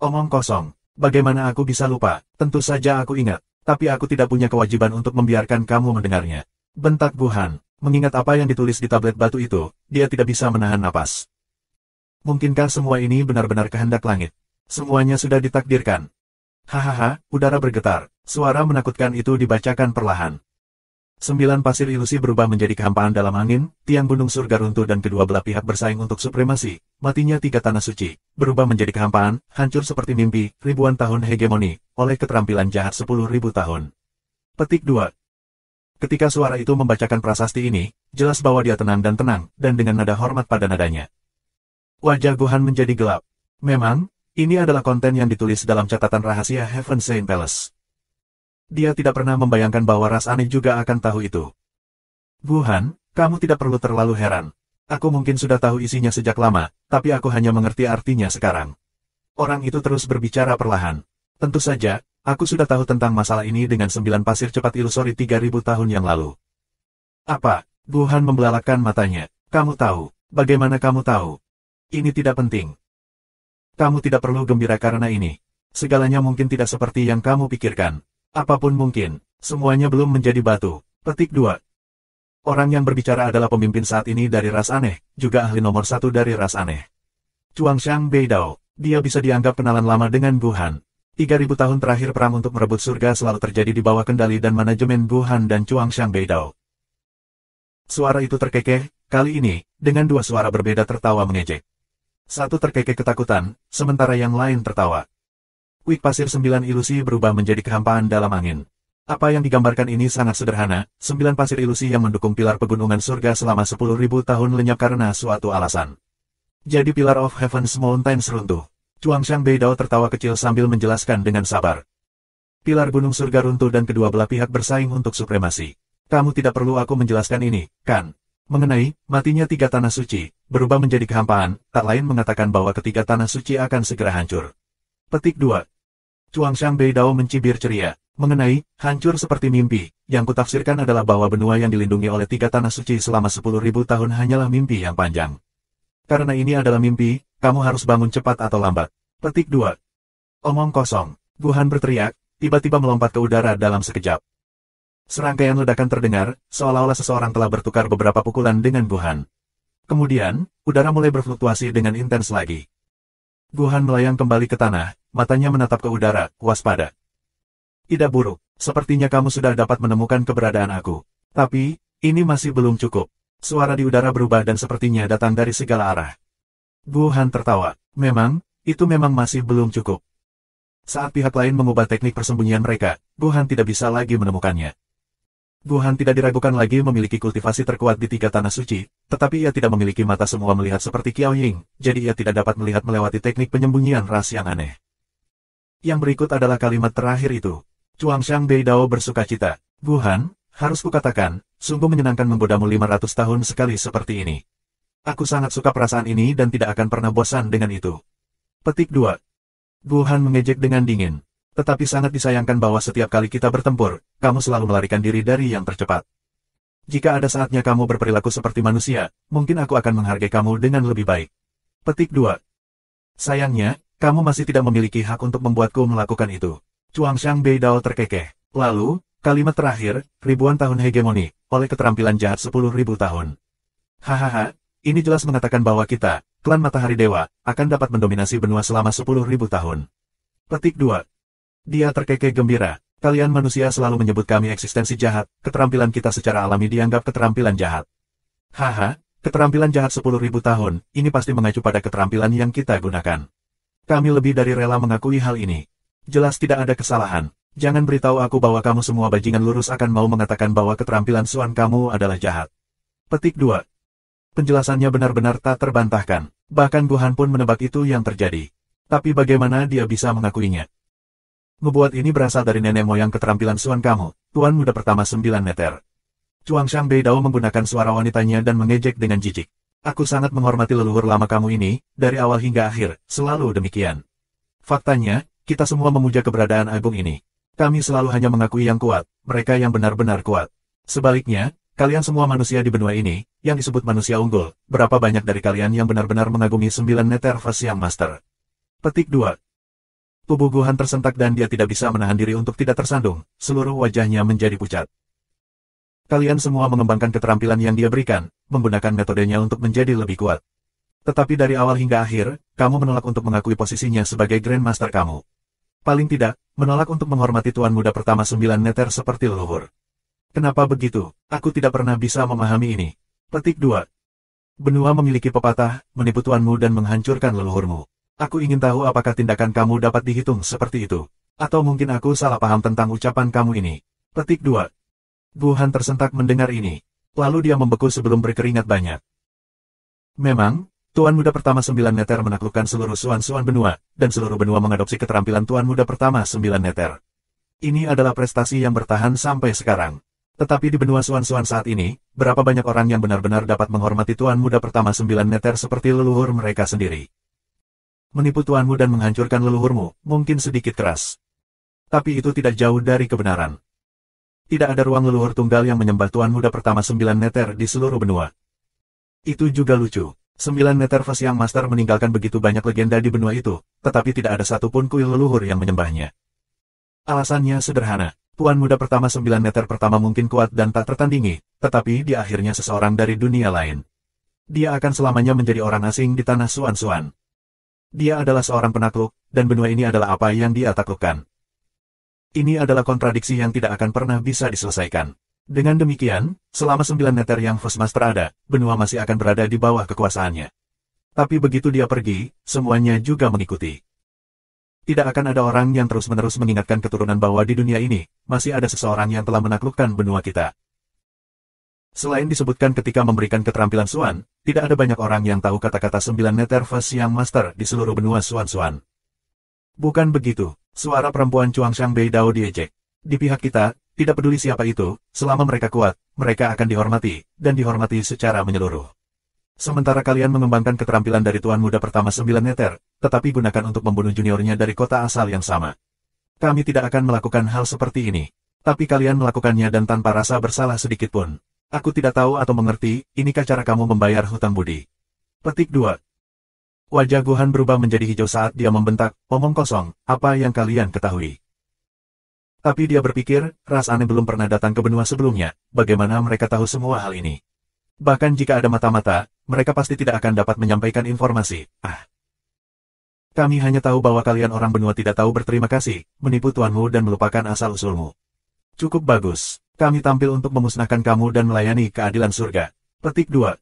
Omong kosong. Bagaimana aku bisa lupa? Tentu saja aku ingat, tapi aku tidak punya kewajiban untuk membiarkan kamu mendengarnya. Bentak Gohan. Mengingat apa yang ditulis di tablet batu itu, dia tidak bisa menahan napas. Mungkinkah semua ini benar-benar kehendak langit? Semuanya sudah ditakdirkan. Hahaha, udara bergetar. Suara menakutkan itu dibacakan perlahan. 9 pasir ilusi berubah menjadi kehampaan dalam angin, tiang gunung surga runtuh dan kedua belah pihak bersaing untuk supremasi. Matinya 3 tanah suci, berubah menjadi kehampaan, hancur seperti mimpi, ribuan tahun hegemoni, oleh keterampilan jahat 10.000 tahun. Petik 2. Ketika suara itu membacakan prasasti ini, jelas bahwa dia tenang dan dengan nada hormat pada nadanya. Wajah Gohan menjadi gelap. Memang, ini adalah konten yang ditulis dalam catatan rahasia Heaven Saint Palace. Dia tidak pernah membayangkan bahwa ras aneh juga akan tahu itu. Gohan, kamu tidak perlu terlalu heran. Aku mungkin sudah tahu isinya sejak lama, tapi aku hanya mengerti artinya sekarang. Orang itu terus berbicara perlahan. Tentu saja, aku sudah tahu tentang masalah ini dengan 9 pasir cepat ilusori 3.000 tahun yang lalu. Apa? Gohan membelalakkan matanya. Kamu tahu? Bagaimana kamu tahu? Ini tidak penting. Kamu tidak perlu gembira karena ini. Segalanya mungkin tidak seperti yang kamu pikirkan. Apapun mungkin, semuanya belum menjadi batu. Petik 2. Orang yang berbicara adalah pemimpin saat ini dari ras aneh, juga ahli nomor 1 dari ras aneh. Chuangxiang Beidao. Dia bisa dianggap kenalan lama dengan Gohan. 3.000 tahun terakhir perang untuk merebut surga selalu terjadi di bawah kendali dan manajemen Gohan dan Chuangxiang Beidao. Suara itu terkekeh, kali ini, dengan 2 suara berbeda tertawa mengejek. Satu terkekeh ketakutan, sementara yang lain tertawa. Wik pasir 9 ilusi berubah menjadi kehampaan dalam angin. Apa yang digambarkan ini sangat sederhana, 9 pasir ilusi yang mendukung pilar pegunungan surga selama 10.000 tahun lenyap karena suatu alasan. Jadi Pillar of Heaven's Mountains runtuh. Chuangxiang Beidao tertawa kecil sambil menjelaskan dengan sabar. Pilar gunung surga runtuh dan kedua belah pihak bersaing untuk supremasi. Kamu tidak perlu aku menjelaskan ini, kan? Mengenai matinya tiga tanah suci, berubah menjadi kehampaan, tak lain mengatakan bahwa ketiga tanah suci akan segera hancur. Petik 2. Chuangshan Beidao mencibir ceria. Mengenai hancur seperti mimpi, yang kutafsirkan adalah bahwa benua yang dilindungi oleh tiga tanah suci selama 10.000 tahun hanyalah mimpi yang panjang. Karena ini adalah mimpi, kamu harus bangun cepat atau lambat. Petik 2. Omong kosong. Guhan berteriak, tiba-tiba melompat ke udara dalam sekejap. Serangkaian ledakan terdengar, seolah-olah seseorang telah bertukar beberapa pukulan dengan Guhan. Kemudian, udara mulai berfluktuasi dengan intens lagi. Guhan melayang kembali ke tanah, matanya menatap ke udara, waspada. Tidak buruk, sepertinya kamu sudah dapat menemukan keberadaan aku. Tapi, ini masih belum cukup. Suara di udara berubah dan sepertinya datang dari segala arah. Guhan tertawa. Itu memang masih belum cukup. Saat pihak lain mengubah teknik persembunyian mereka, Guhan tidak bisa lagi menemukannya. Guhan tidak diragukan lagi memiliki kultivasi terkuat di tiga tanah suci, tetapi ia tidak memiliki mata semua melihat seperti Qiao Ying, jadi ia tidak dapat melihat melewati teknik penyembunyian ras yang aneh. Yang berikut adalah kalimat terakhir itu. Chuangshan Beidao bersukacita. Guhan, harus kukatakan, sungguh menyenangkan menggodamu 500 tahun sekali seperti ini. Aku sangat suka perasaan ini dan tidak akan pernah bosan dengan itu. Petik 2. Guhan mengejek dengan dingin. Tetapi sangat disayangkan bahwa setiap kali kita bertempur, kamu selalu melarikan diri dari yang tercepat. Jika ada saatnya kamu berperilaku seperti manusia, mungkin aku akan menghargai kamu dengan lebih baik. Petik 2. Sayangnya, kamu masih tidak memiliki hak untuk membuatku melakukan itu. Chuangshan Beidao terkekeh. Lalu, kalimat terakhir, ribuan tahun hegemoni, oleh keterampilan jahat 10.000 tahun. Hahaha, ini jelas mengatakan bahwa kita, klan Matahari Dewa, akan dapat mendominasi benua selama 10.000 tahun. Petik 2. Dia terkekeh gembira. Kalian manusia selalu menyebut kami eksistensi jahat, keterampilan kita secara alami dianggap keterampilan jahat. Haha, keterampilan jahat 10.000 tahun, ini pasti mengacu pada keterampilan yang kita gunakan. Kami lebih dari rela mengakui hal ini. Jelas tidak ada kesalahan. Jangan beritahu aku bahwa kamu semua bajingan lurus akan mau mengatakan bahwa keterampilan Suan kamu adalah jahat. Petik 2. Penjelasannya benar-benar tak terbantahkan. Bahkan Guhan pun menebak itu yang terjadi. Tapi bagaimana dia bisa mengakuinya? Ngebuat ini berasal dari nenek moyang keterampilan Suan kamu, Tuan Muda pertama 9 meter. Chuangshan Beidao menggunakan suara wanitanya dan mengejek dengan jijik. Aku sangat menghormati leluhur lama kamu ini, dari awal hingga akhir, selalu demikian. Faktanya, kita semua memuja keberadaan agung ini. Kami selalu hanya mengakui yang kuat, mereka yang benar-benar kuat. Sebaliknya, kalian semua manusia di benua ini, yang disebut manusia unggul, berapa banyak dari kalian yang benar-benar mengagumi 9 meter Yang Master? Petik 2. Tubuh Guhan tersentak dan dia tidak bisa menahan diri untuk tidak tersandung, seluruh wajahnya menjadi pucat. Kalian semua mengembangkan keterampilan yang dia berikan, menggunakan metodenya untuk menjadi lebih kuat. Tetapi dari awal hingga akhir, kamu menolak untuk mengakui posisinya sebagai Grandmaster kamu. Paling tidak, menolak untuk menghormati Tuan Muda pertama 9 meter seperti leluhur. Kenapa begitu? Aku tidak pernah bisa memahami ini. Petik 2. Benua memiliki pepatah, menipu tuanmu dan menghancurkan leluhurmu. Aku ingin tahu apakah tindakan kamu dapat dihitung seperti itu. Atau mungkin aku salah paham tentang ucapan kamu ini. Petik 2. Guhan tersentak mendengar ini. Lalu dia membeku sebelum berkeringat banyak. Memang, Tuan Muda pertama 9 meter menaklukkan seluruh Suan-Suan benua, dan seluruh benua mengadopsi keterampilan Tuan Muda pertama 9 meter. Ini adalah prestasi yang bertahan sampai sekarang. Tetapi di benua Suan-Suan saat ini, berapa banyak orang yang benar-benar dapat menghormati Tuan Muda pertama 9 meter seperti leluhur mereka sendiri. Menipu tuanmu dan menghancurkan leluhurmu, mungkin sedikit keras. Tapi itu tidak jauh dari kebenaran. Tidak ada ruang leluhur tunggal yang menyembah Tuan Muda pertama 9 meter di seluruh benua. Itu juga lucu. 9 meter Yang Master meninggalkan begitu banyak legenda di benua itu, tetapi tidak ada satupun kuil leluhur yang menyembahnya. Alasannya sederhana. Tuan Muda pertama 9 meter pertama mungkin kuat dan tak tertandingi, tetapi dia akhirnya seseorang dari dunia lain. Dia akan selamanya menjadi orang asing di tanah Suan-Suan. Dia adalah seorang penakluk, dan benua ini adalah apa yang dia taklukkan. Ini adalah kontradiksi yang tidak akan pernah bisa diselesaikan. Dengan demikian, selama 9 meter yang First Master ada, benua masih akan berada di bawah kekuasaannya. Tapi begitu dia pergi, semuanya juga mengikuti. Tidak akan ada orang yang terus-menerus mengingatkan keturunan bahwa di dunia ini, masih ada seseorang yang telah menaklukkan benua kita. Selain disebutkan ketika memberikan keterampilan Suan, tidak ada banyak orang yang tahu kata-kata 9 meter Yang Master di seluruh benua Suan-Suan. Bukan begitu, suara perempuan Chuangshan Beidao diejek. Di pihak kita, tidak peduli siapa itu, selama mereka kuat, mereka akan dihormati, dan dihormati secara menyeluruh. Sementara kalian mengembangkan keterampilan dari Tuan Muda pertama 9 meter, tetapi gunakan untuk membunuh juniornya dari kota asal yang sama. Kami tidak akan melakukan hal seperti ini. Tapi kalian melakukannya dan tanpa rasa bersalah sedikitpun. Aku tidak tahu atau mengerti, inikah cara kamu membayar hutang budi? Petik 2. Wajah Guhan berubah menjadi hijau saat dia membentak, omong kosong, apa yang kalian ketahui? Tapi dia berpikir, ras aneh belum pernah datang ke benua sebelumnya, bagaimana mereka tahu semua hal ini? Bahkan jika ada mata-mata, mereka pasti tidak akan dapat menyampaikan informasi. Kami hanya tahu bahwa kalian orang benua tidak tahu berterima kasih, menipu tuanmu dan melupakan asal-usulmu. Cukup bagus. Kami tampil untuk memusnahkan kamu dan melayani keadilan surga. Petik 2.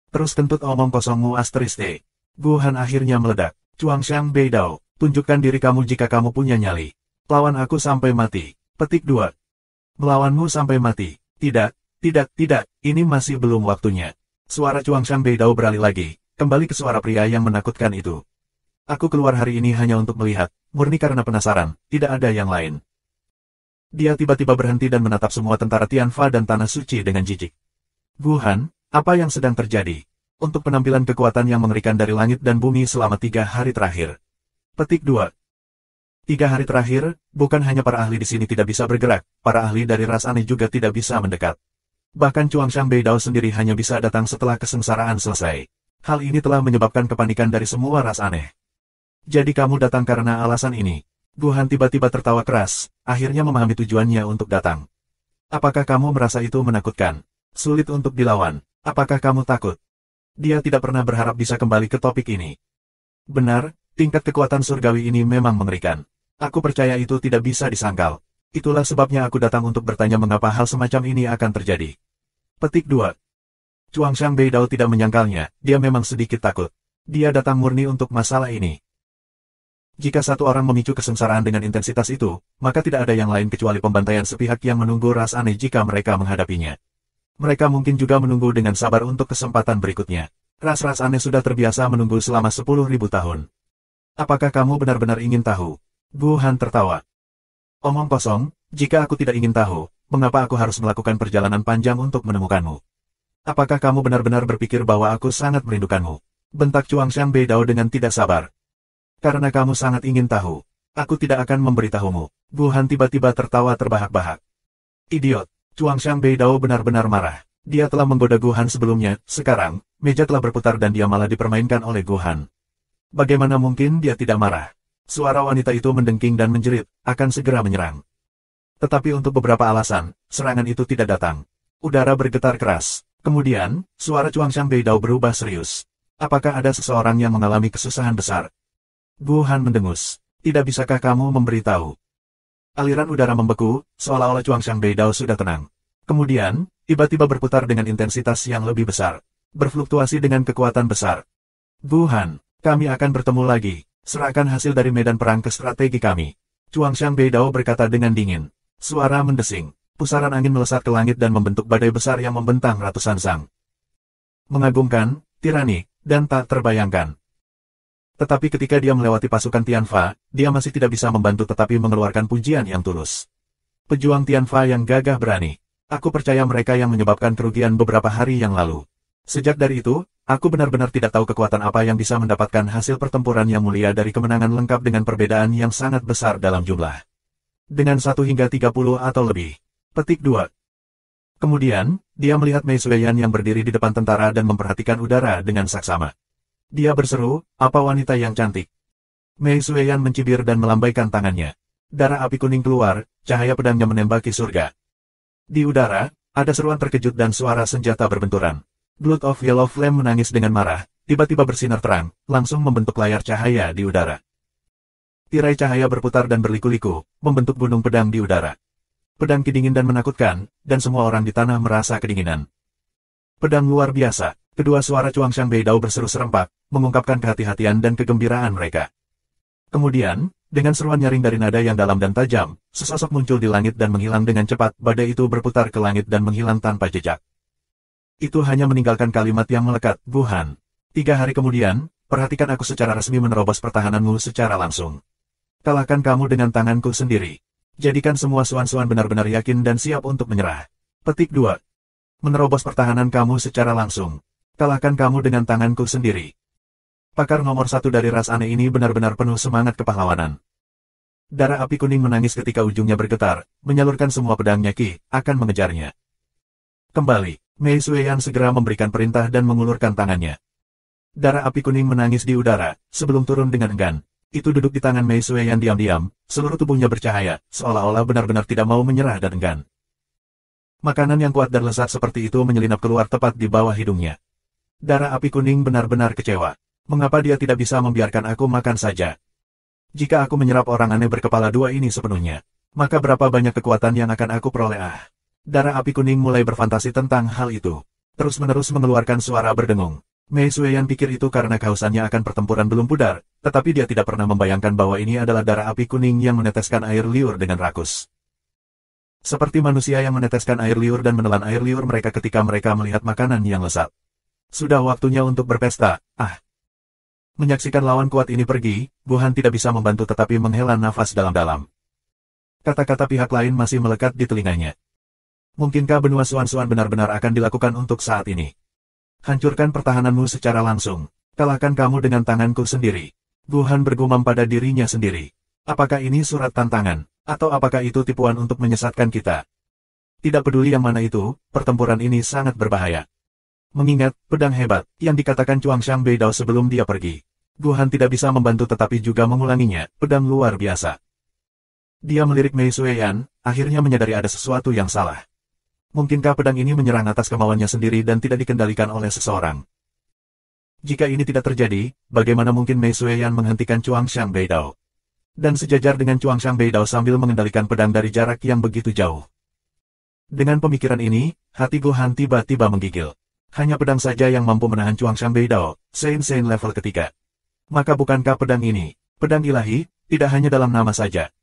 Terus kentut omong kosongmu asterisk. Guhan akhirnya meledak. Chuangshan Beidao, tunjukkan diri kamu jika kamu punya nyali. Lawan aku sampai mati. Petik 2. Melawanmu sampai mati. Tidak, ini masih belum waktunya. Suara Chuangshan Beidao beralih lagi, kembali ke suara pria yang menakutkan itu. Aku keluar hari ini hanya untuk melihat, murni karena penasaran, tidak ada yang lain. Dia tiba-tiba berhenti dan menatap semua tentara Tianfa dan Tanah Suci dengan jijik. Guhan, apa yang sedang terjadi? Untuk penampilan kekuatan yang mengerikan dari langit dan bumi selama 3 hari terakhir. Petik 2. 3 hari terakhir, bukan hanya para ahli di sini tidak bisa bergerak, para ahli dari ras aneh juga tidak bisa mendekat. Bahkan Chuangshan Beidao sendiri hanya bisa datang setelah kesengsaraan selesai. Hal ini telah menyebabkan kepanikan dari semua ras aneh. Jadi kamu datang karena alasan ini. Guhan tiba-tiba tertawa keras, akhirnya memahami tujuannya untuk datang. Apakah kamu merasa itu menakutkan? Sulit untuk dilawan. Apakah kamu takut? Dia tidak pernah berharap bisa kembali ke topik ini. Benar, tingkat kekuatan surgawi ini memang mengerikan. Aku percaya itu tidak bisa disangkal. Itulah sebabnya aku datang untuk bertanya mengapa hal semacam ini akan terjadi. Petik 2. Chuangshan Beidao tidak menyangkalnya, dia memang sedikit takut. Dia datang murni untuk masalah ini. Jika satu orang memicu kesengsaraan dengan intensitas itu, maka tidak ada yang lain kecuali pembantaian sepihak yang menunggu ras aneh jika mereka menghadapinya. Mereka mungkin juga menunggu dengan sabar untuk kesempatan berikutnya. Ras-ras aneh sudah terbiasa menunggu selama 10.000 tahun. Apakah kamu benar-benar ingin tahu? Guhan tertawa. Omong kosong, jika aku tidak ingin tahu, mengapa aku harus melakukan perjalanan panjang untuk menemukanmu? Apakah kamu benar-benar berpikir bahwa aku sangat merindukanmu? Bentak Chuangshan Beidao dengan tidak sabar. Karena kamu sangat ingin tahu, aku tidak akan memberitahumu. Guhan tiba-tiba tertawa terbahak-bahak. Idiot, Chuangshan Beidao benar-benar marah. Dia telah menggoda Guhan sebelumnya, sekarang, meja telah berputar dan dia malah dipermainkan oleh Guhan. Bagaimana mungkin dia tidak marah? Suara wanita itu mendengking dan menjerit, akan segera menyerang. Tetapi untuk beberapa alasan, serangan itu tidak datang. Udara bergetar keras. Kemudian, suara Chuangshan Beidao berubah serius. Apakah ada seseorang yang mengalami kesusahan besar? Guhan mendengus. Tidak bisakah kamu memberitahu? Aliran udara membeku, seolah-olah Chuangshan Beidao sudah tenang. Kemudian, tiba-tiba berputar dengan intensitas yang lebih besar. Berfluktuasi dengan kekuatan besar. Guhan, kami akan bertemu lagi. Serahkan hasil dari medan perang ke strategi kami. Chuangshan Beidao berkata dengan dingin. Suara mendesing. Pusaran angin melesat ke langit dan membentuk badai besar yang membentang ratusan sang. Mengagumkan, tirani, dan tak terbayangkan. Tetapi ketika dia melewati pasukan Tianfa, dia masih tidak bisa membantu tetapi mengeluarkan pujian yang tulus. Pejuang Tianfa yang gagah berani. Aku percaya mereka yang menyebabkan kerugian beberapa hari yang lalu. Sejak dari itu, aku benar-benar tidak tahu kekuatan apa yang bisa mendapatkan hasil pertempuran yang mulia dari kemenangan lengkap dengan perbedaan yang sangat besar dalam jumlah. Dengan 1 hingga 30 atau lebih. Petik 2. Kemudian, dia melihat Mei Sueyan yang berdiri di depan tentara dan memperhatikan udara dengan saksama. Dia berseru, apa wanita yang cantik. Mei Sueyan mencibir dan melambaikan tangannya. Darah api kuning keluar, cahaya pedangnya menembaki surga. Di udara, ada seruan terkejut dan suara senjata berbenturan. Blood of Yellow Flame menangis dengan marah, tiba-tiba bersinar terang, langsung membentuk layar cahaya di udara. Tirai cahaya berputar dan berliku-liku, membentuk gunung pedang di udara. Pedang kedingin dan menakutkan, dan semua orang di tanah merasa kedinginan. Pedang luar biasa. Kedua suara Chuangshan Beidao berseru serempak, mengungkapkan kehati-hatian dan kegembiraan mereka. Kemudian, dengan seruan nyaring dari nada yang dalam dan tajam, sesosok muncul di langit dan menghilang dengan cepat, badai itu berputar ke langit dan menghilang tanpa jejak. Itu hanya meninggalkan kalimat yang melekat, Guhan. 3 hari kemudian, perhatikan aku secara resmi menerobos pertahananmu secara langsung. Kalahkan kamu dengan tanganku sendiri. Jadikan semua Suan-Suan benar-benar yakin dan siap untuk menyerah. Petik 2. Menerobos pertahanan kamu secara langsung. Kalahkan kamu dengan tanganku sendiri. Pakar nomor 1 dari ras aneh ini benar-benar penuh semangat kepahlawanan. Darah api kuning menangis ketika ujungnya bergetar, menyalurkan semua pedangnya akan mengejarnya. Kembali, Mei Sueyan segera memberikan perintah dan mengulurkan tangannya. Darah api kuning menangis di udara, sebelum turun dengan enggan. Itu duduk di tangan Mei Sueyan diam-diam, seluruh tubuhnya bercahaya, seolah-olah benar-benar tidak mau menyerah dan enggan. Makanan yang kuat dan lezat seperti itu menyelinap keluar tepat di bawah hidungnya. Darah api kuning benar-benar kecewa. Mengapa dia tidak bisa membiarkan aku makan saja? Jika aku menyerap orang aneh berkepala dua ini sepenuhnya, maka berapa banyak kekuatan yang akan aku peroleh? Darah api kuning mulai berfantasi tentang hal itu. Terus-menerus mengeluarkan suara berdengung. Mei Sueyan pikir itu karena kehausannya akan pertempuran belum pudar, tetapi dia tidak pernah membayangkan bahwa ini adalah darah api kuning yang meneteskan air liur dengan rakus. Seperti manusia yang meneteskan air liur dan menelan air liur mereka ketika mereka melihat makanan yang lezat. Sudah waktunya untuk berpesta, Menyaksikan lawan kuat ini pergi, Guhan tidak bisa membantu tetapi menghela nafas dalam-dalam. Kata-kata pihak lain masih melekat di telinganya. Mungkinkah benua Suan-Suan benar-benar akan dilakukan untuk saat ini? Hancurkan pertahananmu secara langsung. Kalahkan kamu dengan tanganku sendiri. Guhan bergumam pada dirinya sendiri. Apakah ini surat tantangan? Atau apakah itu tipuan untuk menyesatkan kita? Tidak peduli yang mana itu, pertempuran ini sangat berbahaya. Mengingat pedang hebat yang dikatakan Chuangxiang Beidao sebelum dia pergi. Guhan tidak bisa membantu tetapi juga mengulanginya, pedang luar biasa. Dia melirik Mei Sueyan, akhirnya menyadari ada sesuatu yang salah. Mungkinkah pedang ini menyerang atas kemauannya sendiri dan tidak dikendalikan oleh seseorang? Jika ini tidak terjadi, bagaimana mungkin Mei Sueyan menghentikan Chuangxiang Beidao? Dan sejajar dengan Chuangxiang Beidao sambil mengendalikan pedang dari jarak yang begitu jauh. Dengan pemikiran ini, hati Guhan tiba-tiba menggigil. Hanya pedang saja yang mampu menahan Chuangxiang Beidao, Sein level ketiga. Maka bukankah pedang ini, pedang ilahi, tidak hanya dalam nama saja,